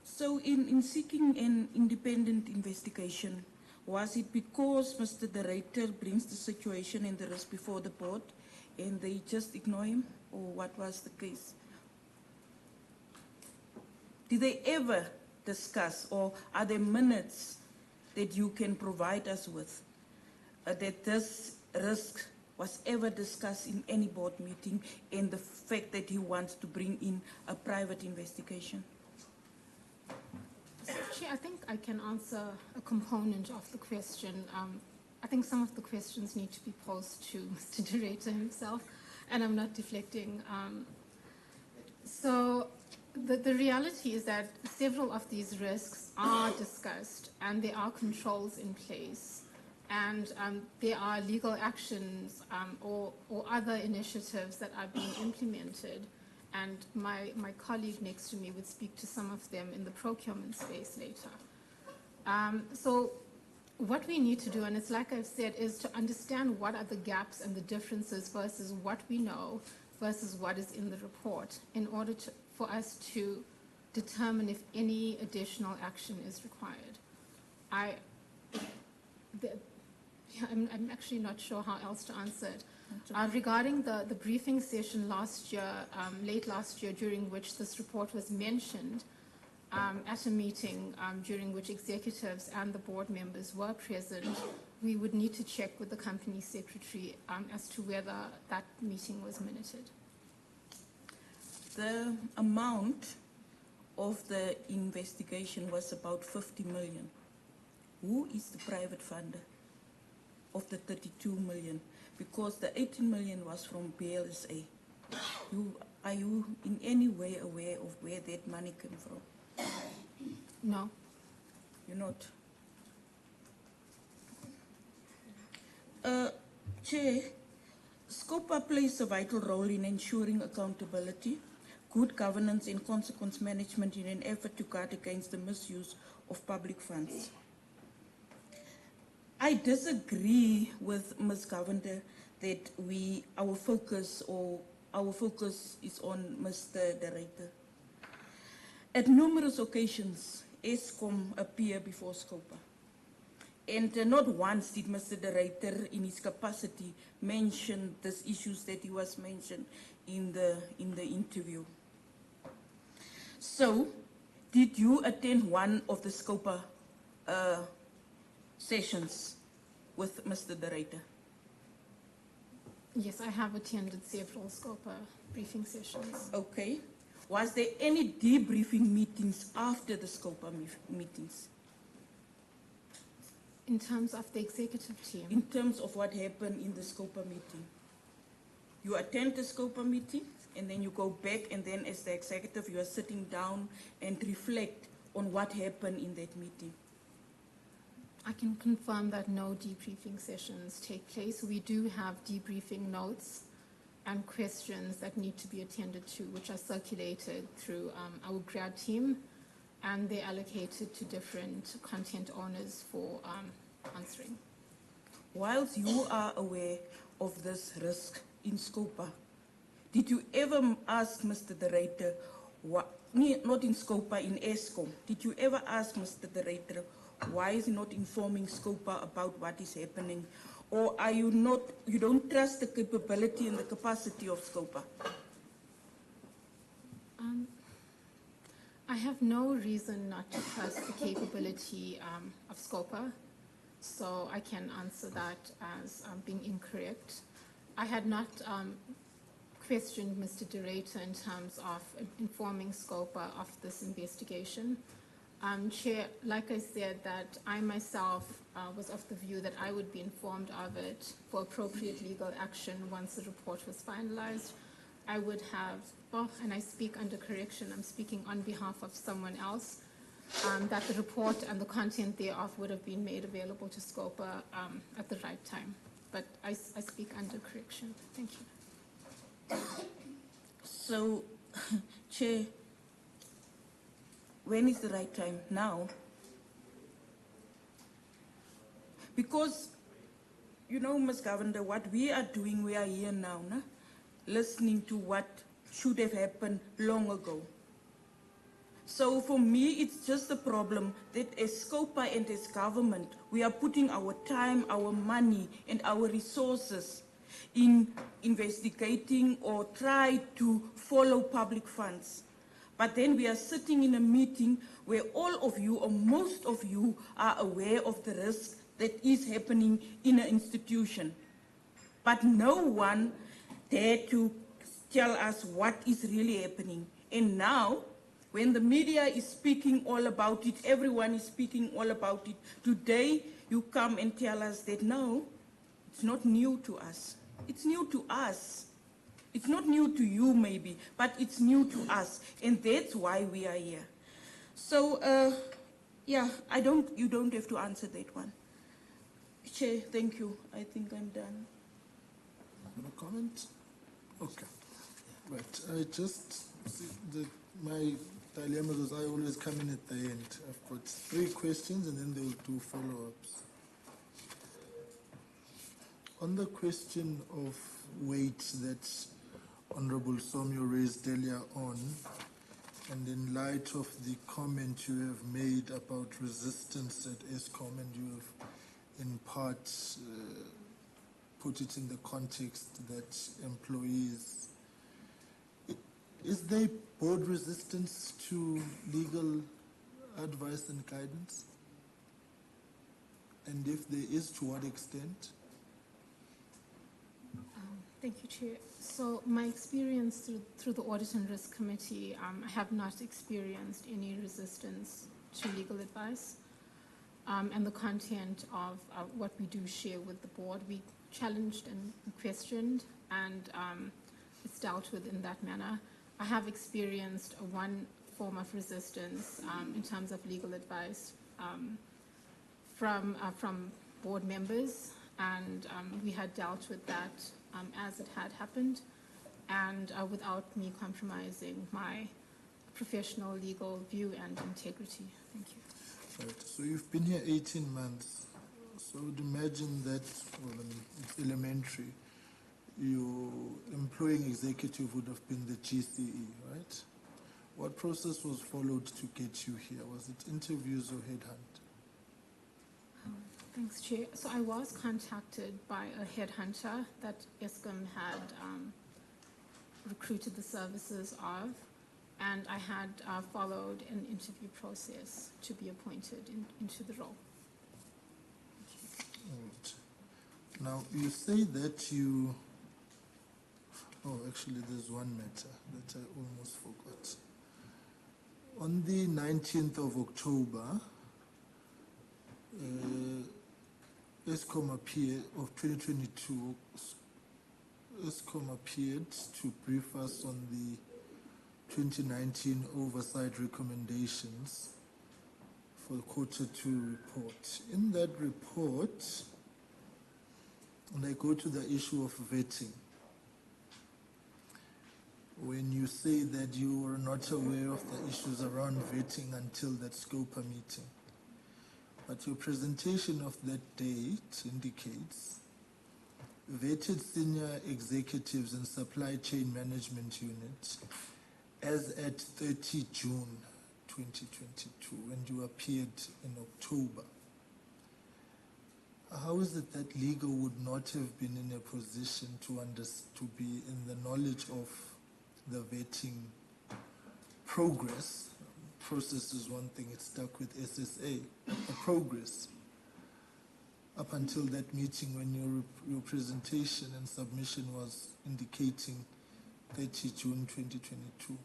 So in seeking an independent investigation, was it because Mr. de Ruyter brings the situation and the risk before the board and they just ignore him, or what was the case? Did they ever discuss, or are there minutes that you can provide us with that this risk was ever discussed in any board meeting, and the fact that he wants to bring in a private investigation? Chair, I think I can answer a component of the question. I think some of the questions need to be posed to Mr. de Ruyter himself, and I'm not deflecting. So the reality is that several of these risks are discussed, and there are controls in place, and there are legal actions or other initiatives that are being implemented. And my colleague next to me would speak to some of them in the procurement space later. So what we need to do, and it's like I've said, is to understand what are the gaps and the differences versus what we know versus what is in the report in order for us to determine if any additional action is required. I'm actually not sure how else to answer it. Regarding the briefing session last year, late last year, during which this report was mentioned at a meeting during which executives and the board members were present, we would need to check with the company secretary as to whether that meeting was minuted. The amount of the investigation was about 50 million. Who is the private funder of the 32 million? Because the 18 million was from BLSA. Are you in any way aware of where that money came from? No. You're not? Chair, SCOPA plays a vital role in ensuring accountability, good governance and consequence management in an effort to guard against the misuse of public funds. I disagree with Ms. Govender that our focus is on Mr. de Ruyter. At numerous occasions, Eskom appeared before SCOPA, and not once did Mr. de Ruyter, in his capacity, mention these issues that he was mentioned in the interview. So, did you attend one of the SCOPA sessions with Mr. de Ruyter? Yes, I have attended several SCOPA briefing sessions. Okay. Was there any debriefing meetings after the SCOPA meetings? In terms of the executive team? In terms of what happened in the SCOPA meeting. You attend the SCOPA meeting, and then you go back, and then as the executive, you are sitting down and reflect on what happened in that meeting. I can confirm that no debriefing sessions take place. We do have debriefing notes and questions that need to be attended to, which are circulated through our grad team, and they're allocated to different content owners for answering. Whilst you are aware of this risk in SCOPA, did you ever ask Mr. de Ruyter, not in SCOPA, in Eskom, did you ever ask Mr. de Ruyter, why is he not informing SCOPA about what is happening? Or are you not, you don't trust the capability and the capacity of SCOPA? I have no reason not to trust the capability of SCOPA. so I can answer that as being incorrect. I had not questioned Mr. de Ruyter in terms of informing SCOPA of this investigation. Chair, like I said, that I myself was of the view that I would be informed of it for appropriate legal action once the report was finalized. I would have, well, and I speak under correction, I'm speaking on behalf of someone else, that the report and the content thereof would have been made available to SCOPA at the right time. But I speak under correction. Thank you. So, Chair, when is the right time? Now? Because, you know, Ms. Governor, what we are doing, we are here now, no? Listening to what should have happened long ago. So for me, it's just a problem that as SCOPA and as government, we are putting our time, our money, and our resources in investigating or try to follow public funds. But then we are sitting in a meeting where all of you, or most of you, are aware of the risk that is happening in an institution. But no one dare to tell us what is really happening. And now, when the media is speaking all about it, everyone is speaking all about it, today you come and tell us that no, it's not new to us. It's new to us. It's not new to you maybe, but it's new to us, and that's why we are here. So, yeah, you don't have to answer that one. Chair, thank you. I think I'm done. No comment? Okay. Right, I just, my dilemma is I always come in at the end. I've got 3 questions and then they'll do follow-ups. On the question of weight that Honorable Somyo raised earlier on, and in light of the comment you have made about resistance at Eskom, and you have in part put it in the context that employees, is there board resistance to legal advice and guidance? And if there is, to what extent? Thank you, Chair. So my experience through the Audit and Risk Committee, I have not experienced any resistance to legal advice. And the content of what we do share with the board, we challenged and questioned, and it's dealt with in that manner. I have experienced one form of resistance in terms of legal advice from board members, and we had dealt with that as it had happened, and without me compromising my professional legal view and integrity. Thank you. Right. So you've been here 18 months. So I would imagine that, well, I mean, it's elementary. Your employing executive would have been the GCE, right? What process was followed to get you here? Was it interviews or headhunt? Thanks, Chair. So I was contacted by a headhunter that Eskom had recruited the services of, and I had followed an interview process to be appointed into the role. Right. Now, you say that you... Oh, actually, there's one matter that I almost forgot. On the 19th of October, Eskom appeared, of 2022, Eskom appeared to brief us on the 2019 Oversight recommendations for the Quarter 2 report. In that report, and I go to the issue of vetting, when you say that you were not aware of the issues around vetting until that SCOPA meeting, but your presentation of that date indicates vetted senior executives in supply chain management unit as at 30 June 2022, and you appeared in October. How is it that legal would not have been in a position to be in the knowledge of the vetting progress? Process is one thing, it's stuck with SSA, the progress. up until that meeting when your presentation and submission was indicating 30 June 2022.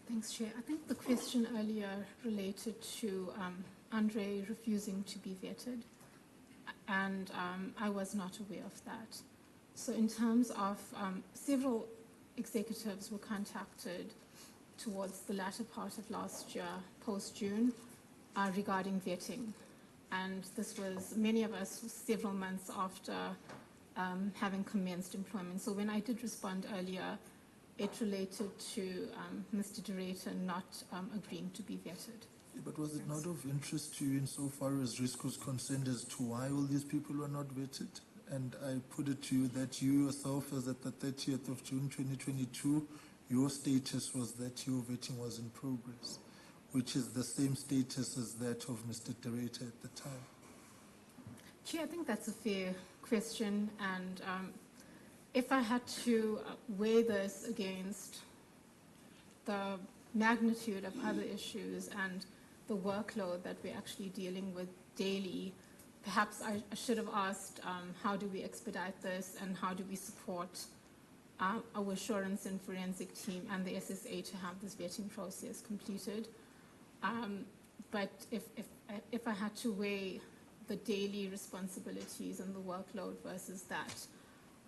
Thanks, Chair. I think the question earlier related to Andre refusing to be vetted, and I was not aware of that. So in terms of several executives were contacted towards the latter part of last year, post-June, regarding vetting. And this was, many of us, several months after having commenced employment. So when I did respond earlier, it related to Mr. de Ruyter not agreeing to be vetted. But was it not of interest to you insofar as risk was concerned as to why all these people were not vetted? And I put it to you that you yourself, as at the 30th of June 2022, your status was that your vetting was in progress, which is the same status as that of Mr. de Ruyter at the time. Chair, I think that's a fair question, and if I had to weigh this against the magnitude of other issues and the workload that we're actually dealing with daily, perhaps I should have asked how do we expedite this and how do we support our assurance and forensic team and the SSA to have this vetting process completed. But if I had to weigh the daily responsibilities and the workload versus that,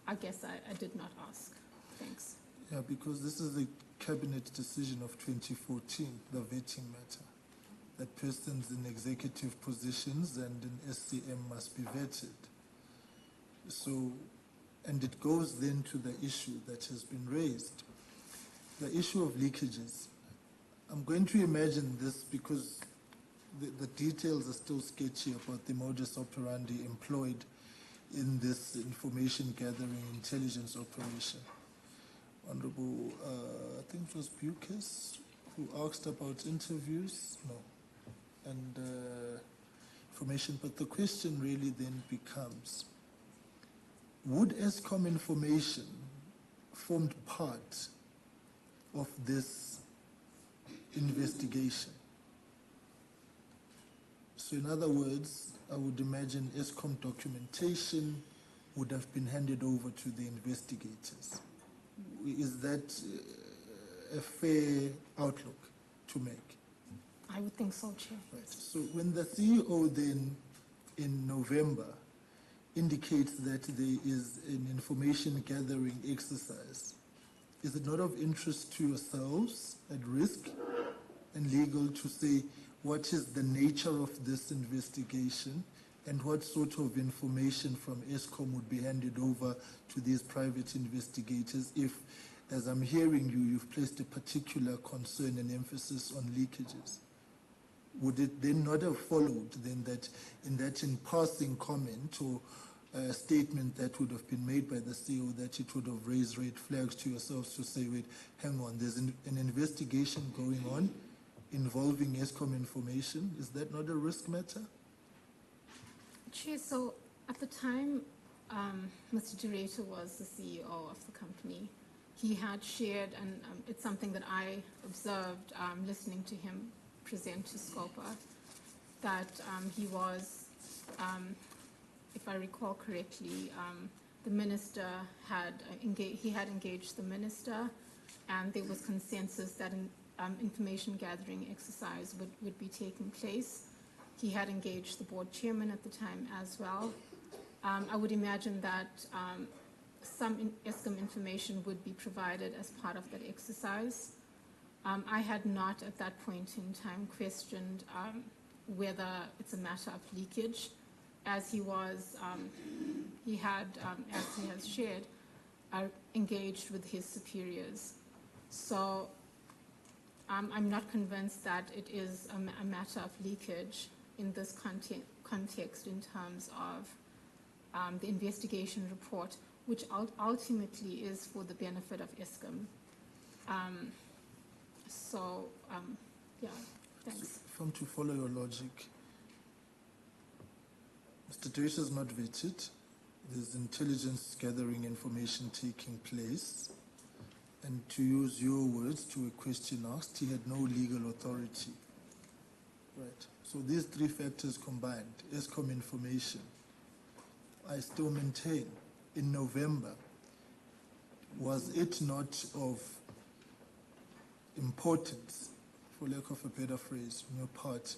I guess I did not ask. Thanks. Yeah, because this is a cabinet decision of 2014, the vetting matter, that persons in executive positions and in SCM must be vetted. So, and it goes then to the issue that has been raised, the issue of leakages. I'm going to imagine this because the details are still sketchy about the modus operandi employed in this information gathering intelligence operation. Honorable, I think it was Bukes who asked about interviews, and information. But the question really then becomes, would Eskom information formed part of this investigation? So in other words, I would imagine Eskom documentation would have been handed over to the investigators. Is that a fair outlook to make? I would think so, Chair. Right. So when the CEO then in November indicates that there is an information gathering exercise, is it not of interest to yourselves at risk and legal to say what is the nature of this investigation and what sort of information from Eskom would be handed over to these private investigators if, as I'm hearing you, you've placed a particular concern and emphasis on leakages? Would it then not have followed then that in passing comment or a statement that would have been made by the CEO that it would have raised red flags to yourselves to say, wait, hang on, there's an investigation going on involving Eskom information? Is that not a risk matter? Chair, so at the time Mr. de Ruyter was the CEO of the company, he had shared, and it's something that I observed listening to him present to SCOPA, that he was, if I recall correctly, the minister had engaged the minister, and there was consensus that an information gathering exercise would be taking place. He had engaged the board chairman at the time as well. I would imagine that some Eskom information would be provided as part of that exercise. I had not at that point in time questioned whether it's a matter of leakage, as he was, he had, as he has shared, engaged with his superiors. So I'm not convinced that it is a matter of leakage in this context in terms of the investigation report, which ultimately is for the benefit of Eskom. Yeah, thanks. So, from to follow your logic, Mr. de Ruyter is not vetted. There's intelligence gathering information taking place. And to use your words to a question asked, he had no legal authority. Right. So these three factors combined, Eskom information, I still maintain in November, was it not of importance, for lack of a better phrase, on your part,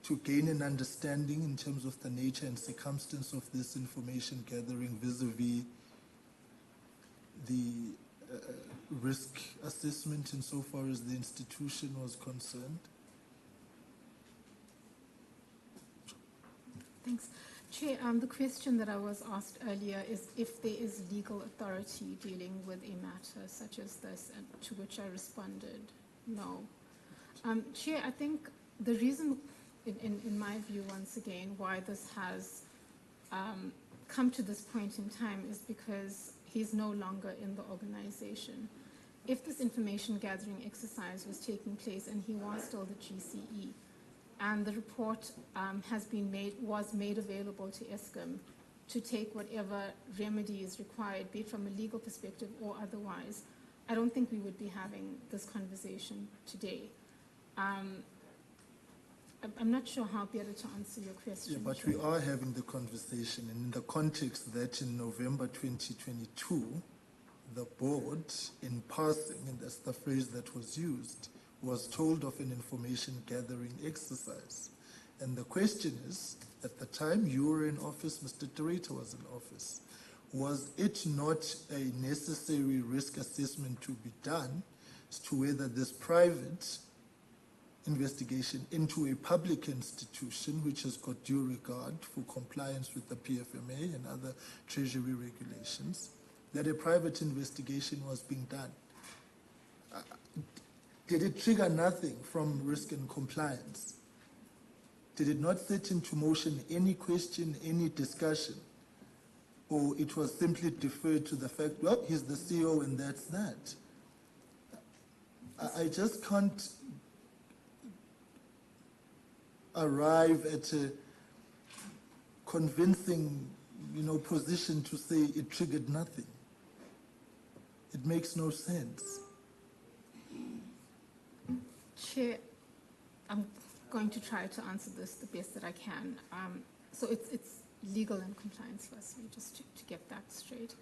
to gain an understanding in terms of the nature and circumstance of this information gathering vis-a-vis the risk assessment insofar as the institution was concerned? Thanks. Chair, the question that I was asked earlier is if there is legal authority dealing with a matter such as this, and to which I responded, no. Chair, I think the reason, in my view, once again, why this has come to this point in time is because he's no longer in the organization. If this information gathering exercise was taking place and he was still the GCE, and the report was made available to Eskom to take whatever remedy is required, be it from a legal perspective or otherwise, I don't think we would be having this conversation today. I'm not sure how better to answer your question. Yeah, but we are having the conversation, and in the context that in November 2022, the board, in passing, and that's the phrase that was used, was told of an information gathering exercise. And the question is, at the time you were in office, Mr. de Ruyter was in office, was it not a necessary risk assessment to be done as to whether this private investigation into a public institution, which has got due regard for compliance with the PFMA and other Treasury regulations, that a private investigation was being done? Did it trigger nothing from risk and compliance? Did it not set into motion any question, any discussion? Or it was simply deferred to the fact, well, he's the CEO and that's that? I just can't arrive at a convincing, position to say it triggered nothing. It makes no sense. Chair, I'm going to try to answer this the best that I can. So it's legal and compliance firstly, just to get that straight.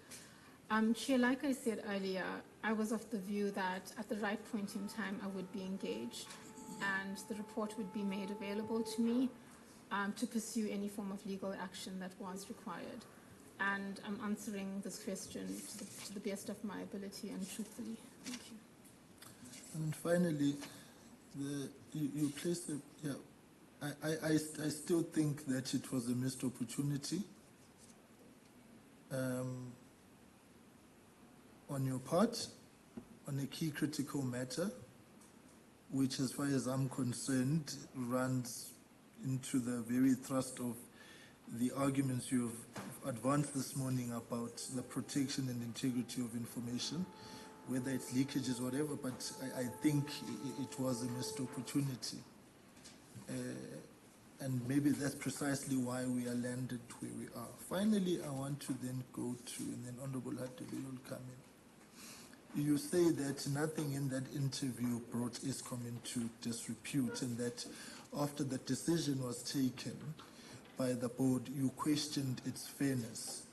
Chair, like I said earlier, I was of the view that at the right point in time I would be engaged and the report would be made available to me to pursue any form of legal action that was required. And I'm answering this question to the best of my ability and truthfully. Thank you. And finally, you placed the, I still think that it was a missed opportunity on your part, on a key critical matter, which as far as I'm concerned runs into the very thrust of the arguments you've advanced this morning about the protection and integrity of information, whether it's leakages or whatever, but I think it was a missed opportunity. And maybe that's precisely why we are landed where we are. Finally, I want to then go to, and then Honorable Hadebe will come in. You say that nothing in that interview brought Eskom into disrepute, and that after the decision was taken by the board, you questioned its fairness.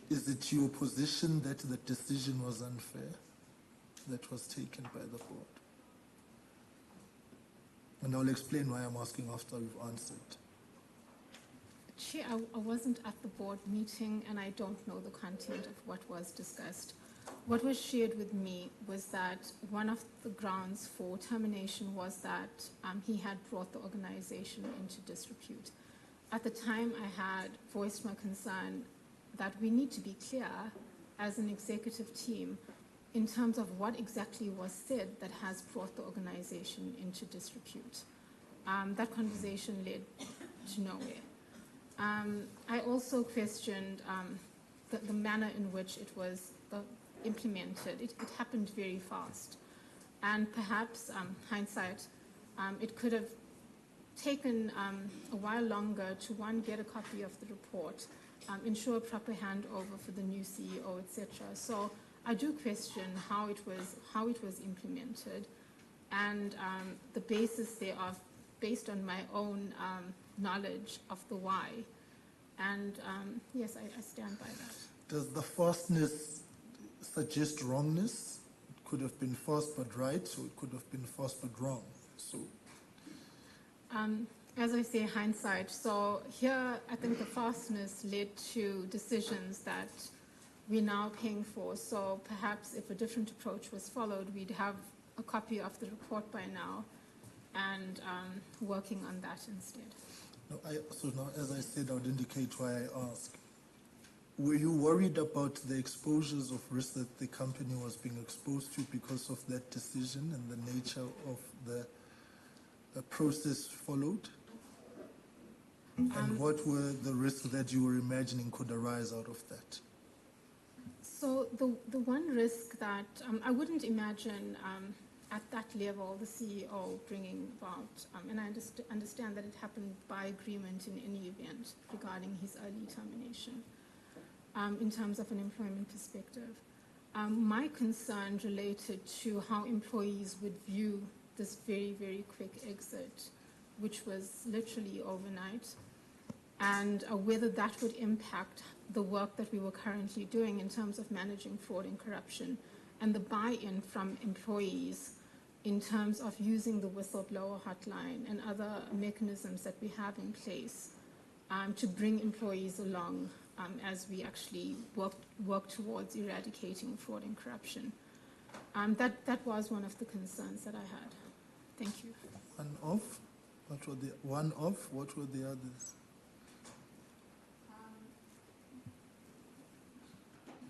Is it your position that the decision was unfair that was taken by the board? And I'll explain why I'm asking after you've answered. Chair, I wasn't at the board meeting and I don't know the content of what was discussed. What was shared with me was that one of the grounds for termination was that he had brought the organization into disrepute. At the time, I had voiced my concern that we need to be clear as an executive team in terms of what exactly was said that has brought the organization into disrepute. That conversation led to nowhere. I also questioned the manner in which it was implemented. It happened very fast. And perhaps, hindsight, it could have taken a while longer to, one, get a copy of the report, ensure a proper handover for the new CEO, etc. So I do question how it was implemented, and the basis thereof based on my own knowledge of the why. And yes, I stand by that. Does the falseness suggest wrongness? It could have been false but right, or it could have been false but wrong. So, as I say, hindsight. So here, I think the falseness led to decisions that we're now paying for. So perhaps if a different approach was followed, we'd have a copy of the report by now and working on that instead. no, so now, as I said, I would indicate why I ask. Were you worried about the exposures of risk that the company was being exposed to because of that decision and the nature of the process followed? And what were the risks that you were imagining could arise out of that? So the one risk that I wouldn't imagine at that level the CEO bringing about, and I understand that it happened by agreement in any event regarding his early termination in terms of an employment perspective. My concern related to how employees would view this very, very quick exit, which was literally overnight, and whether that would impact the work that we were currently doing in terms of managing fraud and corruption, and the buy-in from employees in terms of using the whistleblower hotline and other mechanisms that we have in place to bring employees along as we actually work towards eradicating fraud and corruption. That was one of the concerns that I had. Thank you. One of? What were the others?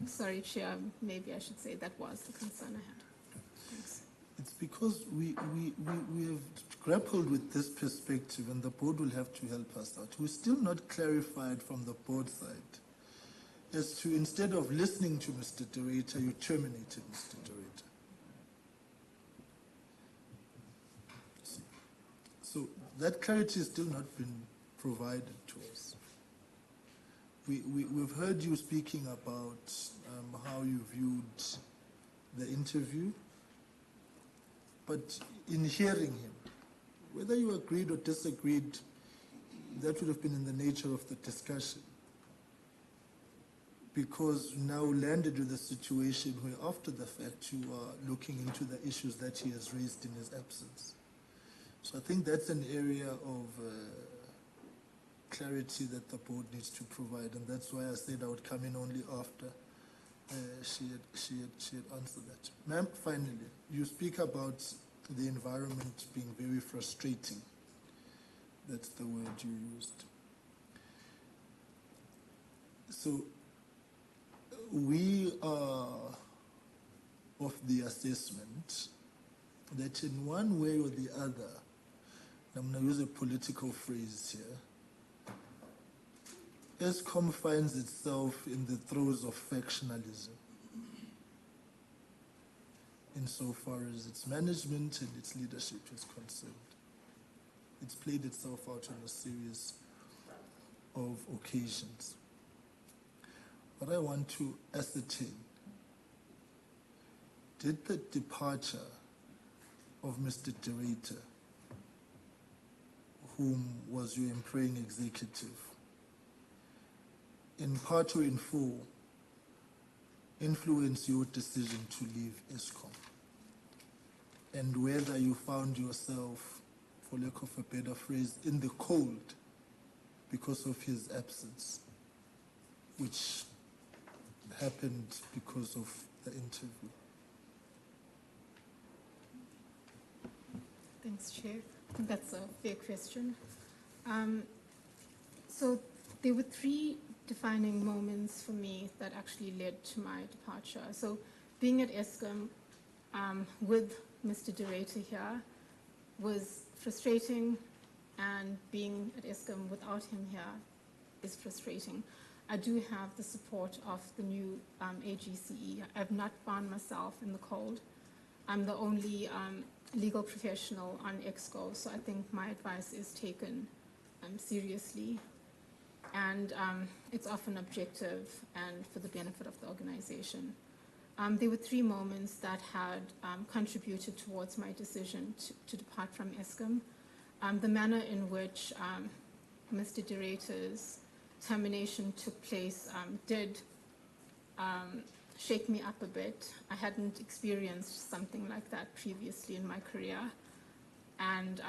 Sorry, Chair, maybe I should say that was the concern I had. Thanks. It's because we have grappled with this perspective, and the board will have to help us out. We're still not clarified from the board side as to, instead of listening to Mr. de Ruyter, you terminated Mr. de Ruyter. So that clarity has still not been provided to us. We've heard you speaking about how you viewed the interview, but in hearing him, whether you agreed or disagreed, that would have been in the nature of the discussion, because you now landed with a situation where after the fact you are looking into the issues that he has raised in his absence. So I think that's an area of clarity that the board needs to provide, and that's why I said I would come in only after she had answered that. Ma'am, finally, you speak about the environment being very frustrating. That's the word you used. So we are of the assessment that in one way or the other, I'm going to use a political phrase here, Eskom finds itself in the throes of factionalism insofar as its management and its leadership is concerned. It's played itself out on a series of occasions. What I want to ascertain, did the departure of Mr. de Ruyter, whom was your employing executive, in part or in full, influence your decision to leave Eskom? And whether you found yourself, for lack of a better phrase, in the cold because of his absence, which happened because of the interview. Thanks, Chair. I think that's a fair question. So there were three defining moments for me that actually led to my departure. So being at Eskom with Mr. de Ruyter here was frustrating, and being at Eskom without him here is frustrating. I do have the support of the new AGCE. I've not found myself in the cold. I'm the only legal professional on EXCO, so I think my advice is taken seriously. And it's often objective and for the benefit of the organization. There were three moments that had contributed towards my decision to depart from Eskom. The manner in which Mr. de Ruyter's termination took place did shake me up a bit. I hadn't experienced something like that previously in my career, and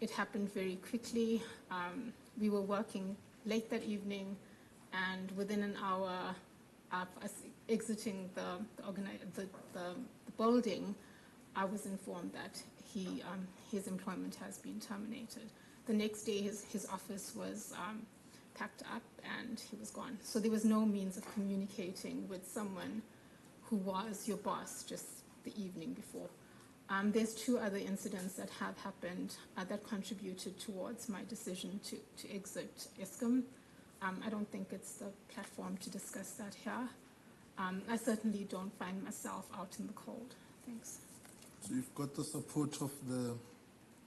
it happened very quickly. We were working late that evening, and within an hour of us exiting the building, I was informed that his employment has been terminated. The next day, his office was packed up and he was gone. So there was no means of communicating with someone who was your boss just the evening before. There's 2 other incidents that have happened that contributed towards my decision to exit Eskom. I don't think it's the platform to discuss that here. I certainly don't find myself out in the cold. Thanks. So you've got the support of the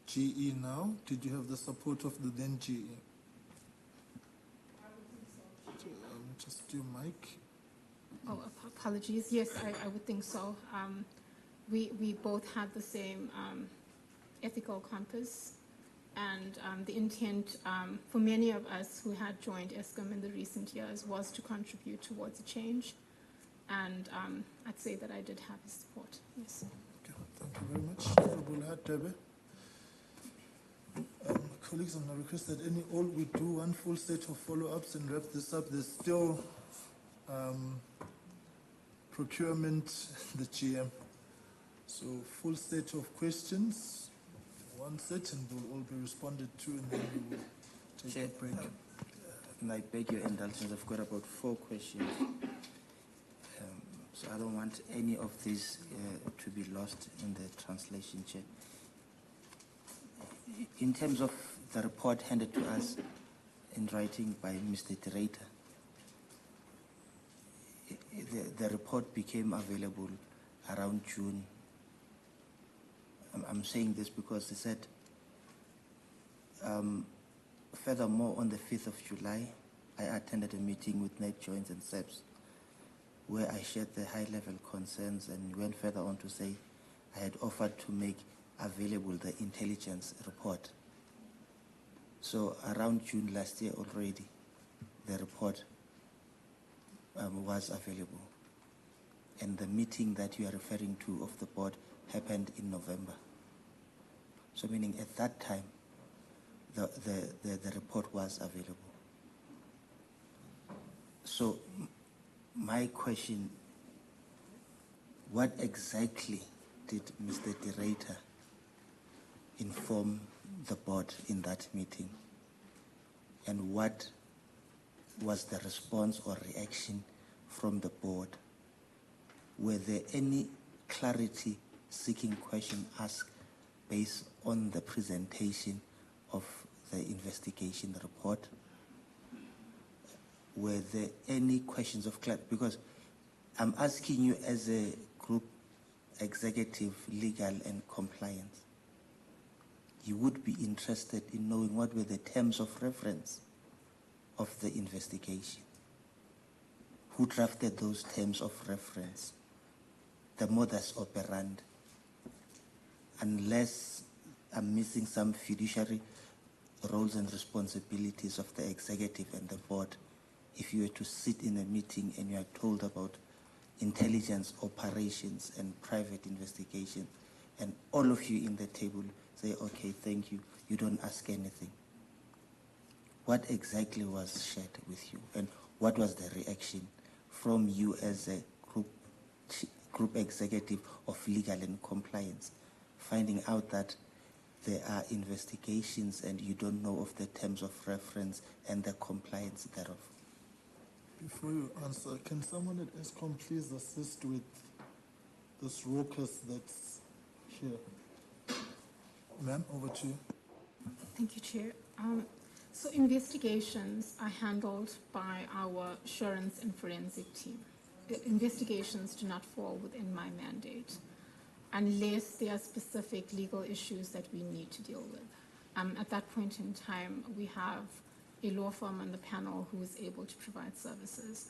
GE now. Did you have the support of the then GE? Just your mic. Oh, apologies. Yes, I would think so. We both had the same ethical compass, and the intent for many of us who had joined Eskom in the recent years was to contribute towards a change, and I'd say that I did have his support. Yes. Okay, thank you very much. Honorable Debe. Colleagues, I'm going to request that we do one full set of follow-ups and wrap this up. There's still procurement, the GM. So full set of questions, one set, and they'll all be responded to, and then we will take a break. I beg your indulgence. I've got about 4 questions. So I don't want any of these to be lost in the translation, Chair. In terms of the report handed to us in writing by Mr. de Ruyter, the report became available around June. I'm saying this because he said, furthermore, on the 5th of July, I attended a meeting with net joints and SEPs where I shared the high-level concerns and went further on to say I had offered to make available the intelligence report. So around June last year already, the report was available. And the meeting that you are referring to of the board happened in November. So meaning at that time, the report was available. So my question, what exactly did Mr. de Ruyter inform the board in that meeting? And what was the response or reaction from the board? Were there any clarity-seeking questions asked based on the presentation of the investigation report? Were there any questions of clarity? Because I'm asking you as a group executive, legal and compliance, you would be interested in knowing what were the terms of reference of the investigation. Who drafted those terms of reference? The modus operandi. Unless I'm missing some fiduciary roles and responsibilities of the executive and the board, if you were to sit in a meeting and you are told about intelligence operations and private investigation, and all of you in the table say, okay, thank you, you don't ask anything. What exactly was shared with you, and what was the reaction from you as a group executive of legal and compliance, finding out that there are investigations and you don't know of the terms of reference and the compliance thereof? Before you answer, can someone at Eskom please assist with this raucous that's here? Ma'am, over to you. Thank you, Chair. So investigations are handled by our assurance and forensic team. Investigations do not fall within my mandate unless there are specific legal issues that we need to deal with. At that point in time, we have a law firm on the panel who is able to provide services.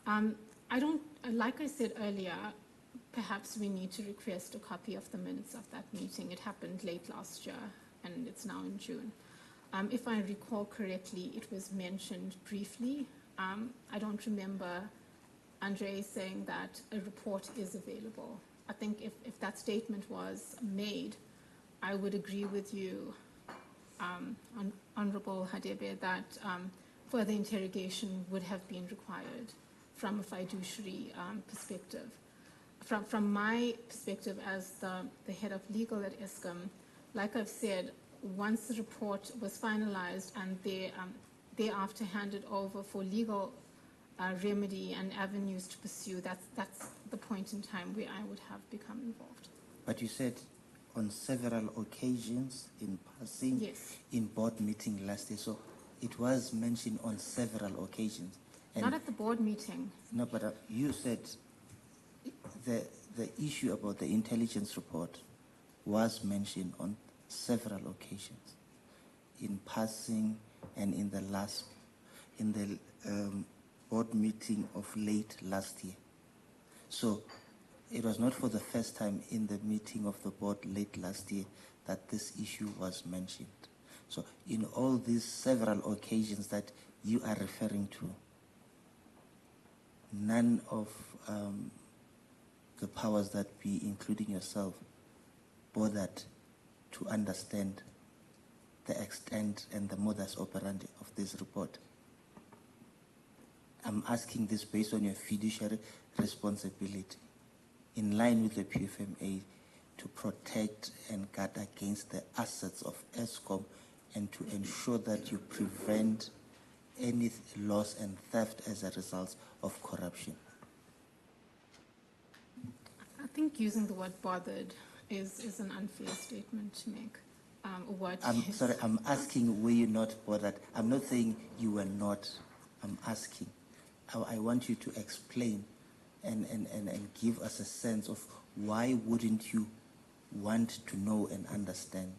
Like I said earlier, perhaps we need to request a copy of the minutes of that meeting. It happened late last year, and it's now in June. If I recall correctly, it was mentioned briefly. I don't remember Andre saying that a report is available. I think if that statement was made, I would agree with you, Honorable Hadebe, that further interrogation would have been required from a fiduciary perspective. From my perspective as the head of legal at Eskom, like I've said, once the report was finalized and thereafter handed over for legal remedy and avenues to pursue, that's the point in time where I would have become involved. But you said on several occasions in passing, yes, in board meeting last year, so it was mentioned on several occasions. And not at the board meeting. No, but you said the issue about the intelligence report was mentioned on several occasions, in passing and in the board meeting of late last year. So it was not for the first time in the meeting of the board late last year that this issue was mentioned. So in all these several occasions that you are referring to, none of the powers that be, including yourself, bothered to understand the extent and the modus operandi of this report. I'm asking this based on your fiduciary responsibility, in line with the PFMA, to protect and guard against the assets of Eskom and to ensure that you prevent any loss and theft as a result of corruption. I think using the word bothered is an unfair statement to make. Sorry, I'm asking, were you not bothered? I'm not saying you were not. I'm asking. I want you to explain and give us a sense of why wouldn't you want to know and understand.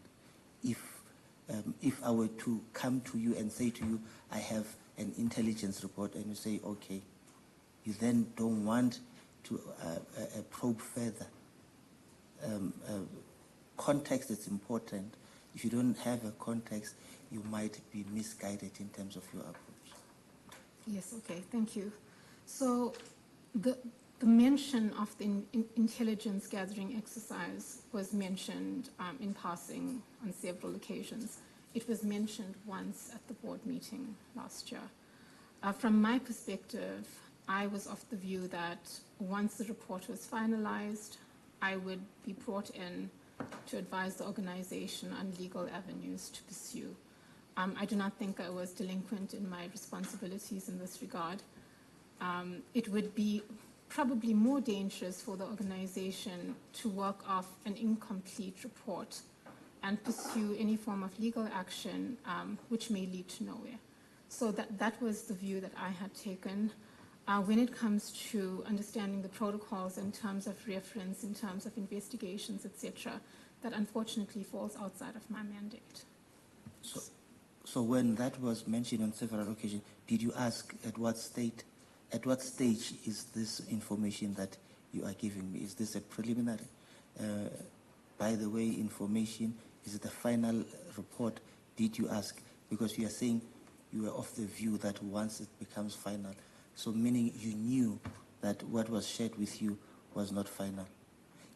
If I were to come to you and say to you, I have an intelligence report, and you say, okay, you then don't want to probe further. Context is important. If you don't have a context, you might be misguided in terms of your approach. Yes, okay, thank you. So the mention of the intelligence gathering exercise was mentioned in passing on several occasions. It was mentioned once at the board meeting last year. From my perspective, I was of the view that once the report was finalized, I would be brought in to advise the organization on legal avenues to pursue. I do not think I was delinquent in my responsibilities in this regard. It would be probably more dangerous for the organization to work off an incomplete report and pursue any form of legal action which may lead to nowhere. So that was the view that I had taken. When it comes to understanding the protocols in terms of reference, in terms of investigations, etc., that unfortunately falls outside of my mandate. So when that was mentioned on several occasions, did you ask at what stage is this information that you are giving me? Is this a preliminary, by the way, information? Is it the final report? Did you ask? Because you are saying you were of the view that once it becomes final, so meaning you knew that what was shared with you was not final,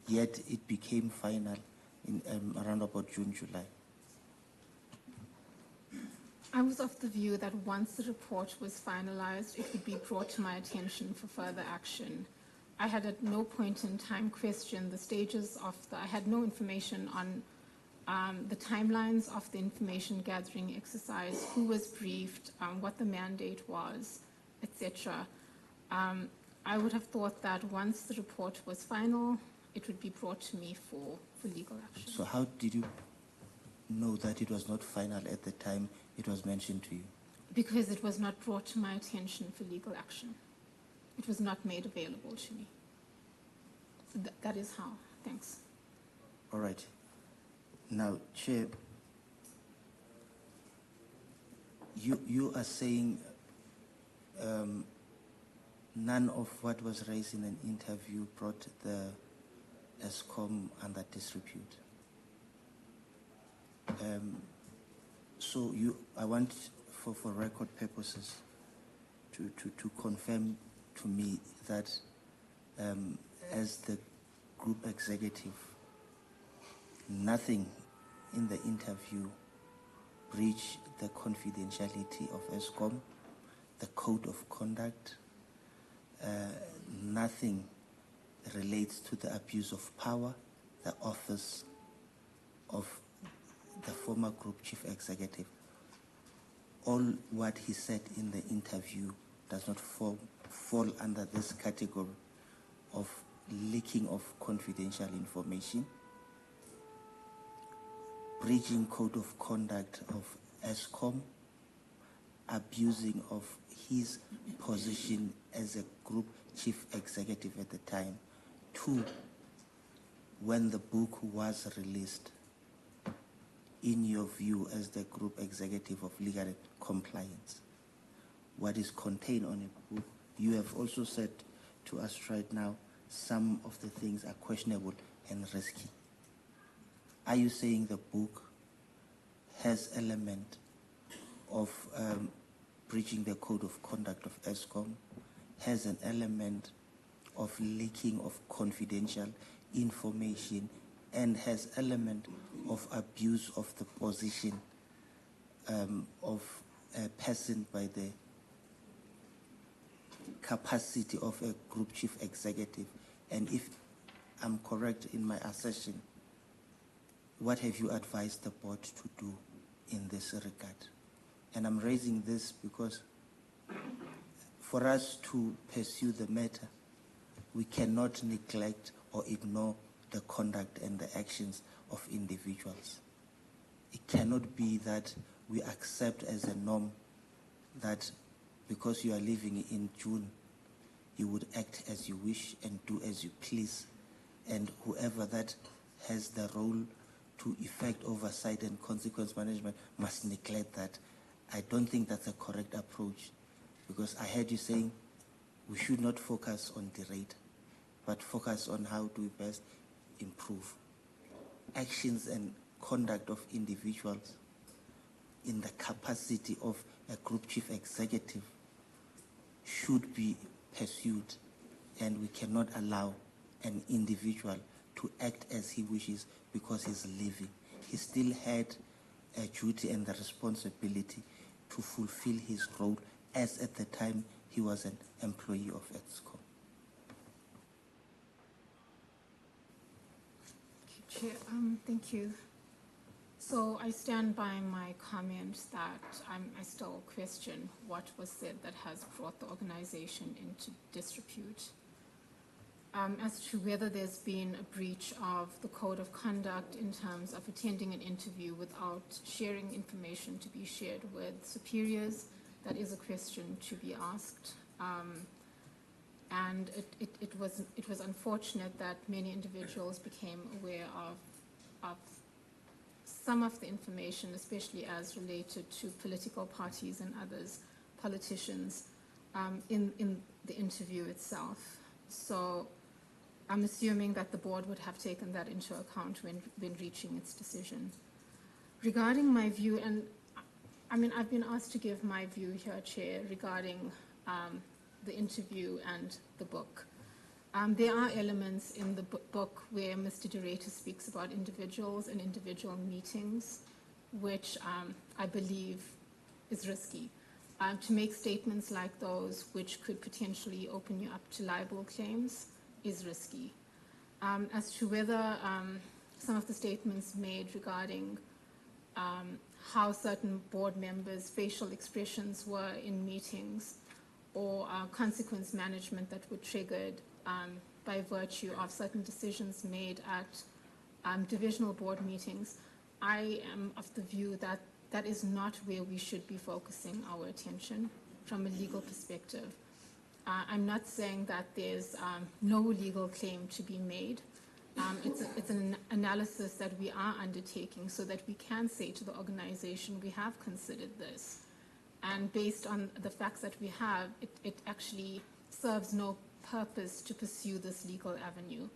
yet it became final in around about June, July. I was of the view that once the report was finalized, it would be brought to my attention for further action. I had at no point in time questioned the stages of I had no information on the timelines of the information gathering exercise, who was briefed, what the mandate was, etc. I would have thought that once the report was final, it would be brought to me for legal action. So how did you know that it was not final at the time it was mentioned to you? Because it was not brought to my attention for legal action. It was not made available to me. So that is how. Thanks. All right. Now, Chair, you are saying none of what was raised in an interview brought the Eskom under disrepute. So I want, for record purposes, to confirm to me that as the group executive, nothing in the interview breached the confidentiality of Eskom, the code of conduct. Nothing relates to the abuse of power, the office of the former Group Chief Executive. All what he said in the interview does not fall under this category of leaking of confidential information, breaching code of conduct of Eskom, abusing of his position as a Group Chief Executive at the time. 2, when the book was released, in your view as the Group Executive of Legal Compliance, what is contained on a book, you have also said to us right now, some of the things are questionable and risky. Are you saying the book has element of breaching the code of conduct of Eskom, has an element of leaking of confidential information, and has element of abuse of the position of a person by the capacity of a Group Chief Executive? And if I'm correct in my assertion, what have you advised the board to do in this regard? And I'm raising this because for us to pursue the matter, we cannot neglect or ignore the conduct and the actions of individuals. It cannot be that we accept as a norm that because you are living in June, you would act as you wish and do as you please, and whoever that has the role to effect oversight and consequence management must neglect that. I don't think that's a correct approach, because I heard you saying we should not focus on the rate, but focus on how do we best improve. Actions and conduct of individuals in the capacity of a Group Chief Executive should be pursued, and we cannot allow an individual to act as he wishes because he's leaving. He still had a duty and the responsibility to fulfill his role as at the time he was an employee of Eskom. Chair, thank you. So I stand by my comment that I still question what was said that has brought the organization into disrepute. As to whether there's been a breach of the code of conduct in terms of attending an interview without sharing information to be shared with superiors, that is a question to be asked. And it was unfortunate that many individuals became aware of some of the information, especially as related to political parties and others, politicians, in the interview itself. So I'm assuming that the board would have taken that into account when reaching its decision. Regarding my view, and I mean, I've been asked to give my view here, Chair, regarding the interview and the book. There are elements in the book where Mr. de Ruyter speaks about individuals and individual meetings, which I believe is risky. To make statements like those, which could potentially open you up to libel claims, is risky. As to whether some of the statements made regarding how certain board members' facial expressions were in meetings, or consequence management that were triggered by virtue of certain decisions made at divisional board meetings, I am of the view that that is not where we should be focusing our attention from a legal perspective. I'm not saying that there's no legal claim to be made. It's an analysis that we are undertaking so that we can say to the organization, we have considered this. And based on the facts that we have, it actually serves no purpose to pursue this legal avenue.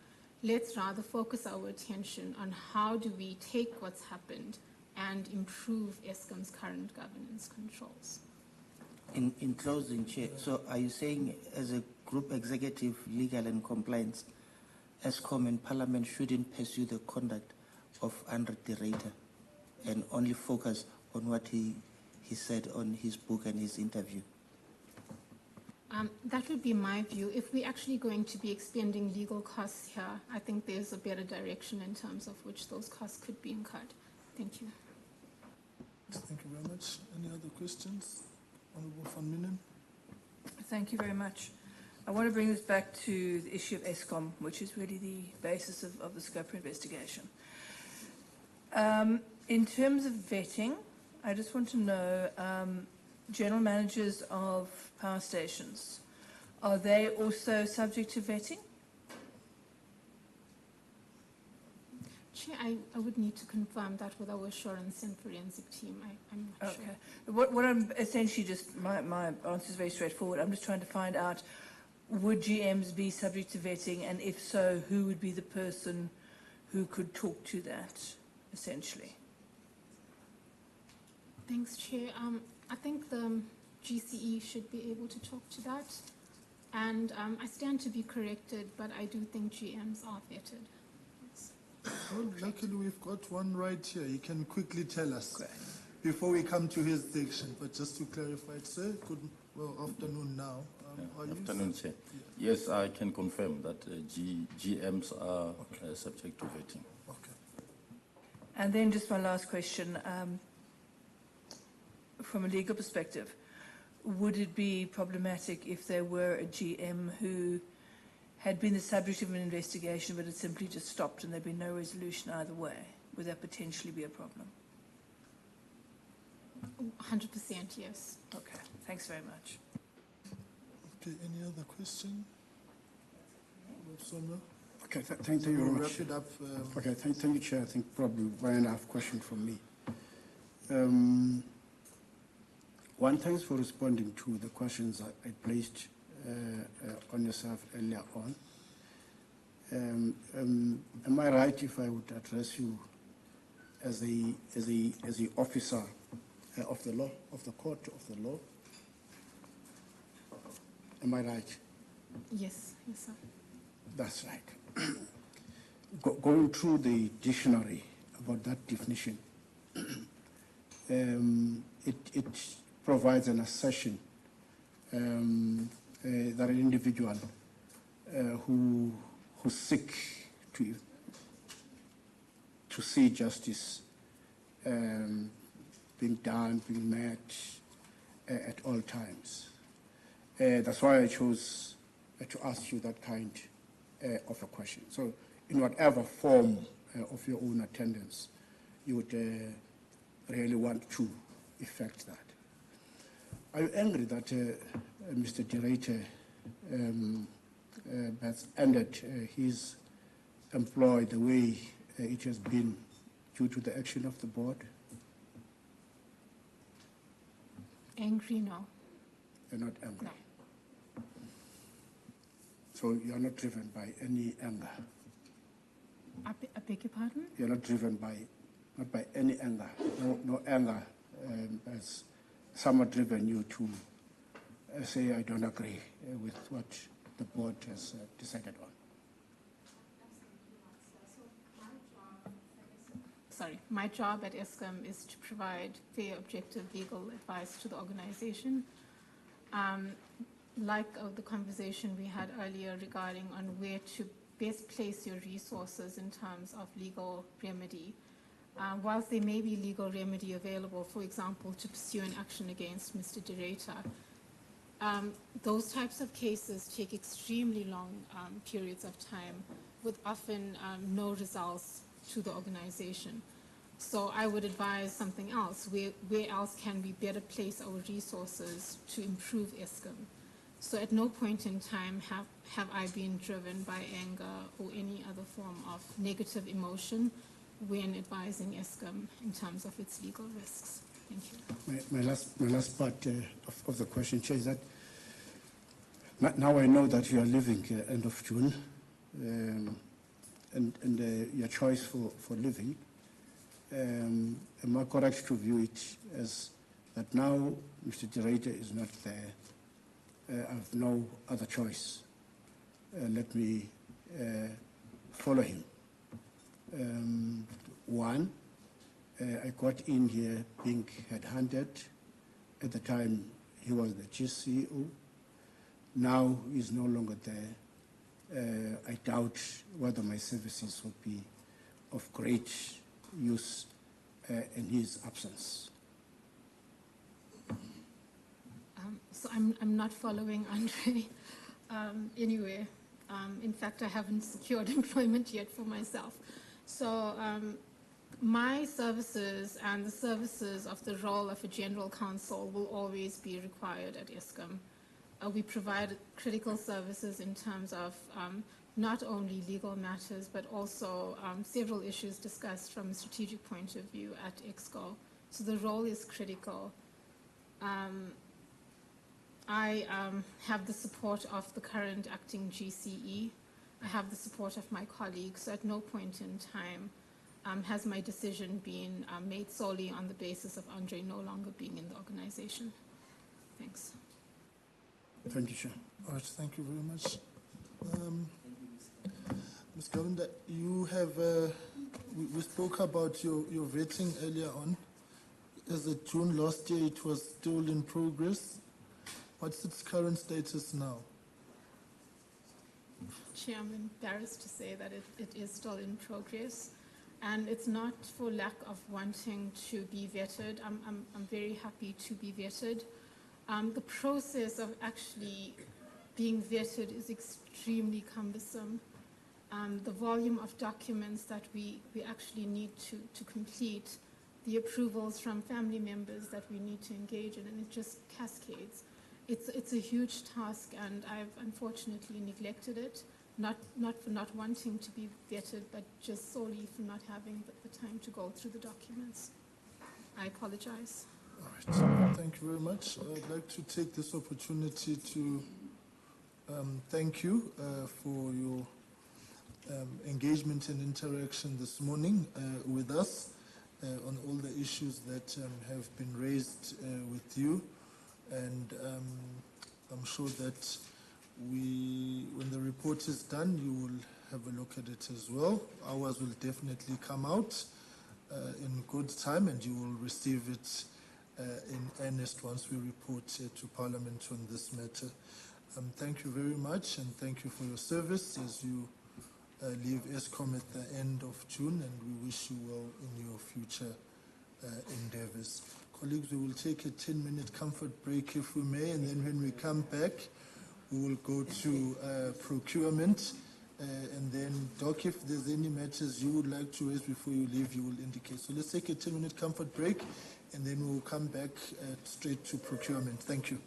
Let's rather focus our attention on how do we take what's happened and improve Eskom's current governance controls. In closing, Chair, so are you saying as a group executive, legal and compliance, Eskom and Parliament shouldn't pursue the conduct of Andre de Ruyter and only focus on what he said on his book and his interview? That would be my view. If we're actually going to be expending legal costs here, I think there's a better direction in terms of which those costs could be incurred. Thank you. Thank you very much. Any other questions? Honourable van Minen. Thank you very much. I want to bring this back to the issue of Eskom, which is really the basis of the SCOPA investigation. In terms of vetting, I just want to know, general managers of power stations, are they also subject to vetting? Chair, I would need to confirm that with our assurance and forensic team. I'm not sure. Okay. What I'm essentially just, my answer is very straightforward. I'm just trying to find out, would GMs be subject to vetting, and if so, who would be the person who could talk to that, essentially? Thanks, Chair. I think the GCE should be able to talk to that. And I stand to be corrected, but I do think GMs are vetted. Well, luckily we've got one right here. You can quickly tell us before we come to his section. But just to clarify, sir, good afternoon now. Afternoon, Chair. Yes, I can confirm that GMs are subject to vetting. Okay. And then just my last question, from a legal perspective, would it be problematic if there were a GM who had been the subject of an investigation but had simply just stopped and there'd been no resolution either way? Would that potentially be a problem? 100% yes. Okay, thanks very much. Okay, any other question? Okay, thank you very much. Wrap it up. Okay, thank you, Chair. I think probably 1.5 question from me. One, thanks for responding to the questions I placed on yourself earlier on. Am I right if I would address you as a officer of the law, of the court of the law? Am I right? Yes, yes, sir. That's right. Going through the dictionary about that definition, it provides an assertion that an individual who seek to see justice being done, being met at all times. That's why I chose to ask you that kind of a question. So in whatever form of your own attendance, you would really want to effect that. Are you angry that Mr. de Ruyter has ended his employ the way it has been due to the action of the board? Angry, no. You're not angry? No. So you're not driven by any anger? I beg your pardon? You're not driven by, not by any anger? No anger has somewhat driven you to say, I don't agree with what the board has decided on? Sorry, my job at Eskom is to provide fair, objective legal advice to the organization. Like the conversation we had earlier regarding on where to best place your resources in terms of legal remedy. Whilst there may be legal remedy available, for example, to pursue an action against Mr. de Ruyter, those types of cases take extremely long periods of time with often no results to the organization. So I would advise something else. Where else can we better place our resources to improve Eskom? So at no point in time have I been driven by anger or any other form of negative emotion when advising Eskom in terms of its legal risks. Thank you. My last part of the question, Chair, is that now I know that you are leaving end of June, and your choice for leaving am I correct to view it as that now Mr. de Ruyter is not there? I have no other choice. Let me follow him. One, I got in here being headhunted. At the time, he was the GCEO. Now he's no longer there. I doubt whether my services would be of great use in his absence. So I'm not following Andre anyway. In fact, I haven't secured employment yet for myself. So my services and the services of the role of a general counsel will always be required at Eskom. We provide critical services in terms of not only legal matters, but also several issues discussed from a strategic point of view at EXCO. So the role is critical. I have the support of the current acting GCE. I have the support of my colleagues. So at no point in time has my decision been made solely on the basis of Andre no longer being in the organization. Thanks. Thank you, Chair. All right, thank you very much. Ms. Governor, you have, we spoke about your vetting earlier on. As of June last year, it was still in progress. What's its current status now? Chair, I'm embarrassed to say that it is still in progress. And it's not for lack of wanting to be vetted. I'm very happy to be vetted. The process of actually being vetted is extremely cumbersome. The volume of documents that we actually need to complete, the approvals from family members that we need to engage in, and it just cascades. It's a huge task, and I've unfortunately neglected it, not for not wanting to be vetted, but just solely for not having the time to go through the documents. I apologize. All right, thank you very much. I'd like to take this opportunity to thank you for your engagement and interaction this morning with us on all the issues that have been raised with you. And I'm sure that when the report is done, you will have a look at it as well. Ours will definitely come out in good time, and you will receive it in earnest once we report to Parliament on this matter. Thank you very much, and thank you for your service as you leave Eskom at the end of June, and we wish you well in your future endeavors. Colleagues, we will take a 10-minute comfort break if we may, and then when we come back, we will go to procurement, and then, Doc, if there's any matters you would like to raise before you leave, you will indicate. So let's take a 10-minute comfort break, and then we'll come back straight to procurement. Thank you.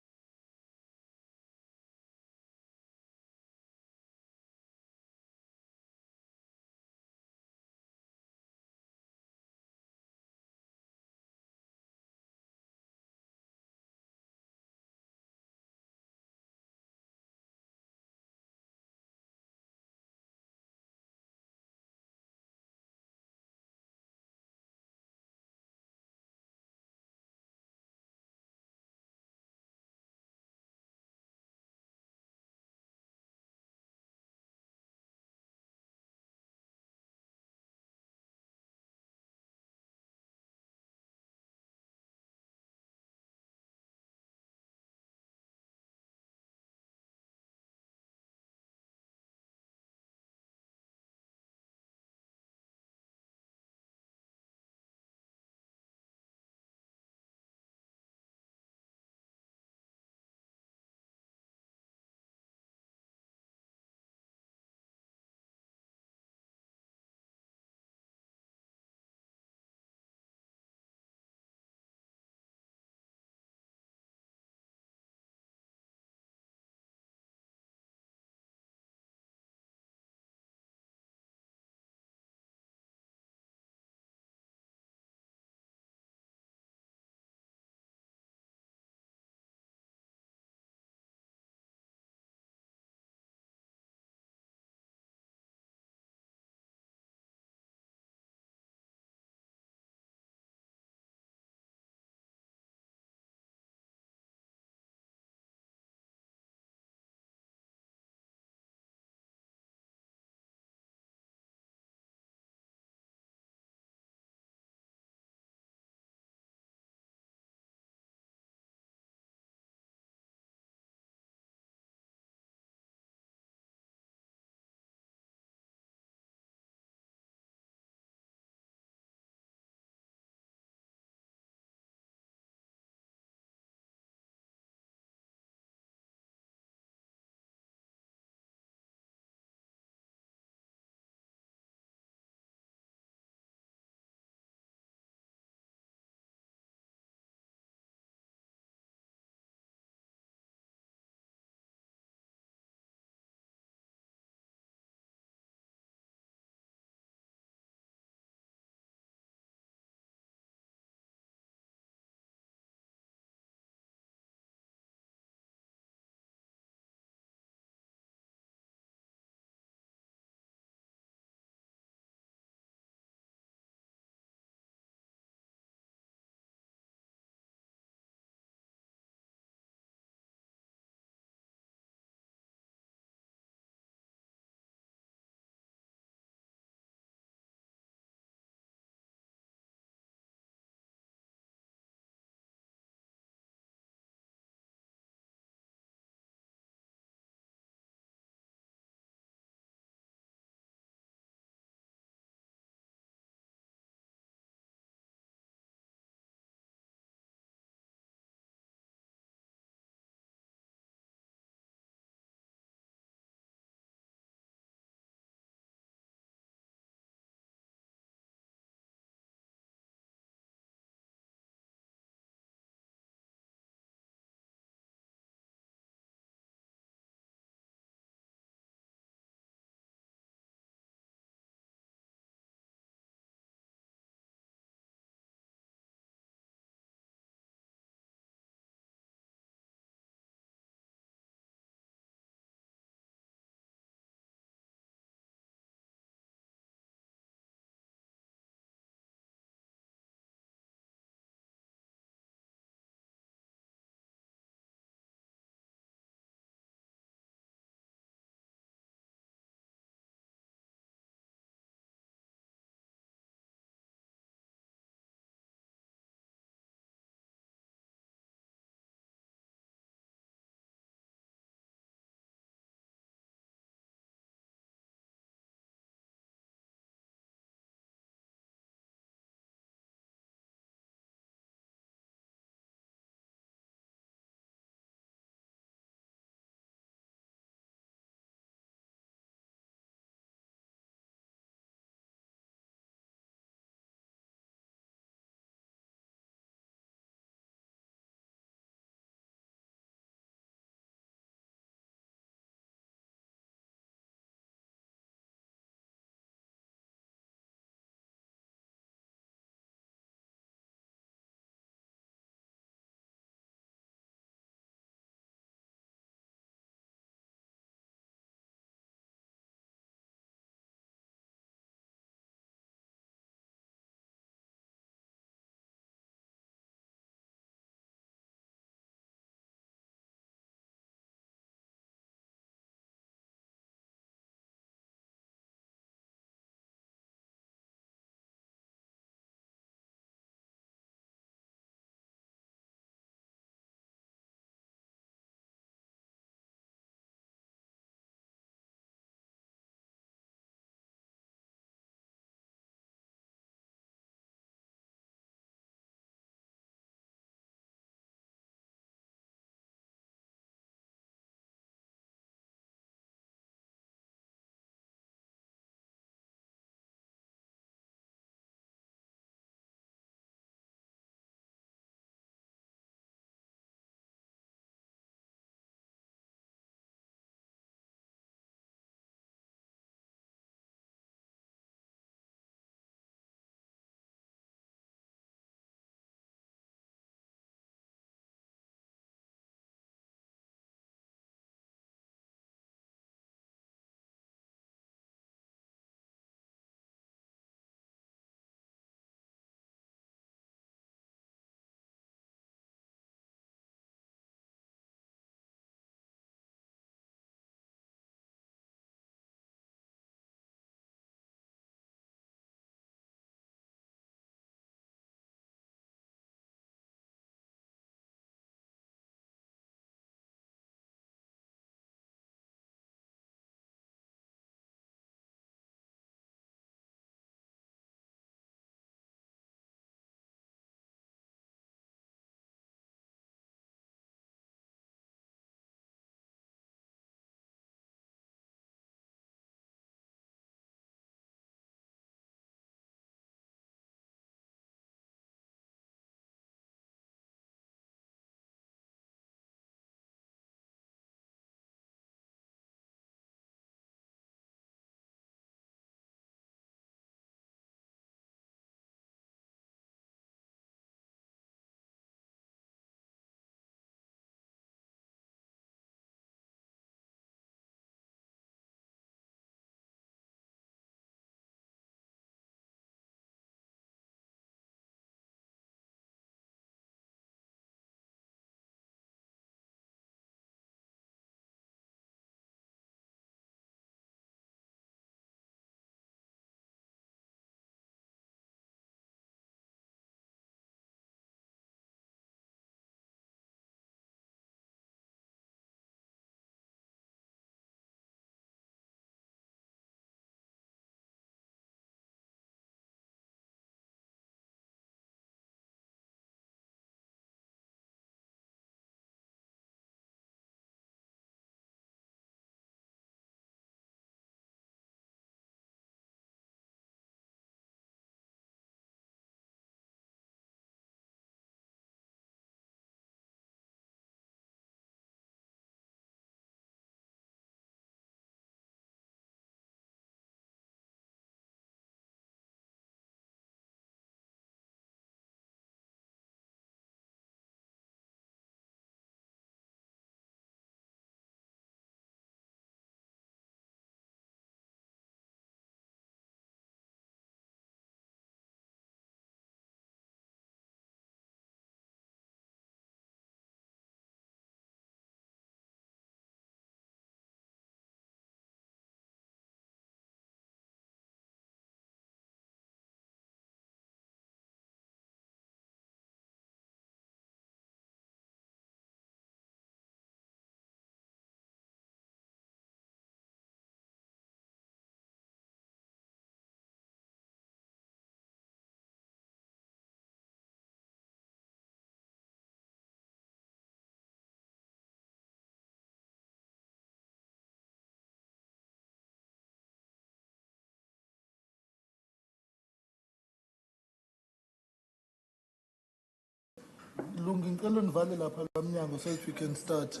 Lungi, ngicela nivale lapha lo mnyango so that we can start.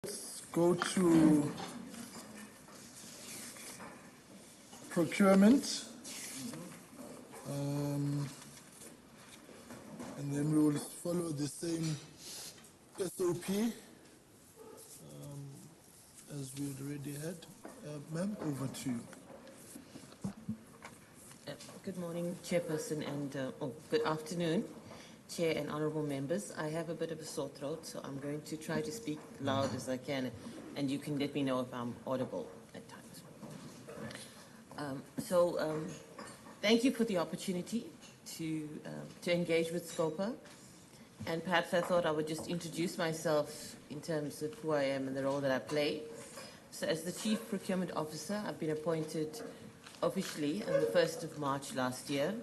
Let's go to procurement. And then we will follow the same SOP as we already had. Ma'am, over to you. Good morning, Chairperson, and good afternoon, Chair and honourable members. I have a bit of a sore throat, so I'm going to try to speak loud as I can, and you can let me know if I'm audible at times. Thank you for the opportunity to engage with SCOPA, and perhaps I thought I would just introduce myself in terms of who I am and the role that I play. So as the Chief Procurement Officer, I've been appointed officially on the 1st of March last year,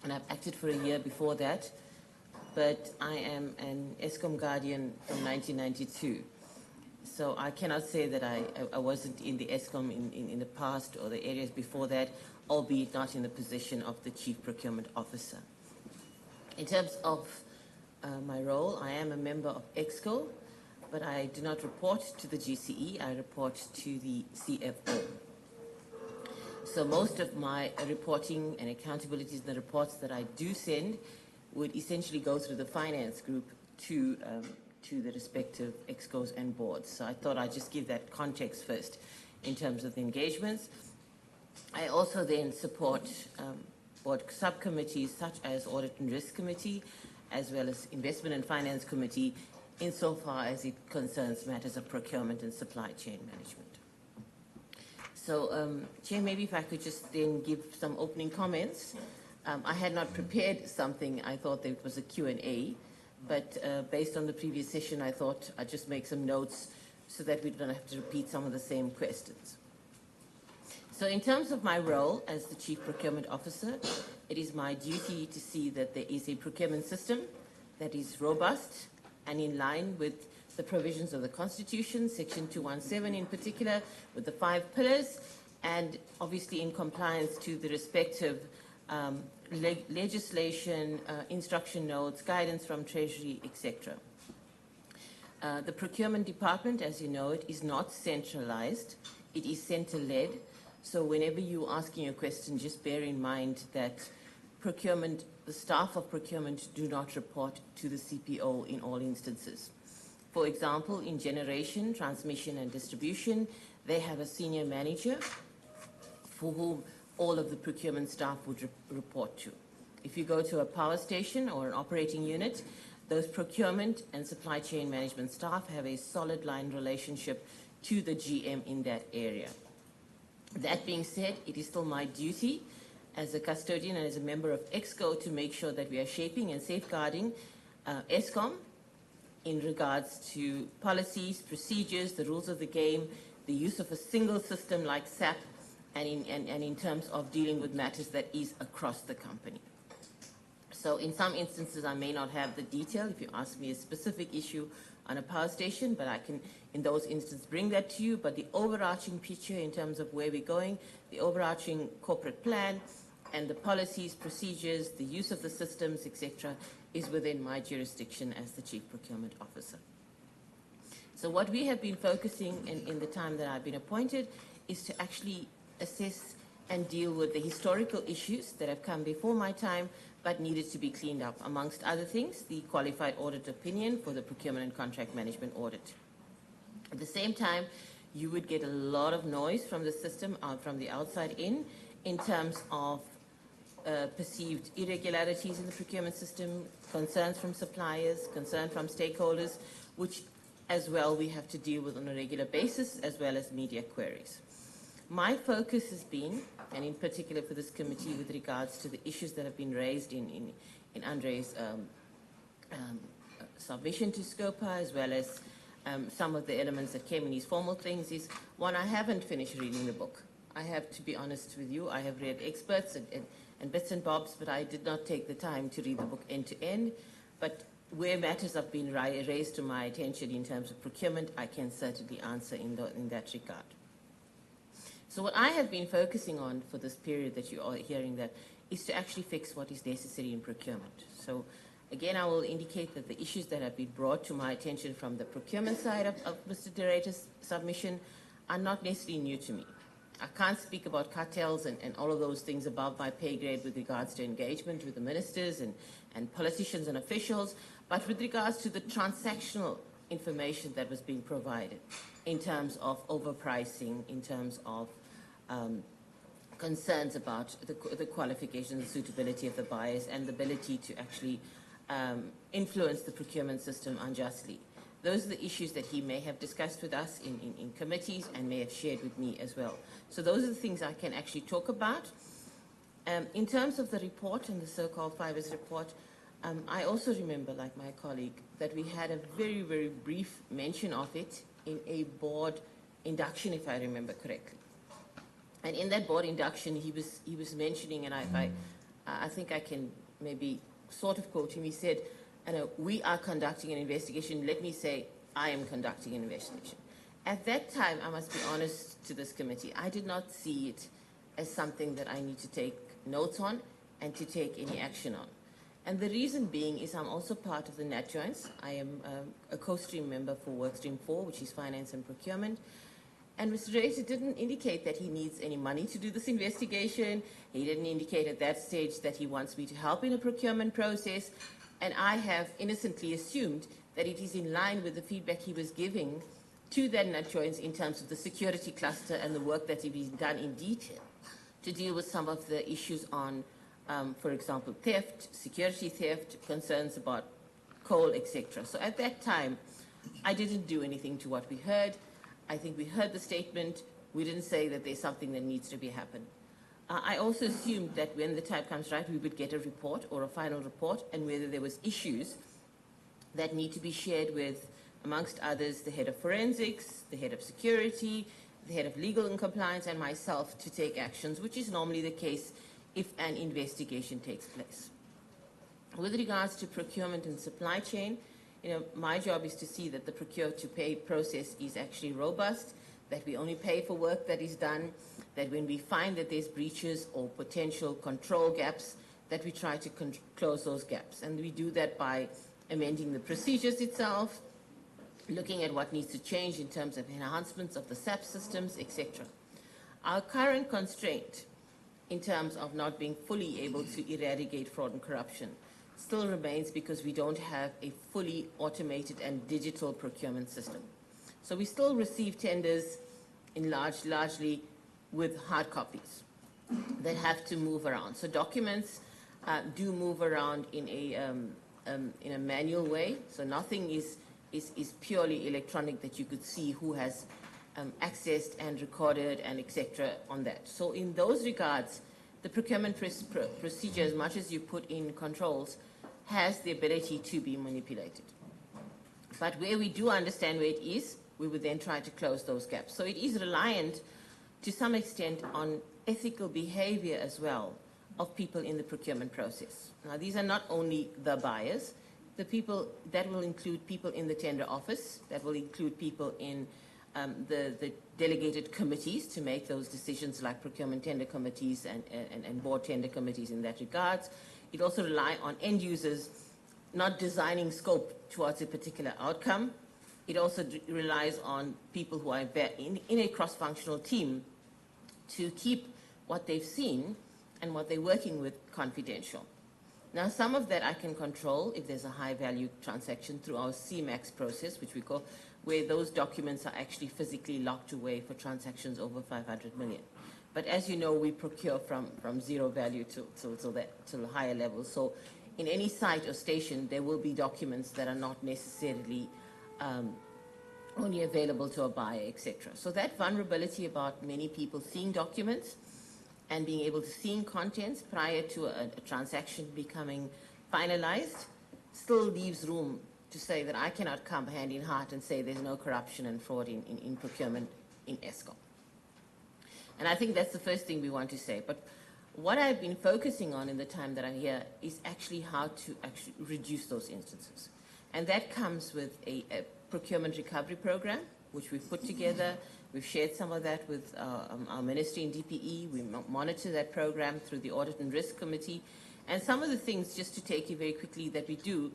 and I've acted for a year before that, but I am an Eskom Guardian from 1992. So I cannot say that I wasn't in the Eskom in the past or the areas before that, albeit not in the position of the Chief Procurement Officer. In terms of my role, I am a member of EXCO, but I do not report to the GCE, I report to the CFO. So most of my reporting and accountabilities in the reports that I do send would essentially go through the finance group to the respective EXCOs and boards. So I thought I'd just give that context first in terms of the engagements. I also then support board subcommittees such as Audit and Risk Committee, as well as Investment and Finance Committee, insofar as it concerns matters of procurement and supply chain management. So, Chair, maybe if I could just then give some opening comments. I had not prepared something. I thought there was a Q&A, but based on the previous session, I thought I'd just make some notes so that we don't have to repeat some of the same questions. So in terms of my role as the Chief Procurement Officer, it is my duty to see that there is a procurement system that is robust and in line with the provisions of the Constitution, Section 217 in particular, with the 5 pillars, and obviously in compliance to the respective legislation, instruction notes, guidance from Treasury, etc. The procurement department, as you know, it is not centralized. It is center-led. So whenever you're asking a question, just bear in mind that procurement, the staff of procurement do not report to the CPO in all instances. For example, in generation, transmission and distribution, they have a senior manager for whom all of the procurement staff would report to. If you go to a power station or an operating unit, those procurement and supply chain management staff have a solid line relationship to the GM in that area. That being said, it is still my duty as a custodian and as a member of EXCO to make sure that we are shaping and safeguarding Eskom in regards to policies, procedures, the rules of the game, the use of a single system like SAP, and in terms of dealing with matters that is across the company. So in some instances, I may not have the detail if you ask me a specific issue on a power station, but I can, in those instances, bring that to you. But the overarching picture in terms of where we're going, the overarching corporate plan, and the policies, procedures, the use of the systems, etc., is within my jurisdiction as the Chief Procurement Officer. So what we have been focusing in the time that I've been appointed is to actually assess and deal with the historical issues that have come before my time but needed to be cleaned up. Amongst other things, the qualified audit opinion for the procurement and contract management audit. At the same time, you would get a lot of noise from the system, from the outside in terms of perceived irregularities in the procurement system, concerns from suppliers, concern from stakeholders, which as well we have to deal with on a regular basis, as well as media queries. My focus has been, and in particular for this committee, with regards to the issues that have been raised in Andre's submission to SCOPA, as well as some of the elements that came in his formal things, is one, I haven't finished reading the book. I have to be honest with you. I have read experts and bits and bobs, but I did not take the time to read the book end to end. But where matters have been raised to my attention in terms of procurement, I can certainly answer in that regard. So what I have been focusing on for this period that you are hearing that is to actually fix what is necessary in procurement. So again, I will indicate that the issues that have been brought to my attention from the procurement side of Mr. de Ruyter's submission are not necessarily new to me. I can't speak about cartels and all of those things above my pay grade with regards to engagement with the ministers and politicians and officials, but with regards to the transactional information that was being provided in terms of overpricing, in terms of concerns about the qualifications and suitability of the buyers and the ability to actually influence the procurement system unjustly. Those are the issues that he may have discussed with us in committees and may have shared with me as well. So those are the things I can actually talk about. In terms of the report and the so-called Fibers report, I also remember, like my colleague, that we had a very, very brief mention of it in a board induction, if I remember correctly. And in that board induction, he was mentioning, and I think I can maybe sort of quote him, he said, we are conducting an investigation. Let me say, I am conducting an investigation. At that time, I must be honest to this committee, I did not see it as something that I need to take notes on and to take any action on. And the reason being is I'm also part of the NAT joints. I am a co-stream member for Workstream 4, which is Finance and Procurement. And Mr. de Ruyter didn't indicate that he needs any money to do this investigation. He didn't indicate at that stage that he wants me to help in a procurement process. And I have innocently assumed that it is in line with the feedback he was giving to that NAT joints in terms of the security cluster and the work that is done in detail to deal with some of the issues on, for example, theft, security theft, concerns about coal, etc. So at that time, I didn't do anything to what we heard. I think we heard the statement. We didn't say that there's something that needs to be happened. I also assumed that when the time comes right, we would get a report or a final report, and whether there was issues that need to be shared with, amongst others, the head of forensics, the head of security, the head of legal and compliance, and myself to take actions, which is normally the case if an investigation takes place. With regards to procurement and supply chain, my job is to see that the procure-to-pay process is actually robust, that we only pay for work that is done, that when we find that there's breaches or potential control gaps, that we try to close those gaps. And we do that by amending the procedures itself, looking at what needs to change in terms of enhancements of the SAP systems, etc. Our current constraint in terms of not being fully able to eradicate fraud and corruption still remains because we don't have a fully automated and digital procurement system. So we still receive tenders in largely with hard copies that have to move around. So documents do move around in a manual way. So nothing is purely electronic that you could see who has accessed and recorded and etc. on that. So in those regards, the procurement procedure, as much as you put in controls, has the ability to be manipulated. But where we do understand where it is, we would then try to close those gaps. So it is reliant to some extent on ethical behavior as well of people in the procurement process. Now, these are not only the buyers, the people that will include people in the tender office, that will include people in the delegated committees to make those decisions, like procurement tender committees and board tender committees in that regards. It also relies on end users not designing scope towards a particular outcome. It also relies on people who are in a cross-functional team to keep what they've seen and what they're working with confidential. Now, some of that I can control if there's a high-value transaction through our CMAX process, which we call, where those documents are actually physically locked away for transactions over 500 million. But as you know, we procure from zero value to higher levels. So in any site or station, there will be documents that are not necessarily only available to a buyer, etc. So that vulnerability about many people seeing documents and being able to see contents prior to a transaction becoming finalized still leaves room to say that I cannot come hand in heart and say there's no corruption and fraud in procurement in Eskom. And I think that's the first thing we want to say. But What I've been focusing on in the time that I'm here is actually how to actually reduce those instances. And that comes with a procurement recovery program, which we've put together. We've shared some of that with our ministry in DPE. We monitor that program through the Audit and Risk Committee. And some of the things, just to take you very quickly, that we do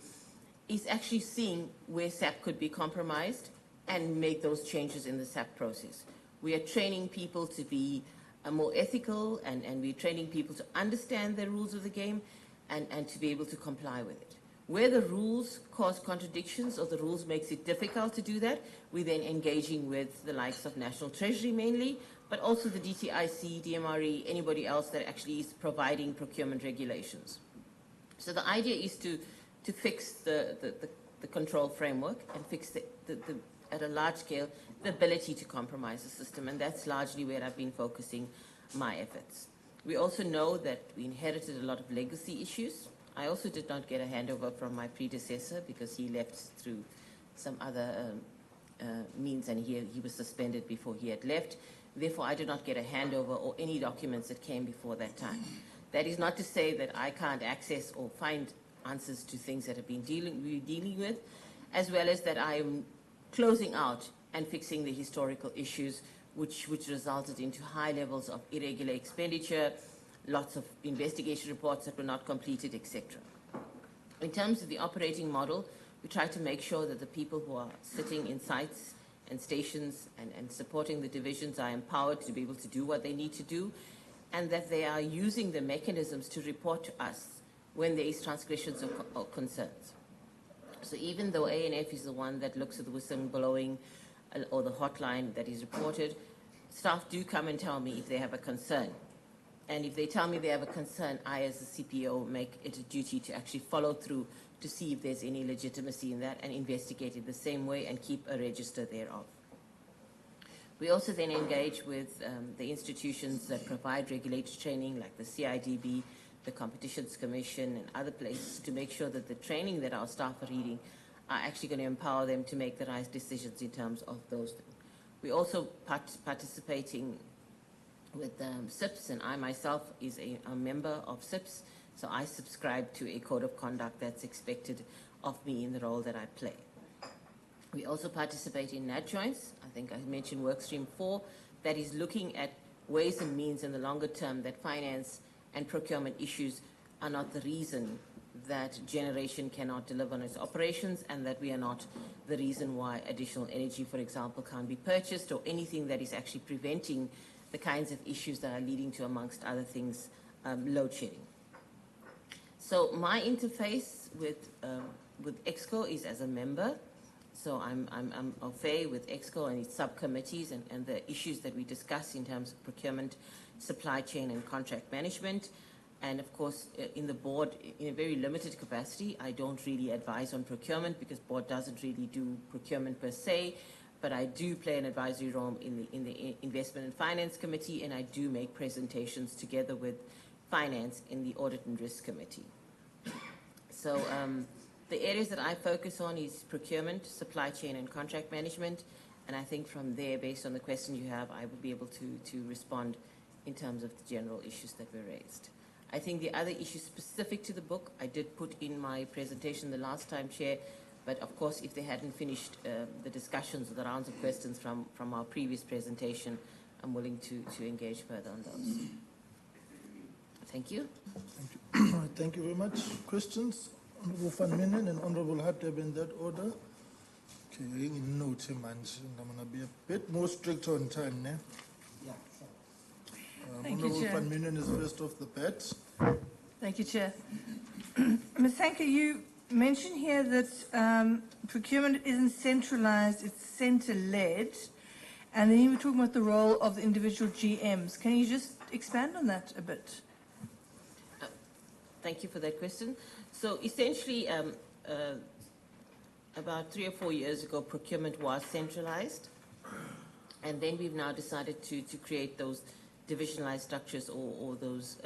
is actually seeing where SAP could be compromised and make those changes in the SAP process. We are training people to be more ethical, and we're training people to understand the rules of the game and to be able to comply with it. Where the rules cause contradictions or the rules makes it difficult to do that, we're then engaging with the likes of National Treasury mainly, but also the DTIC, DMRE, anybody else that actually is providing procurement regulations. So the idea is to fix the control framework and fix at a large scale, the ability to compromise the system, and that's largely where I've been focusing my efforts. We also know that we inherited a lot of legacy issues. I also did not get a handover from my predecessor because he left through some other means, and he was suspended before he had left. Therefore, I did not get a handover or any documents that came before that time. That is not to say that I can't access or find answers to things that we're dealing with, as well as that I am closing out and fixing the historical issues which resulted into high levels of irregular expenditure, lots of investigation reports that were not completed, etc. In terms of the operating model, we try to make sure that the people who are sitting in sites and stations and supporting the divisions are empowered to be able to do what they need to do, and that they are using the mechanisms to report to us when there is transgressions or concerns. So even though ANF is the one that looks at the whistleblowing or the hotline that is reported, staff do come and tell me if they have a concern. And if they tell me they have a concern, I as a CPO make it a duty to actually follow through to see if there's any legitimacy in that and investigate it the same way and keep a register thereof. We also then engage with the institutions that provide regulatory training like the CIDB, the Competitions Commission and other places to make sure that the training that our staff are reading are actually going to empower them to make the right decisions in terms of those things. We're also participating with SIPS, and I myself is a member of SIPS, so I subscribe to a code of conduct that's expected of me in the role that I play. We also participate in NatJoints. I think I mentioned Workstream 4, that is looking at ways and means in the longer term that finance and procurement issues are not the reason that generation cannot deliver on its operations, and that we are not the reason why additional energy, for example, can't be purchased, or anything that is actually preventing the kinds of issues that are leading to, amongst other things, load shedding. So my interface with EXCO is as a member. So I'm au fait with EXCO and its subcommittees and the issues that we discuss in terms of procurement, supply chain and contract management. And of course, in the board, in a very limited capacity, I don't really advise on procurement because board doesn't really do procurement per se, but I do play an advisory role in the Investment and Finance Committee, and I do make presentations together with Finance in the Audit and Risk Committee. So the areas that I focus on is procurement, supply chain and contract management, and I think from there, based on the question you have, I will be able to respond in terms of the general issues that were raised. I think the other issues specific to the book, I did put in my presentation the last time, Chair, but of course, if they hadn't finished the discussions or the rounds of questions from our previous presentation, I'm willing to engage further on those. Thank you. Thank you. Thank you very much. Questions? Honorable Van Minen and Honorable Hattab in that order. Okay, no time, I'm going to be a bit more strict on time now. Yeah, Thank Honorable you, Chair. Van Minen is first off the bat. Thank you, Chair. Ms. Sanker, you mentioned here that procurement isn't centralized, it's center-led, and then you were talking about the role of the individual GMs. Can you just expand on that a bit? Thank you for that question. So essentially, about 3 or 4 years ago, procurement was centralized, and then we've now decided to create those divisionalized structures or those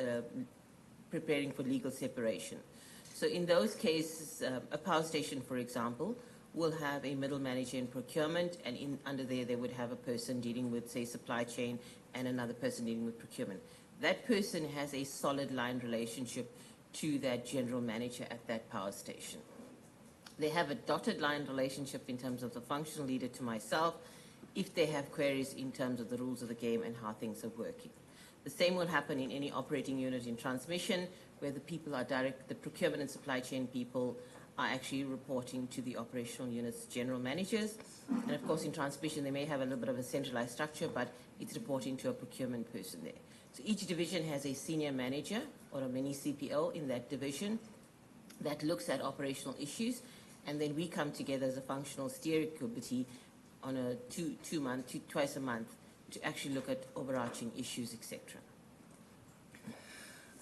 preparing for legal separation. So in those cases, a power station, for example, will have a middle manager in procurement, and under there they would have a person dealing with, say, supply chain and another person dealing with procurement. that person has a solid line relationship to that general manager at that power station. They have a dotted line relationship in terms of the functional leader to myself if they have queries in terms of the rules of the game and how things are working. The same will happen in any operating unit in transmission, where the people are the procurement and supply chain people are actually reporting to the operational unit's general managers. And of course, in transmission, they may have a little bit of a centralized structure, but it's reporting to a procurement person there. So each division has a senior manager or a mini CPO in that division that looks at operational issues, and then we come together as a functional steering committee on a twice a month to actually look at overarching issues, etc.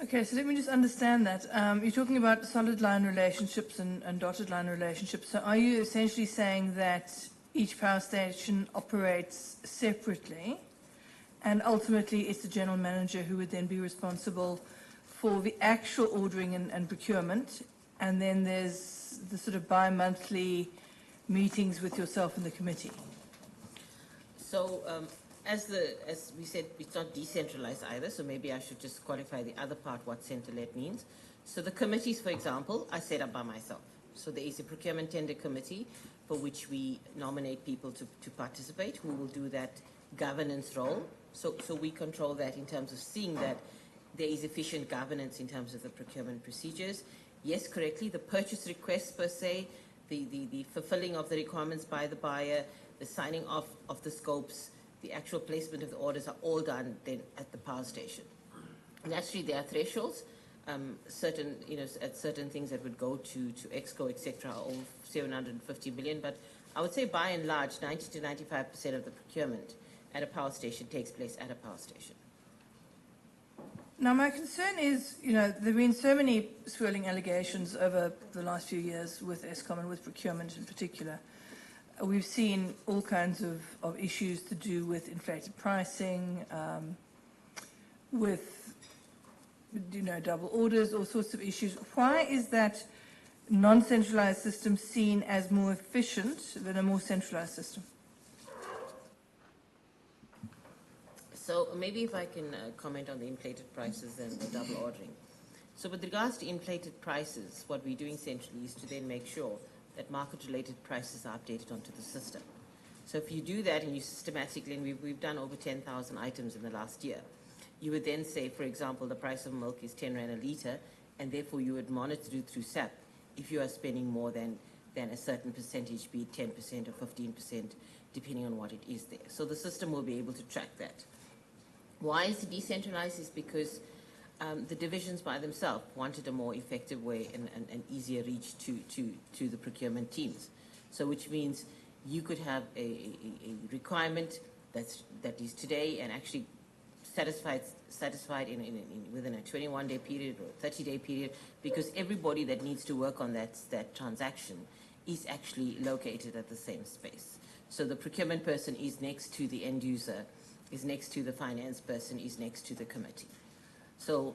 Okay, so let me just understand that. You're talking about solid line relationships and dotted line relationships. So are you essentially saying that each power station operates separately, and ultimately it's the general manager who would then be responsible for the actual ordering and procurement, and then there's the sort of bi-monthly meetings with yourself and the committee? So as we said, it's not decentralized either, so maybe I should just qualify the other part, what center-led means. So the committees, for example, are set up by myself. So there is a procurement tender committee for which we nominate people to participate, who will do that governance role. So we control that in terms of seeing that there is efficient governance in terms of the procurement procedures. Yes, correctly, the purchase requests per se, the fulfilling of the requirements by the buyer, the signing off of the scopes, the actual placement of the orders are all done then at the power station. Naturally, there are thresholds. Certain things that would go to EXCO, etc., are over 750 million. But I would say, by and large, 90 to 95% of the procurement at a power station takes place at a power station. Now, my concern is, there have been so many swirling allegations over the last few years with Eskom and with procurement in particular. We've seen all kinds of issues to do with inflated pricing, with double orders, all sorts of issues. Why is that non-centralized system seen as more efficient than a more centralized system? So maybe if I can comment on the inflated prices and the double ordering. So with regards to inflated prices, what we're doing centrally is to then make sure that market-related prices are updated onto the system. So if you do that and you systematically, and we've done over 10,000 items in the last year, you would then say, for example, the price of milk is 10 Rand a litre, and therefore you would monitor it through SAP if you are spending more than a certain percentage, be it 10% or 15%, depending on what it is there. So the system will be able to track that. Why is it decentralized? Is because the divisions by themselves wanted a more effective way and easier reach to the procurement teams. So which means you could have a requirement that is today and actually satisfied within a 21-day period or 30-day period, because everybody that needs to work on that transaction is actually located at the same space. So the procurement person is next to the end user, is next to the finance person, is next to the committee. So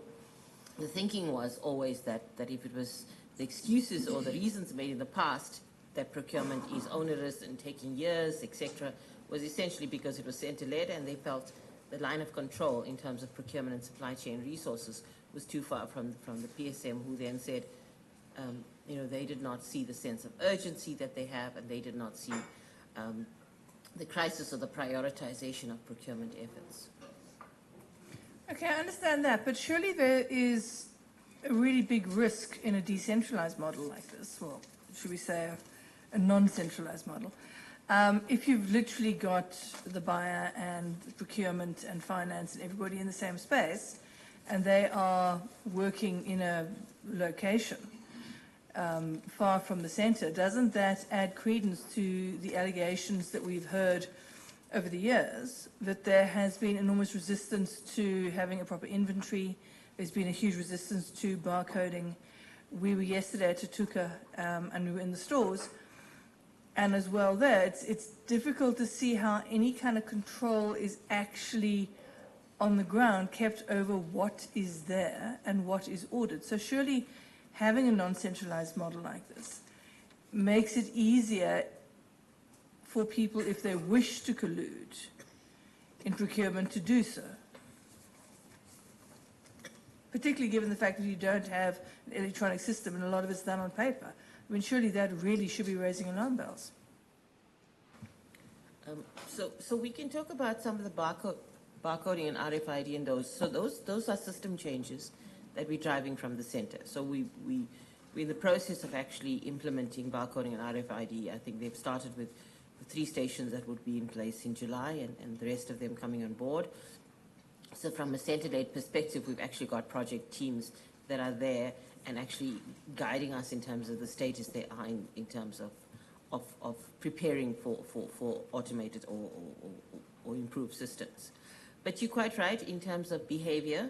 the thinking was always that if it was the excuses or the reasons made in the past that procurement is onerous and taking years, etc., was essentially because it was center-led, and they felt the line of control in terms of procurement and supply chain resources was too far from the PSM, who then said, they did not see the sense of urgency that they have, and they did not see the crisis or the prioritization of procurement efforts. Okay, I understand that, but surely there is a really big risk in a decentralized model like this, well, should we say a non-centralized model. If you've literally got the buyer and the procurement and finance and everybody in the same space, and they are working in a location far from the center, doesn't that add credence to the allegations that we've heard over the years that there has been enormous resistance to having a proper inventory? There's been a huge resistance to barcoding. We were yesterday at Tutuka and we were in the stores, and as well there, it's difficult to see how any kind of control is actually on the ground kept over what is there and what is ordered. So surely having a non-centralized model like this makes it easier for people, if they wish to collude in procurement, to do so. particularly given the fact that you don't have an electronic system and a lot of it's done on paper. I mean, surely that really should be raising alarm bells. So we can talk about some of the barcoding and RFID and those. So those are system changes that we're driving from the center. So we're in the process of actually implementing barcoding and RFID. I think they've started with the 3 stations that would be in place in July and the rest of them coming on board. So from a center-led perspective, we've actually got project teams that are there and actually guiding us in terms of the status they are in terms of preparing for automated or improved systems. But you're quite right in terms of behavior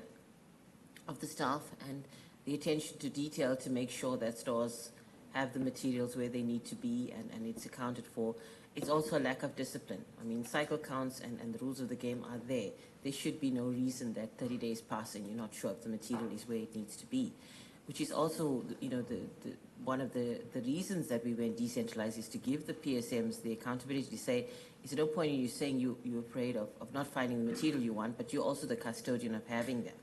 of the staff and the attention to detail to make sure that stores have the materials where they need to be and it's accounted for. It's also a lack of discipline. I mean, cycle counts and the rules of the game are there. There should be no reason that 30 days pass and you're not sure if the material is where it needs to be, which is also, you know, one of the reasons that we went decentralized is to give the PSMs the accountability to say, it's no point in you saying you're afraid of not finding the material you want, but you're also the custodian of having that.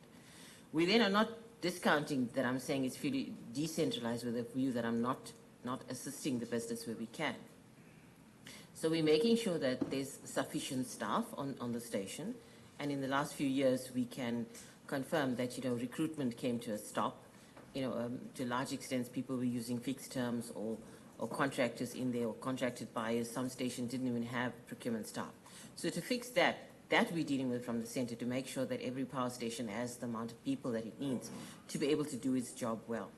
We then are not discounting that I'm saying it's fully decentralized with a view that I'm not assisting the business where we can. So we're making sure that there's sufficient staff on the station, and in the last few years we can confirm that, you know, recruitment came to a stop. You know, to a large extent people were using fixed terms or contractors in there or contracted buyers. Some stations didn't even have procurement staff. So to fix that we're dealing with from the center to make sure that every power station has the amount of people that it needs to be able to do its job well.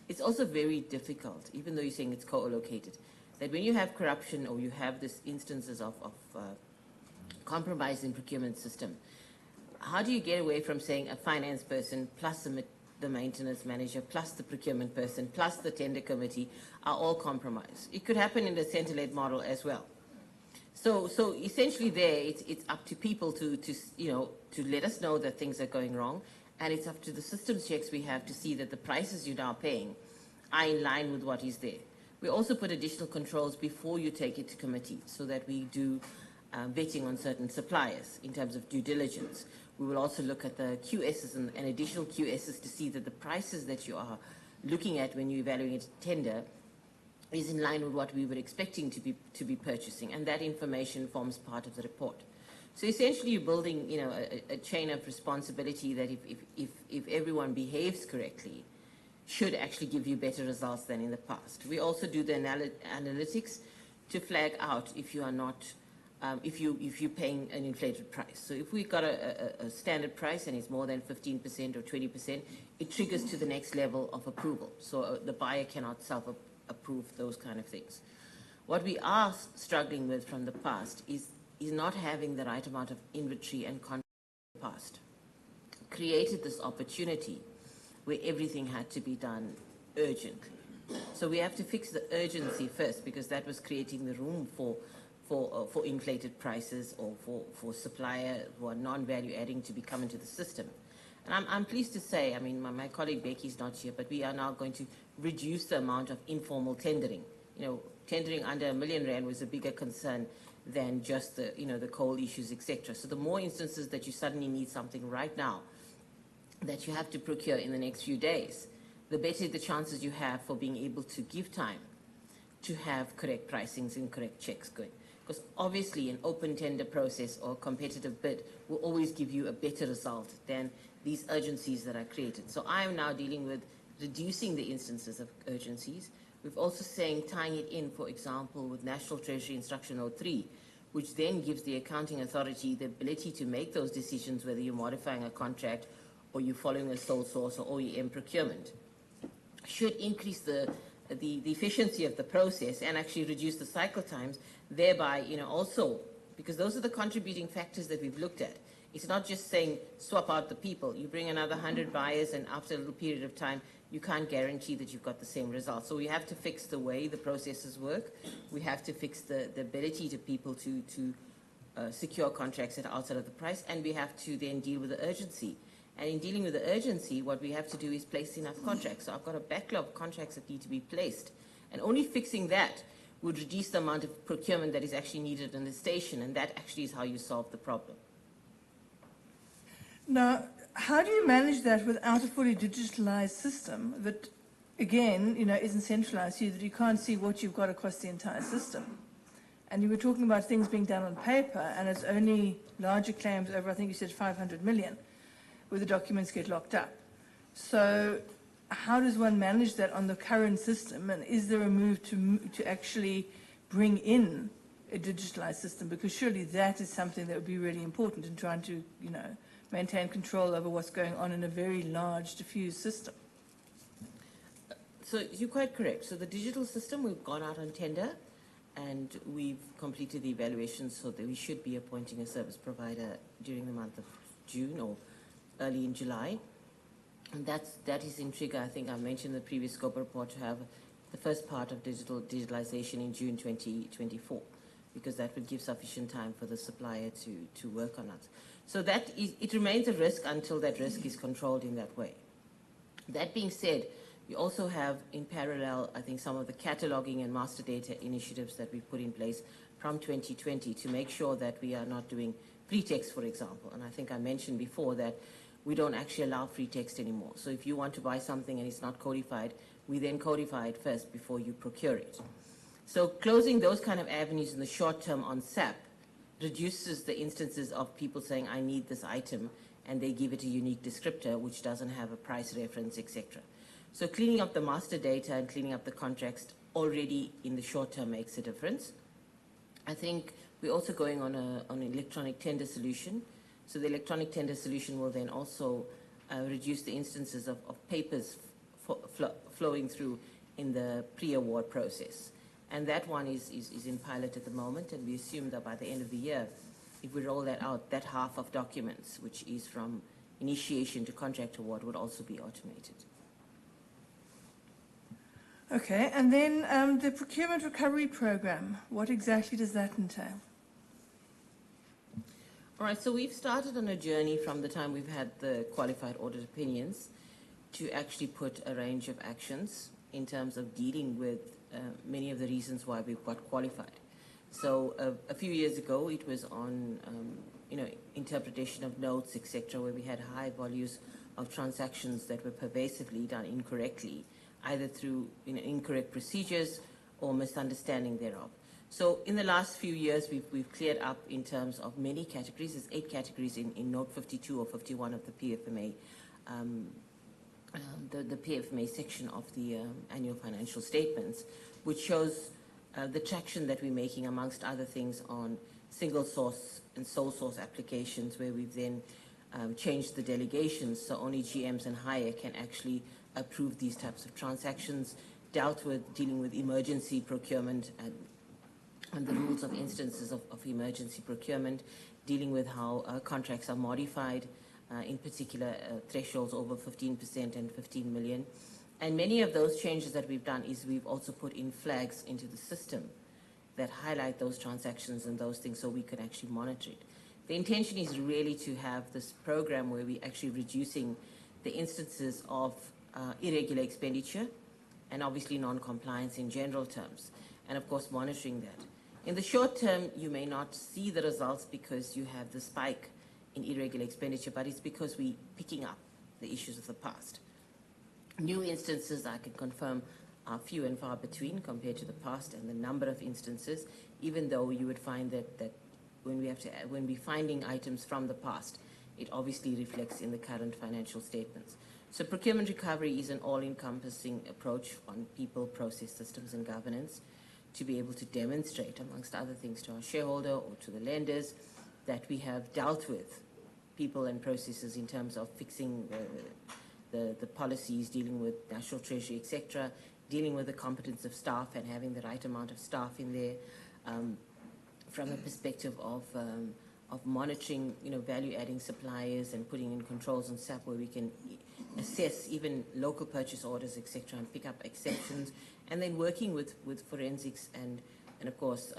It's also very difficult, even though you're saying it's co-located, that when you have corruption or you have these instances of compromise in procurement system, how do you get away from saying a finance person plus the maintenance manager plus the procurement person plus the tender committee are all compromised? It could happen in the center-led model as well. So essentially there, it's up to people to let us know that things are going wrong, and it's up to the systems checks we have to see that the prices you're now paying are in line with what is there. We also put additional controls before you take it to committee so that we do vetting on certain suppliers in terms of due diligence. We will also look at the QSs and additional QSs to see that the prices that you are looking at when you evaluate a tender is in line with what we were expecting to be purchasing, and that information forms part of the report. So essentially you're building, you know, a chain of responsibility that if everyone behaves correctly, should actually give you better results than in the past. We also do the analytics to flag out if you are not, if you're paying an inflated price. So if we've got a standard price and it's more than 15% or 20%, it triggers to the next level of approval. So the buyer cannot self-approve those kind of things. What we are struggling with from the past is not having the right amount of inventory and contract in the past. Created this opportunity where everything had to be done urgently. So we have to fix the urgency first, because that was creating the room for inflated prices or for supplier who are non-value adding to be coming to the system. And I'm pleased to say, I mean, my colleague Becky's not here, but we are now going to reduce the amount of informal tendering. You know, tendering under R1 million was a bigger concern than just the, you know, the coal issues, etc. So the more instances that you suddenly need something right now that you have to procure in the next few days, the better the chances you have for being able to give time to have correct pricings and correct checks going. Because obviously an open tender process or competitive bid will always give you a better result than these urgencies that are created. So I am now dealing with reducing the instances of urgencies. We've also saying tying it in, for example, with National Treasury Instruction 03, which then gives the accounting authority the ability to make those decisions whether you're modifying a contract or you're following a sole source or OEM procurement, should increase the efficiency of the process and actually reduce the cycle times, thereby, you know, also, because those are the contributing factors that we've looked at. It's not just saying swap out the people. You bring another 100 buyers and after a little period of time, you can't guarantee that you've got the same results. So we have to fix the way the processes work. We have to fix the ability to people to secure contracts that are outside of the price, and we have to then deal with the urgency. And in dealing with the urgency, what we have to do is place enough contracts. So I've got a backlog of contracts that need to be placed. And only fixing that would reduce the amount of procurement that is actually needed in the station, and that actually is how you solve the problem. Now, how do you manage that without a fully digitalized system that, again, isn't centralized so that you can't see what you've got across the entire system? And you were talking about things being done on paper, and it's only larger claims over, I think you said 500 million, where the documents get locked up. So how does one manage that on the current system, and is there a move to actually bring in a digitalized system? Because surely that is something that would be really important in trying to, maintain control over what's going on in a very large, diffuse system. So you're quite correct. So the digital system, we've gone out on tender, and we've completed the evaluation, so that we should be appointing a service provider during the month of June or early in July. And that is in trigger. I think I mentioned in the previous SCOPA report to have the first part of digitalization in June 2024, because that would give sufficient time for the supplier to work on it. So it remains a risk until that risk is controlled in that way. That being said, we also have in parallel, I think, some of the cataloging and master data initiatives that we've put in place from 2020 to make sure that we are not doing free text, for example. And I think I mentioned before that we don't actually allow free text anymore. So if you want to buy something and it's not codified, we then codify it first before you procure it. So closing those kind of avenues in the short term on SAP reduces the instances of people saying, I need this item, and they give it a unique descriptor which doesn't have a price reference, etc. So cleaning up the master data and cleaning up the contracts already in the short term makes a difference. I think we're also going on an electronic tender solution. So the electronic tender solution will then also reduce the instances of papers flowing through in the pre-award process. And that one is in pilot at the moment, and we assume that by the end of the year, if we roll that out, that half of documents, which is from initiation to contract award, would also be automated. Okay, and then the procurement recovery program, what exactly does that entail? All right, so we've started on a journey from the time we've had the qualified audit opinions to actually put a range of actions in terms of dealing with many of the reasons why we've got qualified. So a few years ago, it was on interpretation of notes, etc., where we had high volumes of transactions that were pervasively done incorrectly, either through incorrect procedures or misunderstanding thereof. So in the last few years, we've cleared up in terms of many categories. There's 8 categories in Note 52 or 51 of the PFMA, the PFMA section of the annual financial statements, which shows the traction that we're making, amongst other things, on single source and sole source applications, where we've then changed the delegations so only GMs and higher can actually approve these types of transactions, dealing with emergency procurement and the rules of instances of emergency procurement, dealing with how contracts are modified, in particular thresholds over 15% and 15 million. And many of those changes that we've done is we've also put in flags into the system that highlight those transactions and those things so we can actually monitor it. The intention is really to have this program where we're actually reducing the instances of irregular expenditure and obviously non-compliance in general terms, and of course monitoring that. In the short term, you may not see the results because you have the spike in irregular expenditure, but it's because we're picking up the issues of the past. New instances, I can confirm, are few and far between compared to the past, and the number of instances, even though you would find that when we're finding items from the past, it obviously reflects in the current financial statements. So procurement recovery is an all-encompassing approach on people, process, systems, and governance to be able to demonstrate, amongst other things, to our shareholder or to the lenders that we have dealt with people and processes in terms of fixing the policies, dealing with National Treasury, etc., dealing with the competence of staff and having the right amount of staff in there, from a perspective of monitoring, value-adding suppliers and putting in controls on SAP where we can assess even local purchase orders, etc., and pick up exceptions, and then working with forensics and of course,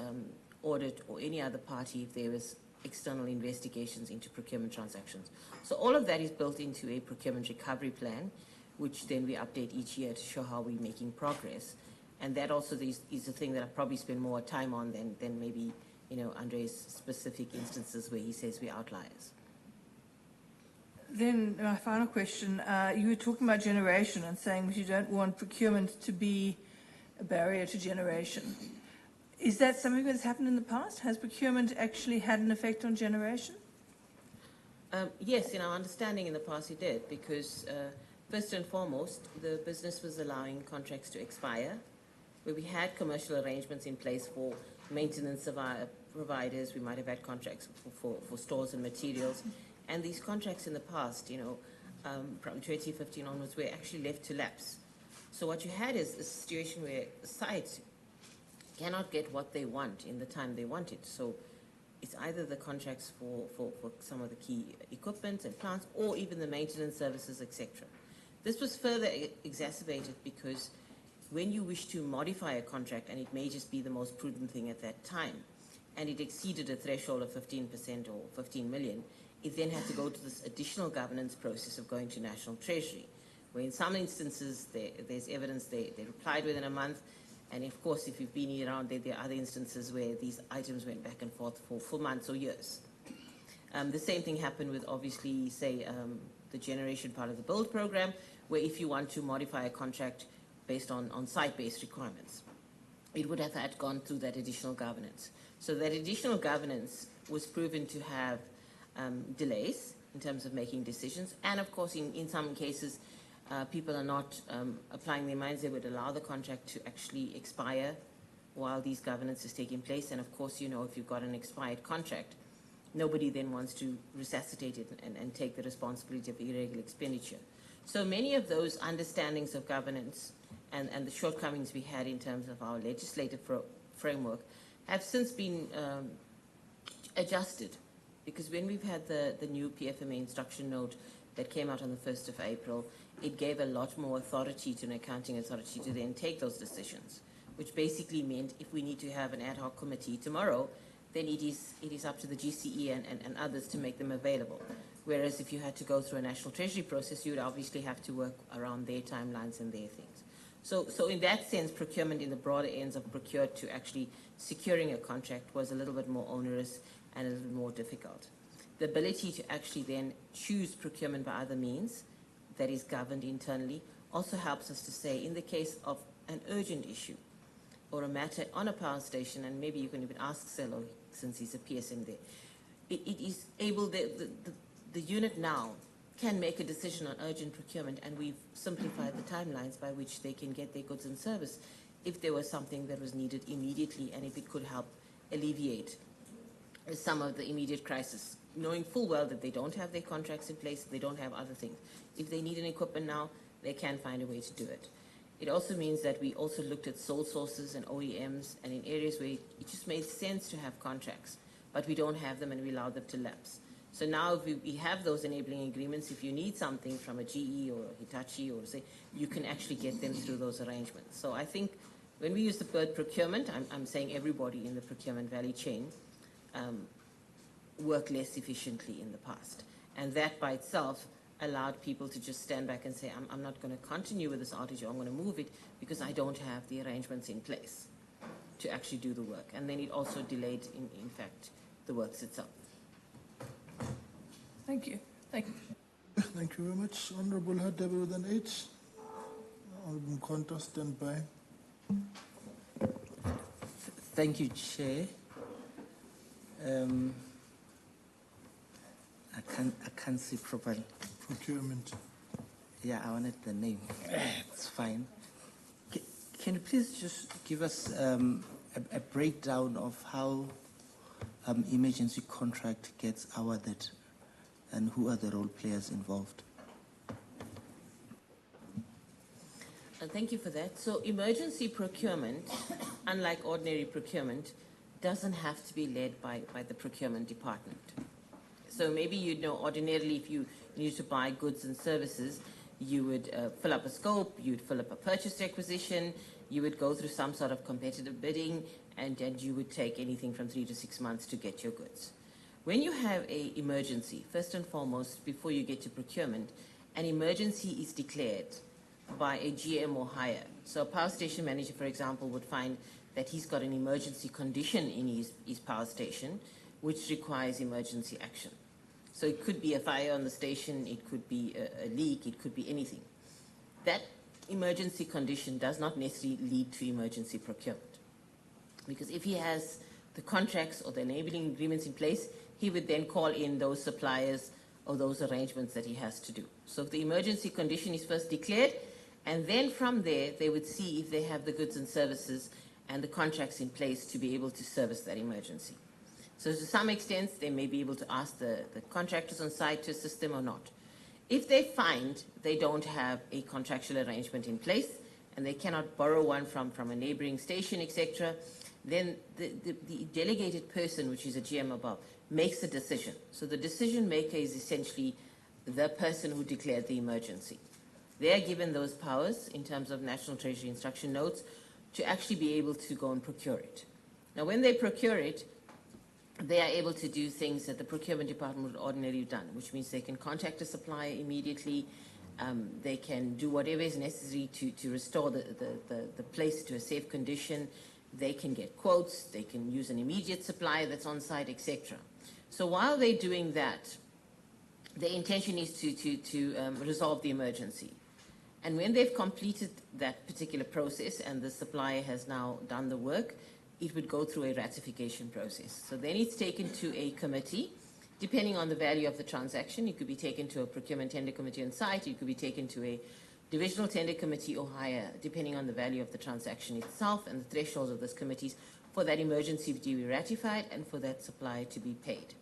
audit or any other party if there was external investigations into procurement transactions. So all of that is built into a procurement recovery plan, which then we update each year to show how we're making progress. And that also is the thing that I probably spend more time on than maybe Andre's specific instances where he says we're outliers. Then my final question, you were talking about generation and saying that you don't want procurement to be a barrier to generation. Is that something that's happened in the past? Has procurement actually had an effect on generation? Yes, in our understanding in the past it did, because first and foremost, the business was allowing contracts to expire, where we had commercial arrangements in place for maintenance of our providers. We might have had contracts for stores and materials. And these contracts in the past, from 2015 onwards, were actually left to lapse. So what you had is a situation where sites cannot get what they want in the time they want it. So it's either the contracts for some of the key equipment and plants, or even the maintenance services, etc. This was further exacerbated because when you wish to modify a contract, and it may just be the most prudent thing at that time, and it exceeded a threshold of 15% or 15 million, it then had to go to this additional governance process of going to National Treasury, where in some instances there's evidence they replied within a month, and of course if you've been around there are other instances where these items went back and forth for months or years. The same thing happened with, obviously, say, the generation part of the build program, where if you want to modify a contract based on site-based requirements, it would have had gone through that additional governance. So that additional governance was proven to have delays in terms of making decisions, and of course in some cases people are not applying their minds. They would allow the contract to actually expire while these governance is taking place, and of course, if you've got an expired contract, nobody then wants to resuscitate it and take the responsibility of irregular expenditure. So many of those understandings of governance and the shortcomings we had in terms of our legislative framework have since been adjusted, because when we've had the new PFMA instruction note that came out on the 1st of April, it gave a lot more authority to an accounting authority to then take those decisions, which basically meant if we need to have an ad hoc committee tomorrow, then it is up to the GCE and others to make them available. Whereas if you had to go through a National Treasury process, you would obviously have to work around their timelines and their things. So in that sense, procurement in the broader ends of procure to actually securing a contract was a little bit more onerous and a little more difficult. The ability to actually then choose procurement by other means that is governed internally also helps us to say, in the case of an urgent issue or a matter on a power station, and maybe you can even ask Sello since he's a PSM there, it is able, the unit now can make a decision on urgent procurement, and we've simplified the timelines by which they can get their goods and service if there was something that was needed immediately, and if it could help alleviate some of the immediate crisis, knowing full well that they don't have their contracts in place, they don't have other things. If they need an equipment now, they can find a way to do it. It also means that we also looked at sole sources and OEMs, and in areas where it just made sense to have contracts, but we don't have them and we allow them to lapse. So now if we have those enabling agreements, if you need something from a GE or a Hitachi or say, you can actually get them through those arrangements. So I think when we use the word procurement, I'm saying everybody in the procurement value chain work less efficiently in the past. And that by itself allowed people to just stand back and say, I'm not going to continue with this outage, or I'm going to move it because I don't have the arrangements in place to actually do the work. And then it also delayed, in fact, the works itself. Thank you. Thank you. Thank you very much. Honorable Hadebe with an H. Honorable Conta, stand by. Thank you, Chair. I can't see properly. Procurement. Yeah, I wanted the name. It's fine. Can you please just give us a breakdown of how emergency contract gets awarded and who are the role players involved? Thank you for that. So emergency procurement, unlike ordinary procurement, doesn't have to be led by the procurement department. So maybe ordinarily if you need to buy goods and services, you would fill up a scope, you'd fill up a purchase requisition, you would go through some sort of competitive bidding, and you would take anything from 3 to 6 months to get your goods. When you have an emergency, first and foremost, before you get to procurement, an emergency is declared by a GM or higher. So a power station manager, for example, would find that he's got an emergency condition in his power station, which requires emergency action. So it could be a fire on the station, it could be a leak, it could be anything. That emergency condition does not necessarily lead to emergency procurement. Because if he has the contracts or the enabling agreements in place, he would then call in those suppliers or those arrangements that he has to do. So if the emergency condition is first declared, and then from there, they would see if they have the goods and services and the contracts in place to be able to service that emergency. So to some extent, they may be able to ask the contractors on site to assist them or not. If they find they don't have a contractual arrangement in place and they cannot borrow one from a neighboring station, etc., then the delegated person, which is a GM above, makes a decision. So the decision maker is essentially the person who declared the emergency. They are given those powers in terms of National Treasury instruction notes to actually be able to go and procure it. Now, when they procure it, they are able to do things that the procurement department would ordinarily have done, which means they can contact a supplier immediately. They can do whatever is necessary to restore the place to a safe condition. They can get quotes. They can use an immediate supplier that's on site, etc. So while they're doing that, the intention is to resolve the emergency. And when they've completed that particular process and the supplier has now done the work, it would go through a ratification process. So then it's taken to a committee. Depending on the value of the transaction, it could be taken to a procurement tender committee on site, it could be taken to a divisional tender committee or higher, depending on the value of the transaction itself and the thresholds of those committees, for that emergency to be ratified and for that supplier to be paid.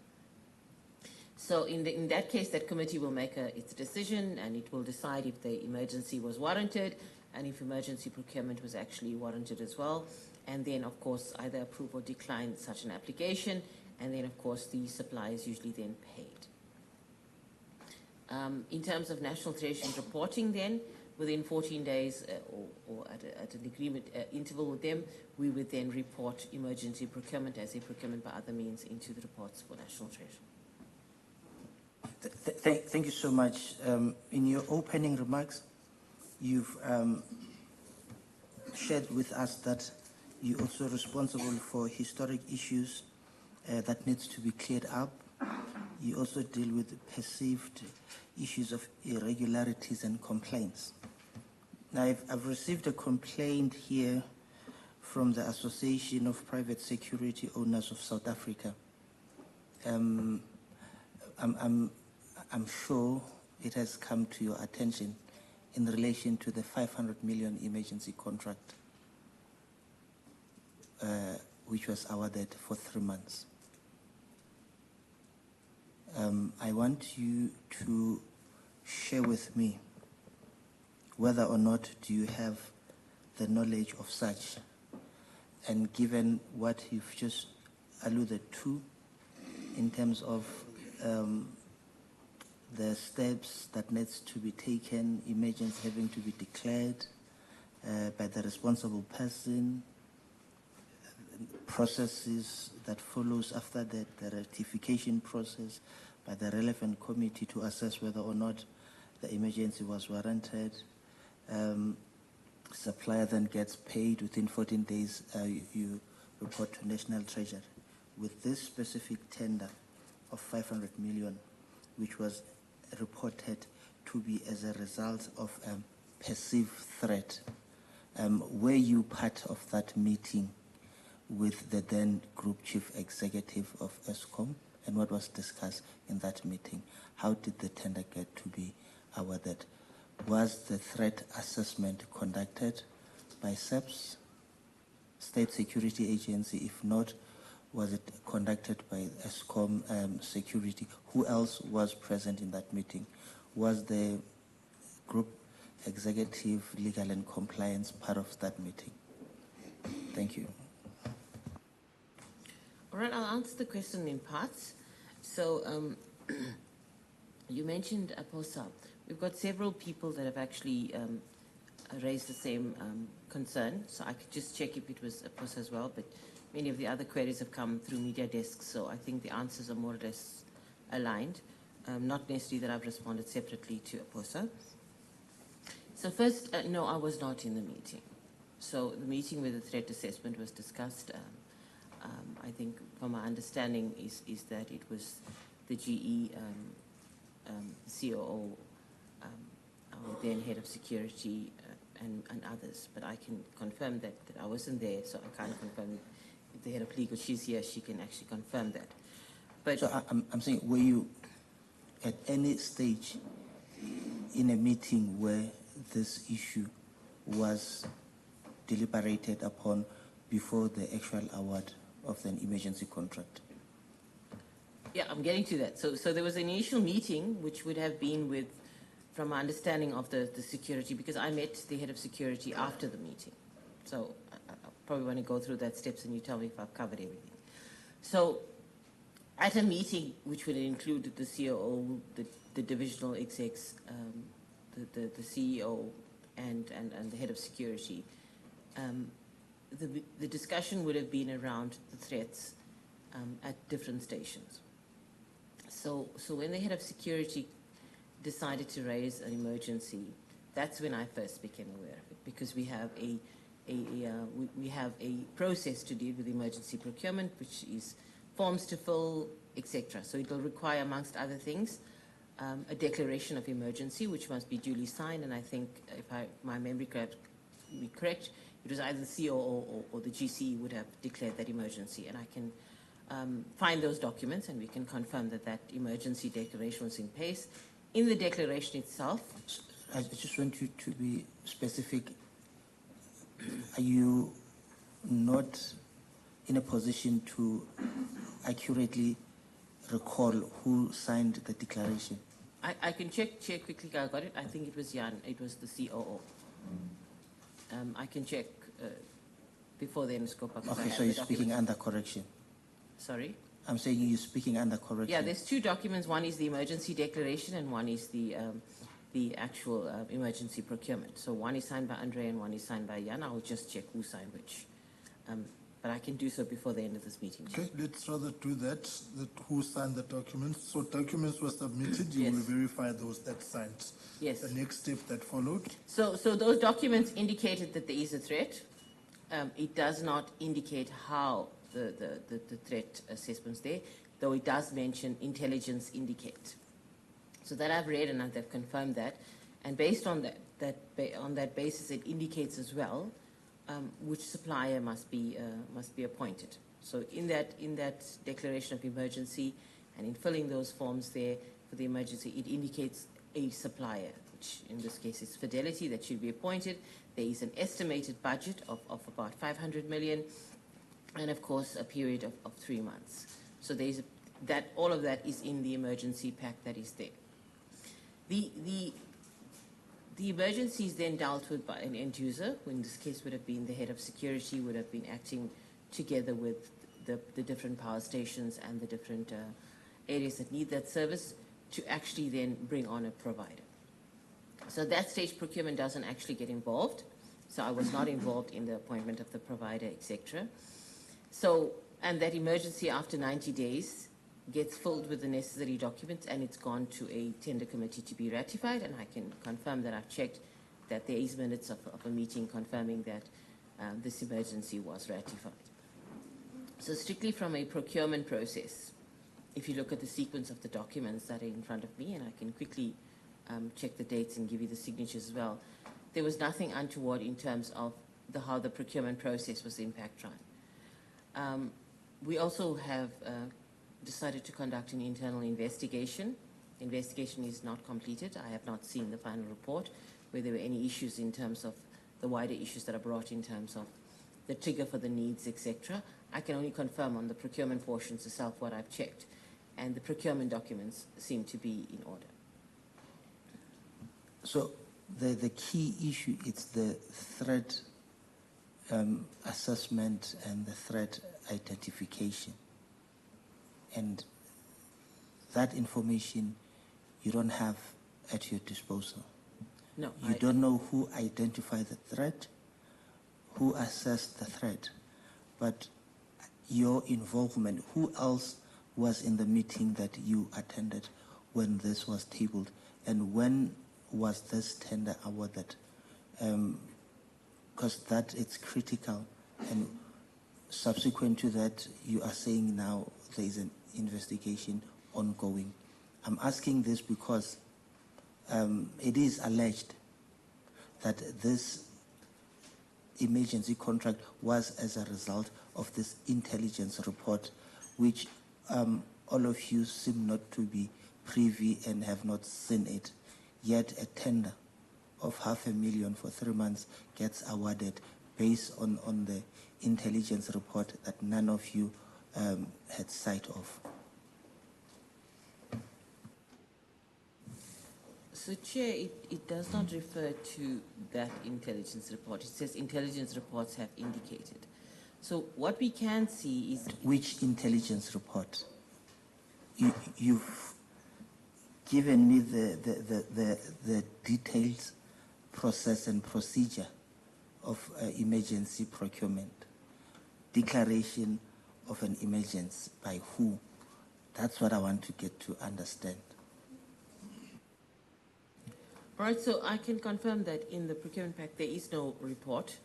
So in that case, that committee will make its decision, and it will decide if the emergency was warranted and if emergency procurement was actually warranted as well. And then, of course, either approve or decline such an application. And then, of course, the supplier is usually then paid. In terms of National Treasury reporting then, within 14 days or at an agreement interval with them, we would then report emergency procurement as a procurement by other means into the reports for National Treasury. Thank you so much. In your opening remarks, you've shared with us that you're also responsible for historic issues that needs to be cleared up. You also deal with perceived issues of irregularities and complaints. Now, I've received a complaint here from the Association of Private Security Owners of South Africa. I'm sure it has come to your attention in relation to the 500 million emergency contract, which was awarded for 3 months. I want you to share with me whether or not do you have the knowledge of such, and given what you've just alluded to in terms of the steps that needs to be taken, emergency having to be declared by the responsible person, processes that follows after that, the ratification process by the relevant committee to assess whether or not the emergency was warranted. Supplier then gets paid within 14 days, you report to National Treasury. With this specific tender of 500 million, which was reported to be as a result of perceived threat, were you part of that meeting with the then Group Chief Executive of Eskom, and what was discussed in that meeting? How did the tender get to be awarded? Was the threat assessment conducted by SEPS, State Security Agency? If not, was it conducted by Eskom Security? Who else was present in that meeting? Was the Group Executive Legal and Compliance part of that meeting? Thank you. All right, I'll answer the question in parts. So you mentioned APOSA. We've got several people that have actually raised the same concern. So I could just check if it was APOSA as well, but many of the other queries have come through media desks, so I think the answers are more or less aligned. Not necessarily that I've responded separately to APOSA. So first, no, I was not in the meeting. So the meeting where the threat assessment was discussed, I think from my understanding is that it was the GE COO, our then head of security, and others. But I can confirm that I wasn't there, so I can't confirm. If the head of legal, she's here, she can actually confirm that. But so I'm saying, were you at any stage in a meeting where this issue was deliberated upon before the actual award of an emergency contract? yeah, I'm getting to that. So there was an initial meeting, which would have been with, from my understanding of the security, because I met the head of security after the meeting. So I probably want to go through that steps, and you tell me if I've covered everything. So at a meeting, which would include the COO, the divisional execs, the CEO, and the head of security, the discussion would have been around the threats at different stations. So when the head of security decided to raise an emergency, that's when I first became aware of it, because we have we have a process to deal with emergency procurement, which is forms to fill, etc. So it will require, amongst other things, a declaration of emergency, which must be duly signed. And I think, if my memory be correct, it was either the COO or the GCE would have declared that emergency. And I can find those documents, and we can confirm that that emergency declaration was in place. In the declaration itself, I just want you to be specific. Are you not in a position to accurately recall who signed the declaration? I can check quickly. I got it. I think it was Jan. It was the COO. I can check before then, SCOPA. Okay, so you're speaking under correction. Sorry? I'm saying you're speaking under correction. Yeah, there's two documents. One is the emergency declaration, and one is the actual emergency procurement. So one is signed by Andre and one is signed by Jan. I'll just check who signed which. But I can do so before the end of this meeting. Okay, let's rather do that who signed the documents. So documents were submitted, you will verify those that signed. Yes. The next step that followed? So those documents indicated that there is a threat. It does not indicate how the threat assessment's there, though it does mention intelligence indicate. So that I've read, and I've confirmed that. And based on on that basis, it indicates as well which supplier must be appointed. So in that declaration of emergency, and in filling those forms there for the emergency, it indicates a supplier, which in this case is Fidelity, that should be appointed. There is an estimated budget of about 500 million, and of course a period of 3 months. So there's all of that is in the emergency pack that is there. The emergency is then dealt with by an end user, who in this case would have been the head of security, would have been acting together with the different power stations and the different areas that need that service to actually then bring on a provider. So at that stage, procurement doesn't actually get involved. So I was not involved in the appointment of the provider, etc. So, and that emergency after 90 days gets filled with the necessary documents, and it's gone to a tender committee to be ratified. And I can confirm that I've checked that there is minutes of a meeting confirming that this emergency was ratified. So strictly from a procurement process, if you look at the sequence of the documents that are in front of me, and I can quickly check the dates and give you the signatures as well, there was nothing untoward in terms of how the procurement process was impact run. We also have decided to conduct an internal investigation. The investigation is not completed. I have not seen the final report where there were any issues in terms of the wider issues that are brought in terms of the trigger for the needs, etc. I can only confirm on the procurement portions itself what I've checked, and the procurement documents seem to be in order. So the key issue is the threat assessment and the threat identification. And that information you don't have at your disposal. No. You don't know who identified the threat, who assessed the threat, but your involvement, who else was in the meeting that you attended when this was tabled, and when was this tender awarded? Because that is critical, and subsequent to that, you are saying now there is an investigation. ongoing. I'm asking this because it is alleged that this emergency contract was as a result of this intelligence report, which all of you seem not to be privy and have not seen it. Yet a tender of $500,000 for 3 months gets awarded based on the intelligence report that none of you had sight of. So, Chair, it does not refer to that intelligence report. It says intelligence reports have indicated. So what we can see is... Which intelligence report? You've given me the detailed process and procedure of emergency procurement. Declaration of an emergency by who? That's what I want to get to understand. All right, so I can confirm that in the procurement pack there is no report.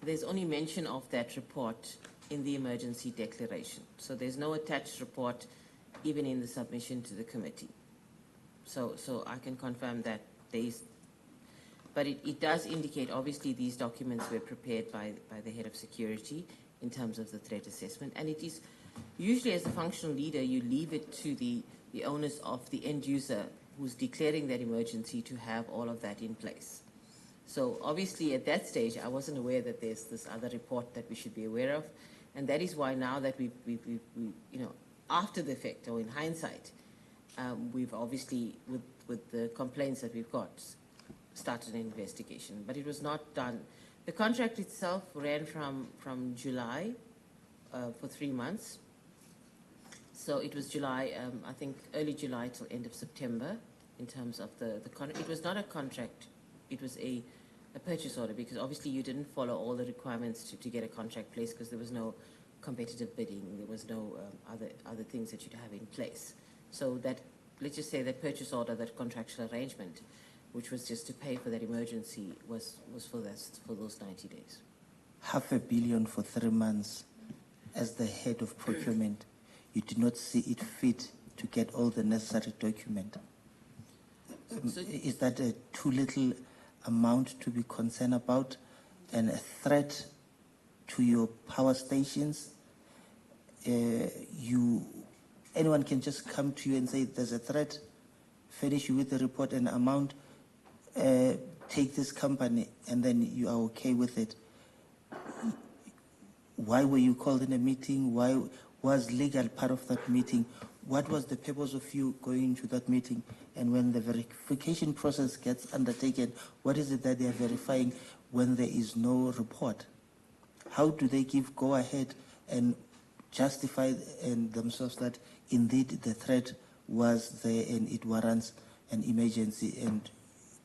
There's only mention of that report in the emergency declaration. So there's no attached report even in the submission to the committee. So I can confirm that there is, but it does indicate, obviously these documents were prepared by the head of security in terms of the threat assessment, and it is usually, as a functional leader, you leave it to the onus of the end user who's declaring that emergency to have all of that in place. So obviously at that stage, I wasn't aware that there's this other report that we should be aware of, and that is why now that we you know, after the fact or in hindsight, we've obviously, with the complaints that we've got, started an investigation. But it was not done. The contract itself ran from July for 3 months. So it was July, I think early July till end of September in terms of the contract. It was not a contract, it was a purchase order, because obviously you didn't follow all the requirements to get a contract placed, because there was no competitive bidding, there was no other things that you'd have in place. So that, let's just say that purchase order, that contractual arrangement, which was just to pay for that emergency, was for those 90 days. $500 million for 3 months. As the head of procurement, you did not see it fit to get all the necessary document. Is that a too little amount to be concerned about, and a threat to your power stations? Anyone can just come to you and say there's a threat, furnish you with the report and amount, take this company, and then you are okay with it. Why were you called in a meeting? Why was legal part of that meeting? What was the purpose of you going to that meeting? And when the verification process gets undertaken, what is it that they are verifying when there is no report? How do they give go ahead and justify themselves that indeed the threat was there and it warrants an emergency, and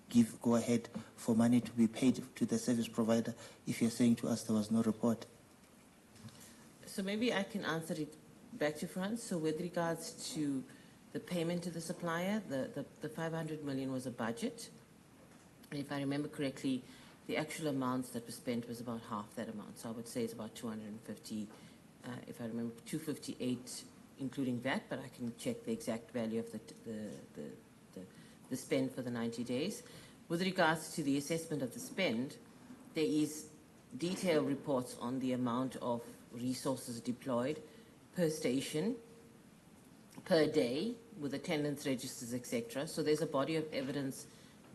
give go ahead for money to be paid to the service provider if you're saying to us there was no report? So maybe I can answer it back to Frans. So with regards to the payment to the supplier, the 500 million was a budget. And if I remember correctly, the actual amounts that were spent was about half that amount. So I would say it's about 250, if I remember, 258 including that, but I can check the exact value of the spend for the 90 days. With regards to the assessment of the spend, there is detailed reports on the amount of resources deployed per station, per day, with attendance registers, etc. So there's a body of evidence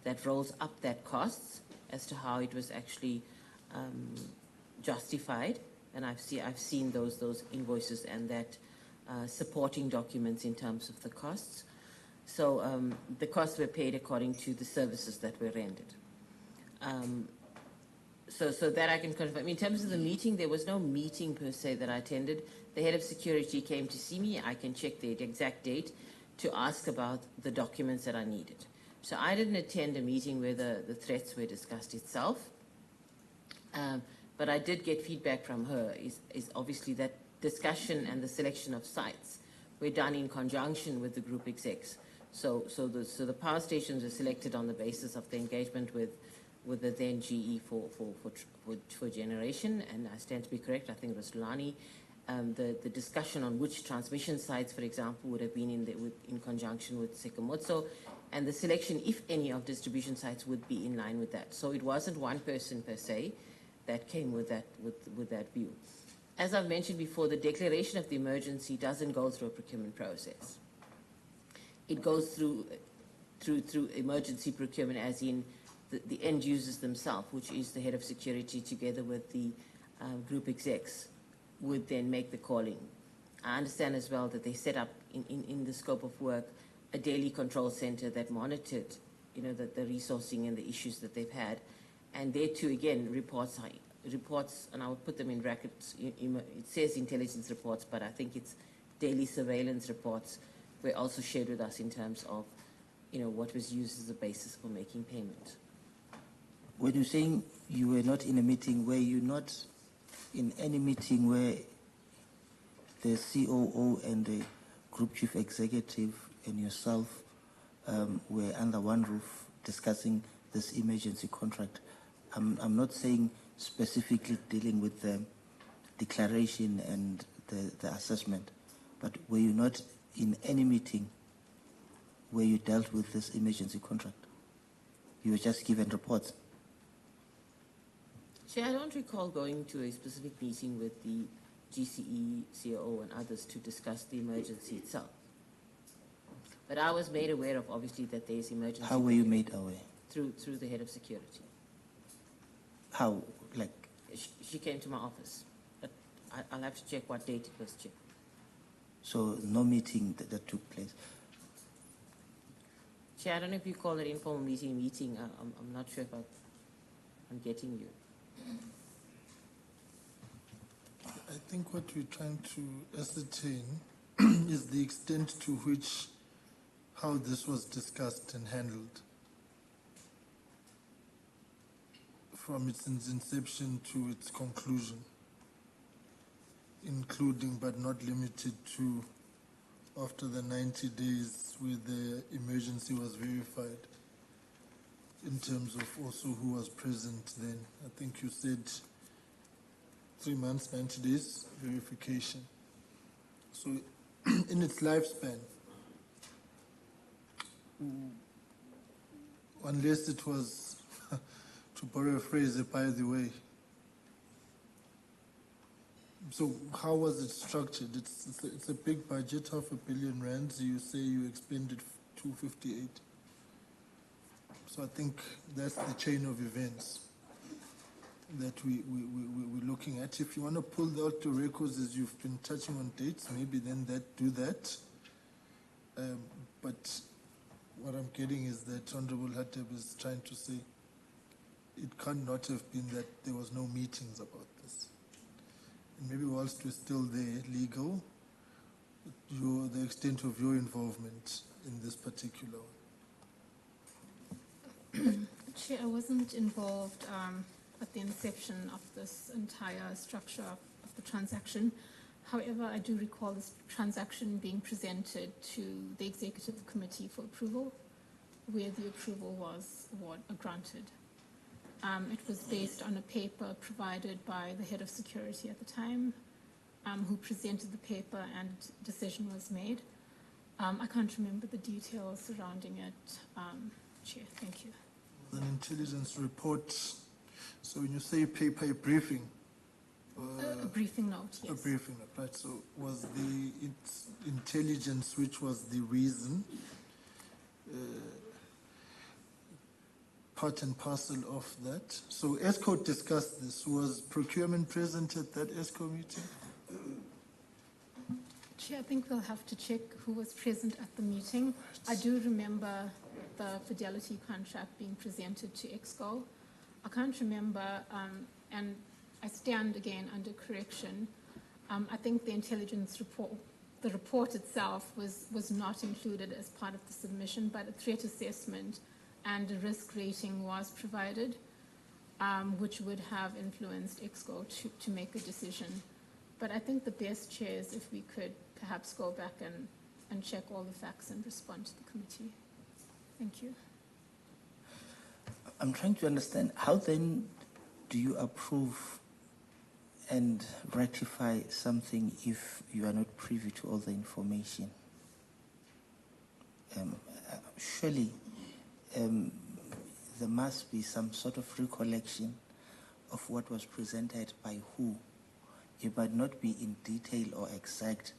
that rolls up that costs as to how it was actually justified, and I've seen those invoices and that supporting documents in terms of the costs. So the costs were paid according to the services that were rendered. So that I can confirm. In terms of the meeting, there was no meeting per se that I attended. The head of security came to see me. I can check the exact date to ask about the documents that I needed. So I didn't attend a meeting where the threats were discussed itself. But I did get feedback from her, is obviously that discussion and the selection of sites were done in conjunction with the group execs. So the power stations were selected on the basis of the engagement with the then GE for generation, and I stand to be correct, I think it was Lani, The discussion on which transmission sites, for example, would have been in conjunction with Sekomotso, and the selection, if any, of distribution sites would be in line with that. So it wasn't one person per se that came with that view. As I've mentioned before, the declaration of the emergency doesn't go through a procurement process. It goes through emergency procurement, as in the end users themselves, which is the head of security together with the group execs, would then make the calling. I understand as well that they set up in the scope of work a daily control center that monitored, the resourcing and the issues that they've had, and there too again reports, and I would put them in brackets. It says intelligence reports, but I think it's daily surveillance reports were also shared with us in terms of, what was used as a basis for making payment. When you're saying you were not in a meeting, were you not in any meeting where the COO and the Group Chief Executive and yourself were under one roof discussing this emergency contract? I'm not saying specifically dealing with the declaration and the assessment, but were you not in any meeting where you dealt with this emergency contract? You were just given reports. Chair, I don't recall going to a specific meeting with the GCE, COO, and others to discuss the emergency itself. But I was made aware of, obviously, that there is emergency. How were you made aware? Through the head of security. How? Like? She came to my office. But I'll have to check what date it was, Chair. So no meeting that took place? Chair, I don't know if you call it informal meeting. I'm not sure if I'm getting you. I think what we're trying to ascertain is the extent to which how this was discussed and handled from its inception to its conclusion, including but not limited to after the 90 days where the emergency was verified, in terms of also who was present then. I think you said 3 months, 90 days verification. So in its lifespan, unless it was, to borrow a phrase, by the way. So how was it structured? It's a big budget, R500 billion. You say you expended 258. So I think that's the chain of events that we're looking at. If you want to pull out the records as you've been touching on dates, maybe then do that. But what I'm getting is that Honorable Hattab is trying to say it cannot have been that there was no meetings about this. And maybe whilst we're still there, legal, the extent of your involvement in this particular one. Chair, I wasn't involved at the inception of this entire structure of the transaction. However, I do recall this transaction being presented to the Executive Committee for approval, where the approval was granted. It was based on a paper provided by the head of security at the time, who presented the paper, and decision was made. I can't remember the details surrounding it, Chair. Thank you. An intelligence report. So when you say paper, a briefing? A briefing note, yes. A briefing note, right. So was the intelligence, which was the reason, part and parcel of that? So ESCO discussed this. Was procurement present at that ESCO meeting? Chair, I think we'll have to check who was present at the meeting. I do remember the fidelity contract being presented to EXCO. I can't remember, and I stand again under correction. I think the intelligence report, the report itself was not included as part of the submission, but a threat assessment and a risk rating was provided, which would have influenced EXCO to make a decision. But I think the best, Chair, is if we could perhaps go back and check all the facts and respond to the committee. Thank you. I'm trying to understand, how then do you approve and rectify something if you are not privy to all the information. Surely there must be some sort of recollection of what was presented by who. It might not be in detail or exact,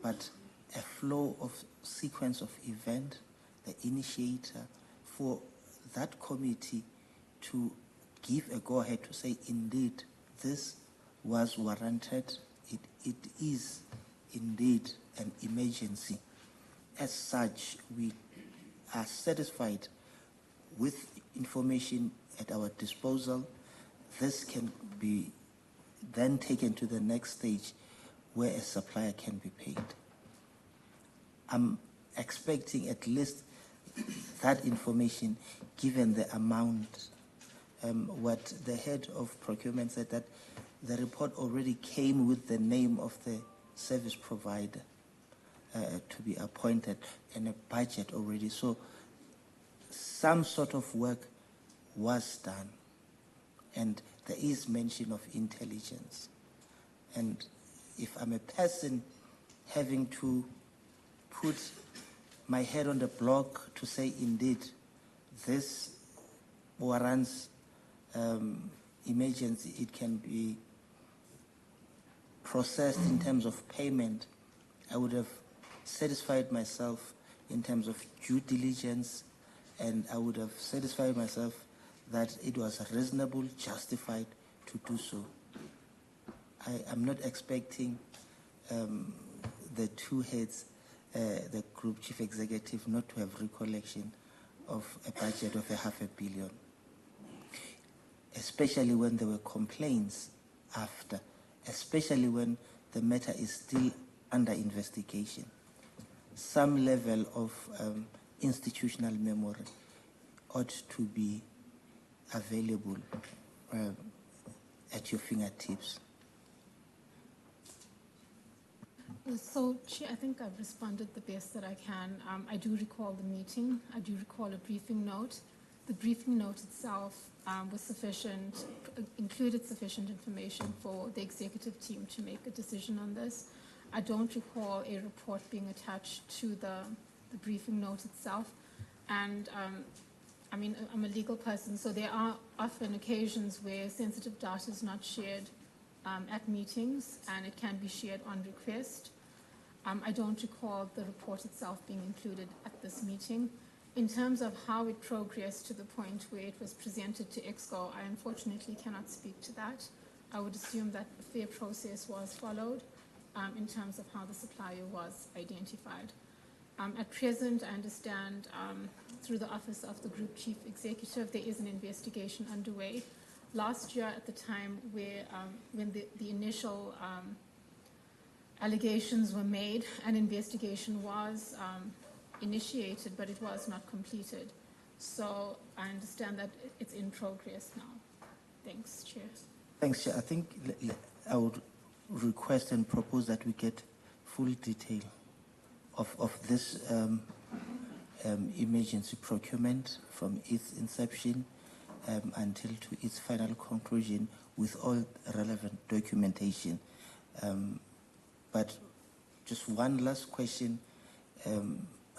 but a flow of sequence of event, the initiator, for that committee to give a go-ahead to say, indeed, this was warranted, it is indeed an emergency. As such, we are satisfied with information at our disposal. This can be then taken to the next stage where a supplier can be paid. I'm expecting at least that information given the amount. What the head of procurement said, that the report already came with the name of the service provider to be appointed and a budget already. So some sort of work was done, and there is mention of intelligence. And if I'm a person having to put my head on the block to say, indeed, this warrants emergency, it can be processed in terms of payment, I would have satisfied myself in terms of due diligence, and I would have satisfied myself that it was reasonable, justified to do so. I'm not expecting the two heads, the Group Chief Executive, not to have recollection of a budget of $500 million, especially when there were complaints after, especially when the matter is still under investigation. Some level of institutional memory ought to be available at your fingertips. So, Chair, I think I've responded the best that I can. I do recall the meeting. I do recall a briefing note. The briefing note itself was sufficient, included sufficient information for the executive team to make a decision on this. I don't recall a report being attached to the briefing note itself. And I mean, I'm a legal person, so there are often occasions where sensitive data is not shared at meetings, and it can be shared on request. I don't recall the report itself being included at this meeting. In terms of how it progressed to the point where it was presented to EXCO, I unfortunately cannot speak to that. I would assume that a fair process was followed in terms of how the supplier was identified. At present, I understand through the Office of the Group Chief Executive, there is an investigation underway. Last year, at the time where when the initial allegations were made, an investigation was initiated, but it was not completed. So I understand that it's in progress now. Thanks, Chair. Thanks, Chair. I think I would request and propose that we get full detail of this emergency procurement from its inception until to its final conclusion with all relevant documentation. But just one last question.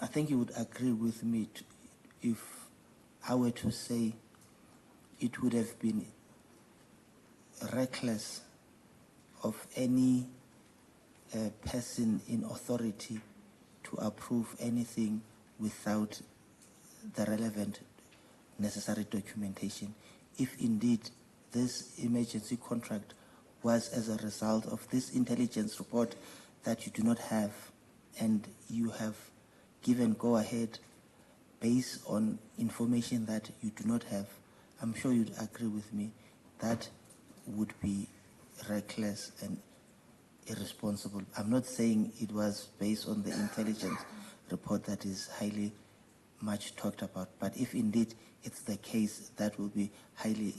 I think you would agree with me if I were to say it would have been reckless of any person in authority to approve anything without the relevant necessary documentation. If indeed this emergency contract was as a result of this intelligence report that you do not have, and you have given go-ahead based on information that you do not have, I'm sure you'd agree with me that would be reckless and irresponsible. I'm not saying it was based on the intelligence report that is highly much talked about, but if indeed it's the case, that will be highly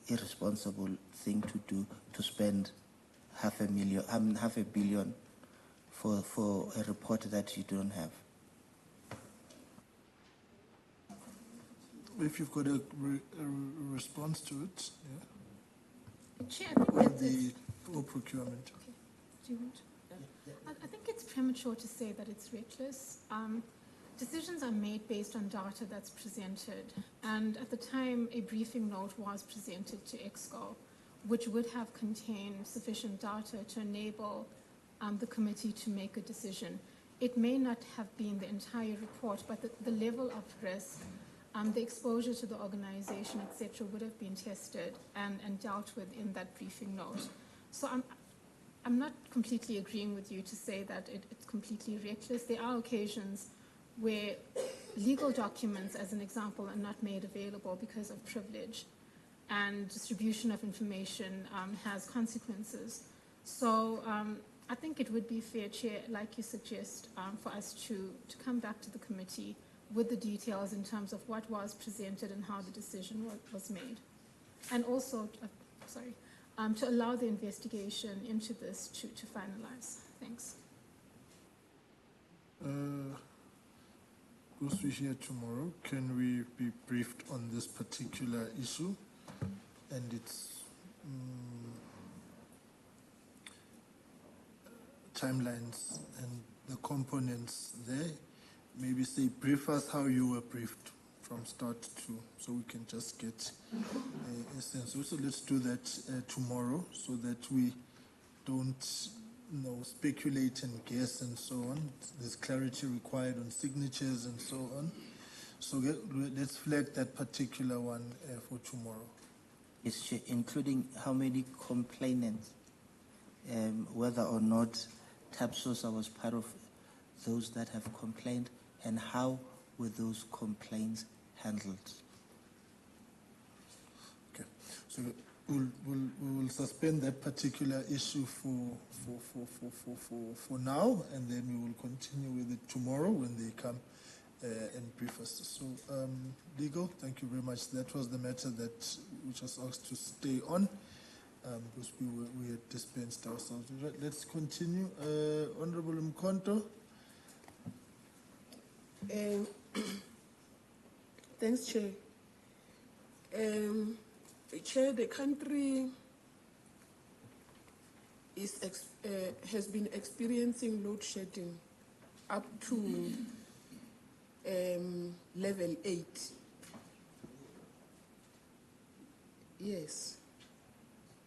irresponsible thing to do, to spend $500 million for a report that you don't have. if you've got a response to it, yeah. Chair, I think Or that the or procurement. Okay. Do you want? I think it's premature to say that it's reckless. Decisions are made based on data that's presented, and at the time, a briefing note was presented to Exco, which would have contained sufficient data to enable the committee to make a decision. It may not have been the entire report, but the level of risk, the exposure to the organization, etc., would have been tested and dealt with in that briefing note. So I'm not completely agreeing with you to say that it's completely reckless. There are occasions where legal documents, as an example, are not made available because of privilege, and distribution of information has consequences. So I think it would be fair, Chair, like you suggest, for us to come back to the committee with the details in terms of what was presented and how the decision was made. And also, to allow the investigation into this to finalize. Thanks. Because we're here tomorrow, can we be briefed on this particular issue and its timelines and the components there? Maybe say, brief us how you were briefed from start to, so we can just get a sense. So let's do that tomorrow, so that we don't speculate and guess and so on. There's clarity required on signatures and so on. So let's flag that particular one for tomorrow. Yes, including how many complainants, whether or not TAPSOSA was part of those that have complained, and how were those complaints handled? Okay, so we will suspend that particular issue for now, and then we will continue with it tomorrow when they come and brief us. So, legal, thank you very much. That was the matter that we just asked to stay on, because we had dispensed ourselves. Let's continue. Honorable Mkonto. Thanks, Chair. Chair, the country has been experiencing load shedding up to level 8. Yes.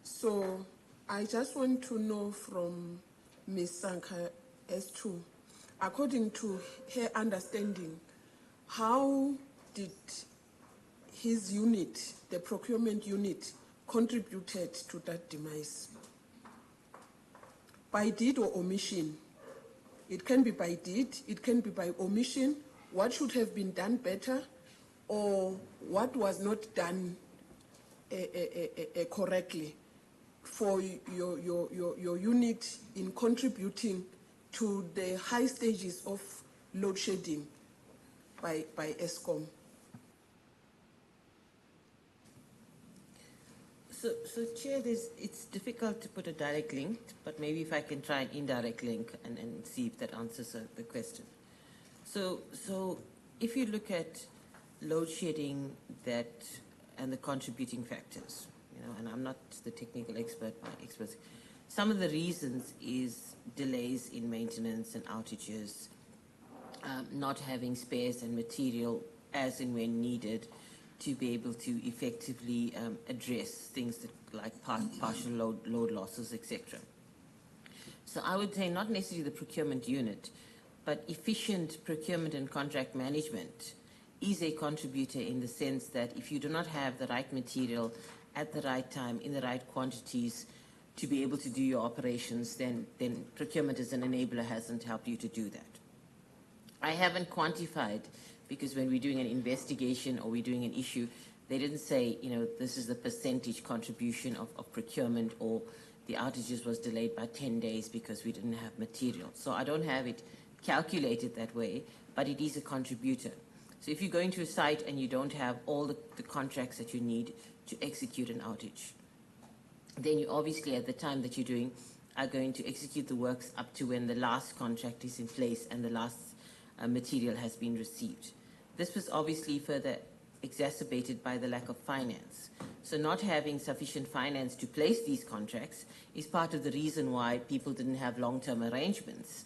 So I just want to know from Ms. Sanka as to, according to her understanding, how did his unit, the procurement unit, contributed to that demise? By deed or omission? It can be by deed, it can be by omission. What should have been done better, or what was not done correctly for your unit in contributing to the high stages of load shedding by Eskom? So Chair, it's difficult to put a direct link, but maybe if I can try an indirect link and see if that answers the question. So if you look at load shedding and the contributing factors, and I'm not the technical expert, my experts, some of the reasons is delays in maintenance and outages, not having spares and material as and when needed to be able to effectively address things like partial load losses, etc. So I would say not necessarily the procurement unit, but efficient procurement and contract management is a contributor, in the sense that if you do not have the right material at the right time, in the right quantities, to be able to do your operations, then procurement as an enabler hasn't helped you to do that. I haven't quantified, because when we're doing an investigation or we're doing an issue, they didn't say, this is the percentage contribution of procurement, or the outages was delayed by 10 days because we didn't have material. So I don't have it calculated that way, but it is a contributor. So if you go into a site and you don't have all the contracts that you need to execute an outage, then you obviously, at the time that you're doing, are going to execute the works up to when the last contract is in place and the last material has been received. This was obviously further exacerbated by the lack of finance. So not having sufficient finance to place these contracts is part of the reason why people didn't have long-term arrangements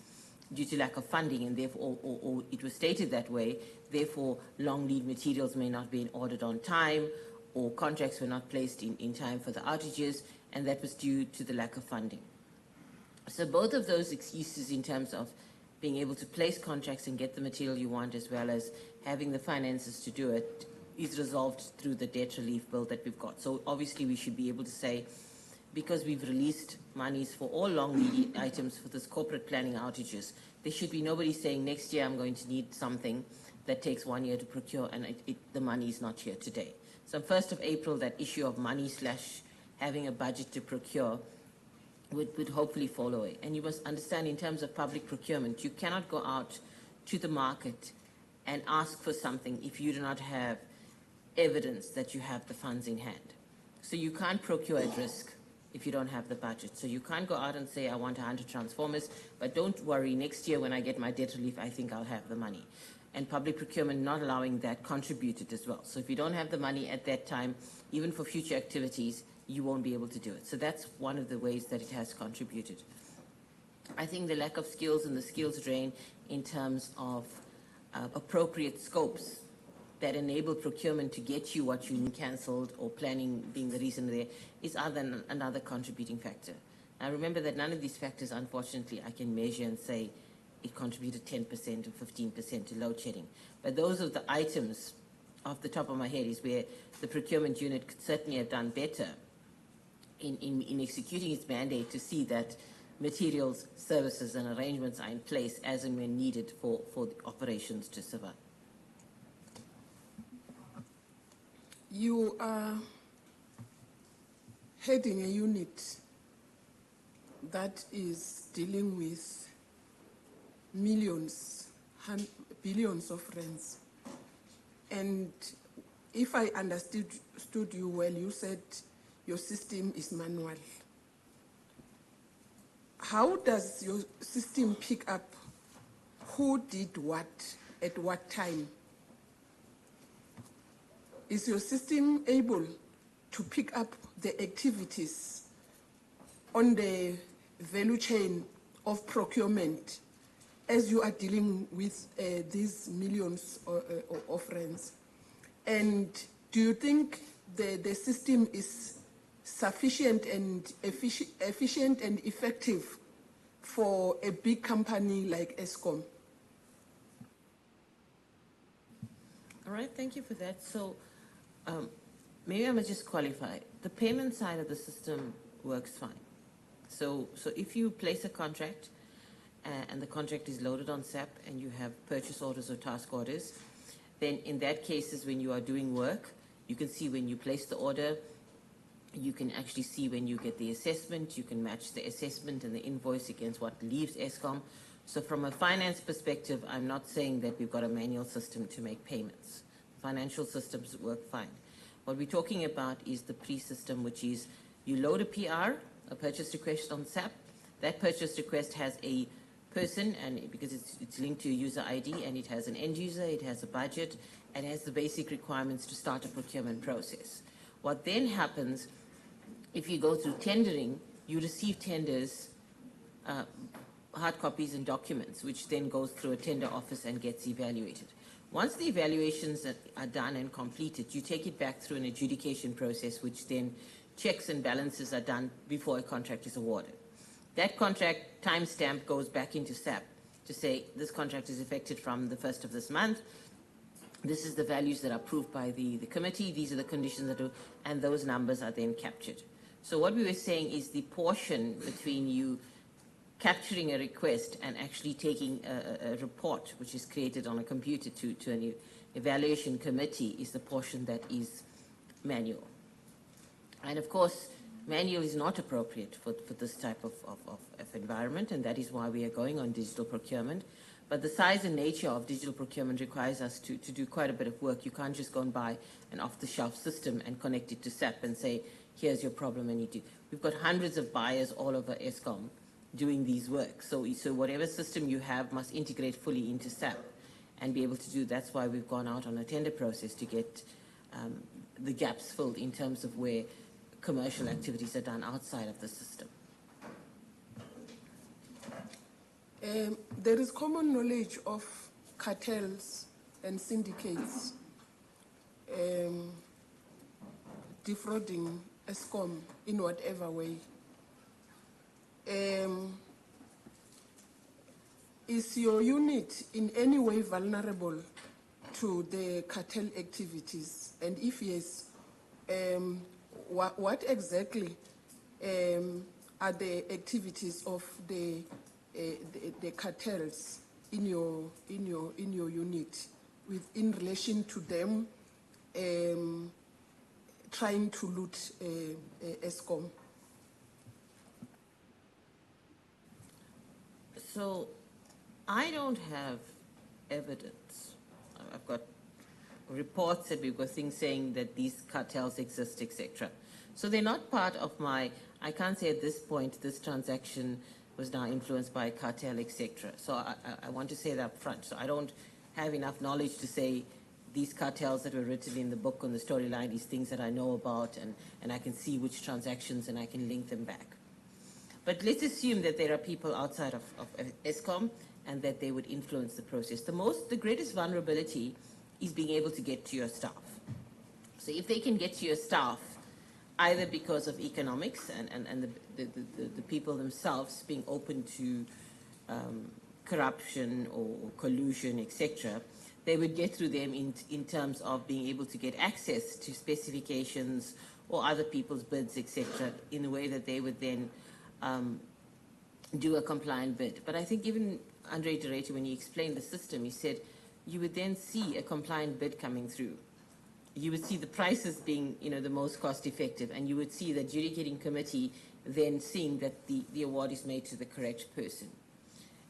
due to lack of funding, and therefore, or it was stated that way, therefore long lead materials may not be ordered on time, or contracts were not placed in time for the outages, and that was due to the lack of funding. So both of those excuses in terms of being able to place contracts and get the material you want, as well as having the finances to do it, is resolved through the debt relief bill that we've got. So obviously we should be able to say, because we've released monies for all long lead items for this corporate planning outages, there should be nobody saying next year I'm going to need something that takes 1 year to procure and the money is not here today. So on 1st of April, that issue of money / having a budget to procure would hopefully fall away. And you must understand, in terms of public procurement, you cannot go out to the market and ask for something if you do not have evidence that you have the funds in hand. So you can't procure at risk if you don't have the budget. So you can't go out and say, I want 100 transformers, but don't worry, next year when I get my debt relief, I think I'll have the money. And public procurement not allowing that contributed as well. So if you don't have the money at that time, even for future activities, you won't be able to do it. So that's one of the ways that it has contributed. I think the lack of skills and the skills drain in terms of appropriate scopes that enable procurement to get you what you need cancelled, or planning being the reason there, is another contributing factor. Now remember that none of these factors, unfortunately, I can measure and say it contributed 10% or 15% to load shedding. But those are the items off the top of my head is where the procurement unit could certainly have done better in executing its mandate to see that materials, services and arrangements are in place as and when needed for the operations to survive. You are heading a unit that is dealing with millions, billions of rands. And if I understood you well, you said your system is manual. How does your system pick up who did what at what time? Is your system able to pick up the activities on the value chain of procurement as you are dealing with these millions of rands? And do you think the system is sufficient and efficient and effective for a big company like Eskom? All right, thank you for that. So maybe I must just qualify. The payment side of the system works fine. So if you place a contract and the contract is loaded on SAP and you have purchase orders or task orders, then in that cases when you are doing work, you can see when you place the order, you can actually see when you get the assessment, you can match the assessment and the invoice against what leaves Eskom. So from a finance perspective, I'm not saying that we've got a manual system to make payments. Financial systems work fine. What we're talking about is the pre-system, which is you load a PR, a purchase request on SAP. That purchase request has a person, and because it's linked to a user ID, and it has an end user, it has a budget, and it has the basic requirements to start a procurement process. What then happens, if you go through tendering, you receive tenders, hard copies and documents, which then goes through a tender office and gets evaluated. Once the evaluations are done and completed, you take it back through an adjudication process, which then checks and balances are done before a contract is awarded. That contract timestamp goes back into SAP to say this contract is effective from the 1st of this month. This is the values that are approved by the committee. These are the conditions that and those numbers are then captured. So what we were saying is the portion between you capturing a request and actually taking a report, which is created on a computer to an evaluation committee, is the portion that is manual. And of course, manual is not appropriate for this type of environment, and that is why we are going on digital procurement. But the size and nature of digital procurement requires us to do quite a bit of work. You can't just go and buy an off-the-shelf system and connect it to SAP and say, here's your problem, and you do. We've got hundreds of buyers all over Eskom doing these work. So whatever system you have must integrate fully into SAP and be able to do. That's why we've gone out on a tender process to get the gaps filled in terms of where commercial activities are done outside of the system. There is common knowledge of cartels and syndicates defrauding Eskom in whatever way. Is your unit in any way vulnerable to the cartel activities? And if yes, what exactly are the activities of the cartels in your unit, in relation to them trying to loot Eskom? So I don't have evidence. I've got reports that we've got things saying that these cartels exist, etc. So they're not part of my, I can't say at this point this transaction was now influenced by a cartel, etc. So I want to say that up front. So I don't have enough knowledge to say these cartels that were written in the book on the storyline is things that I know about, and I can see which transactions and I can link them back. But let's assume that there are people outside of Eskom and that they would influence the process. The greatest vulnerability is being able to get to your staff. So if they can get to your staff, either because of economics and the people themselves being open to corruption or collusion, etc., they would get through them in terms of being able to get access to specifications or other people's bids, etc., in a way that they would then do a compliant bid. But I think even Andre de Ruyter, when he explained the system, he said you would then see a compliant bid coming through. You would see the prices being, the most cost effective, and you would see the adjudicating committee then seeing that the award is made to the correct person.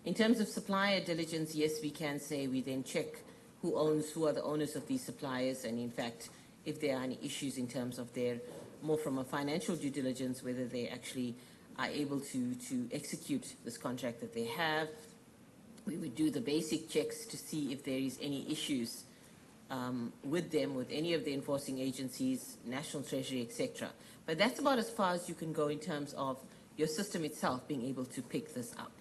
In terms of supplier diligence, yes, we can say we then check who are the owners of these suppliers, and in fact, if there are any issues in terms of their, more from a financial due diligence, whether they actually are able to execute this contract that they have. We would do the basic checks to see if there is any issues with them, with any of the enforcing agencies, National Treasury, etc. But that's about as far as you can go in terms of your system itself being able to pick this up.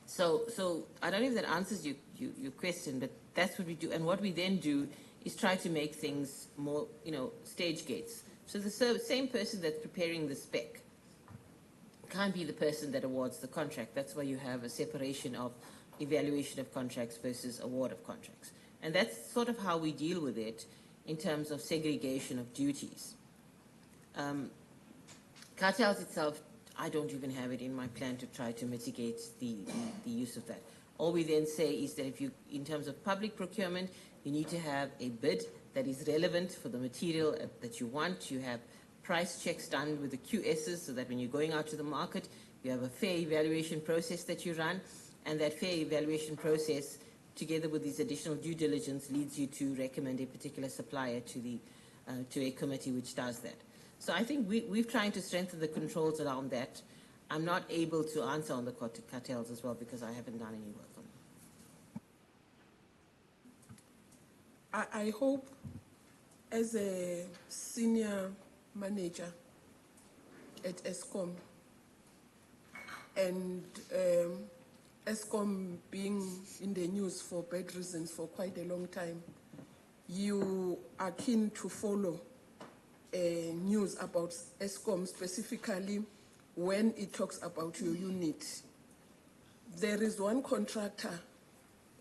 So I don't know if that answers your question, but that's what we do. And what we then do is try to make things more, stage gates. So the same person that's preparing the spec can't be the person that awards the contract. That's why you have a separation of evaluation of contracts versus award of contracts. And that's sort of how we deal with it in terms of segregation of duties. Cartels itself, I don't even have it in my plan to try to mitigate the use of that. All we then say is that if you, in terms of public procurement, you need to have a bid that is relevant for the material that you want. You have price checks done with the QSs so that when you're going out to the market, you have a fair evaluation process that you run, and that fair evaluation process, together with these additional due diligence, leads you to recommend a particular supplier to a committee which does that. So I think we're trying to strengthen the controls around that. I'm not able to answer on the cartels as well because I haven't done any work on them. I hope, as a senior manager at Eskom, and Eskom being in the news for bad reasons for quite a long time, you are keen to follow news about Eskom, specifically when it talks about your unit. There is one contractor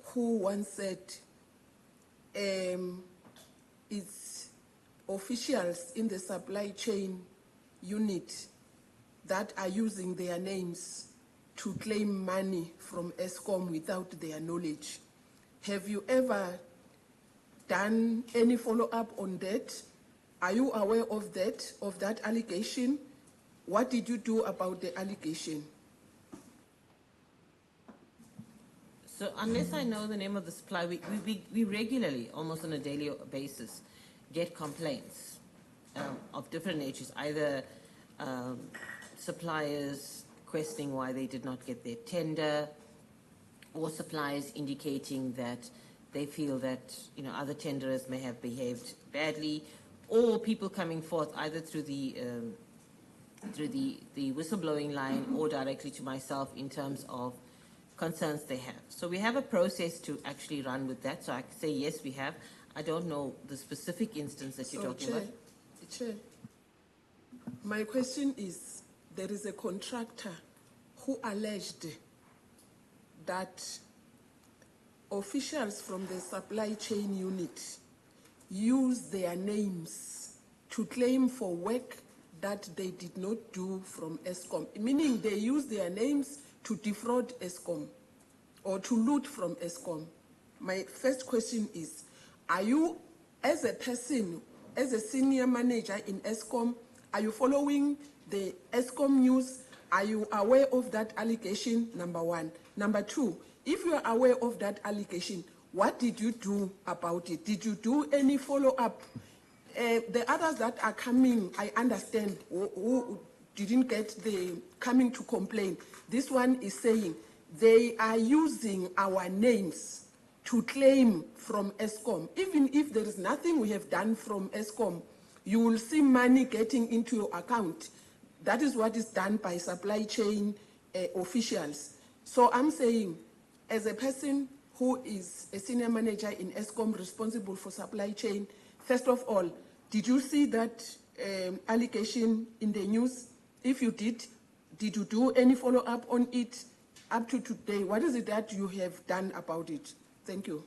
who once said it's officials in the supply chain unit that are using their names to claim money from Eskom without their knowledge. Have you ever done any follow-up on that? Are you aware of that allegation? What did you do about the allegation? So unless I know the name of the supplier, we regularly, almost on a daily basis, get complaints of different natures, either suppliers questioning why they did not get their tender, or suppliers indicating that they feel that other tenderers may have behaved badly, or people coming forth either through the whistleblowing line or directly to myself in terms of concerns they have. So we have a process to actually run with that. So I can say yes, we have. I don't know the specific instance that you're talking about. Chair, my question is, there is a contractor who alleged that officials from the supply chain unit use their names to claim for work that they did not do from Eskom, meaning they use their names to defraud Eskom or to loot from Eskom. My first question is, are you, as a person, as a senior manager in Eskom, are you following the Eskom news? Are you aware of that allegation, number one? Number two, if you are aware of that allegation, what did you do about it? Did you do any follow-up? The others that are coming, I understand, who didn't get the coming to complain. This one is saying they are using our names to claim from Eskom. Even if there is nothing we have done from Eskom, you will see money getting into your account. That is what is done by supply chain officials. So I'm saying, as a person who is a senior manager in Eskom responsible for supply chain, first of all, did you see that allegation in the news? If you did you do any follow-up on it up to today? What is it that you have done about it? Thank you.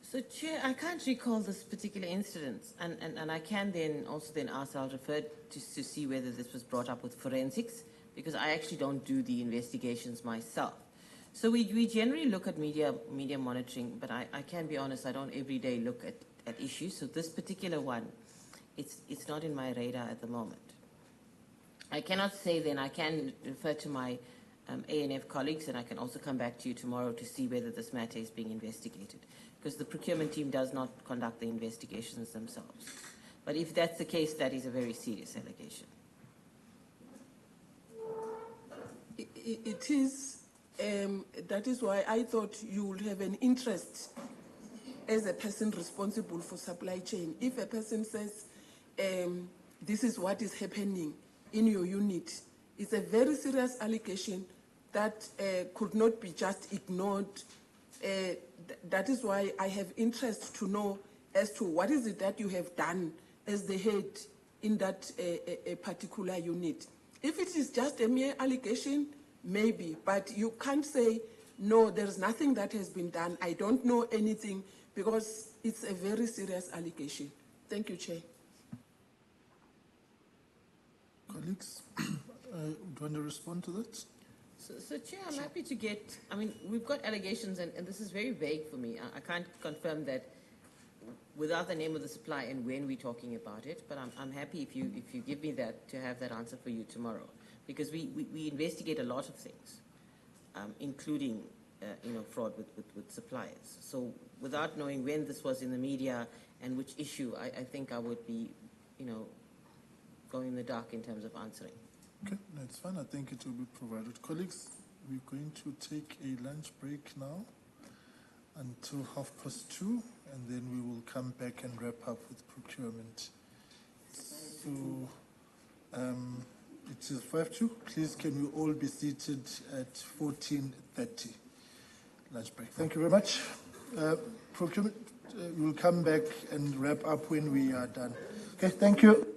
So, Chair, I can't recall this particular incident, and I can then also ask, I'll refer to see whether this was brought up with forensics, because I actually don't do the investigations myself. So we generally look at media monitoring, but I can be honest, I don't every day look at issues. So this particular one, it's not in my radar at the moment. I cannot say then, I can refer to my ANF colleagues, and I can also come back to you tomorrow to see whether this matter is being investigated, because the procurement team does not conduct the investigations themselves. But if that's the case, that is a very serious allegation. It is, that is why I thought you would have an interest as a person responsible for supply chain. If a person says, this is what is happening in your unit, it's a very serious allegation that could not be just ignored. That is why I have interest to know as to what is it that you have done as the head in that a particular unit. If it is just a mere allegation, maybe, but you can't say, no, there's nothing that has been done, I don't know anything, because it's a very serious allegation. Thank you, Chair. Colleagues, do you want to respond to that? So Chair, I'm happy to get, I mean, we've got allegations, and this is very vague for me. I can't confirm that without the name of the supplier and when we're talking about it, but I'm happy if you give me that, to have that answer for you tomorrow, because we investigate a lot of things, including fraud with suppliers. So without knowing when this was in the media and which issue, I think I would be, going in the dark in terms of answering. Okay, that's fine. I think it will be provided. Colleagues, we're going to take a lunch break now until 2:30, and then we will come back and wrap up with procurement. So it is 5:02. Please, can you all be seated at 14:30? Lunch break. Thank you very much. Procurement, we'll come back and wrap up when we are done. Okay, thank you.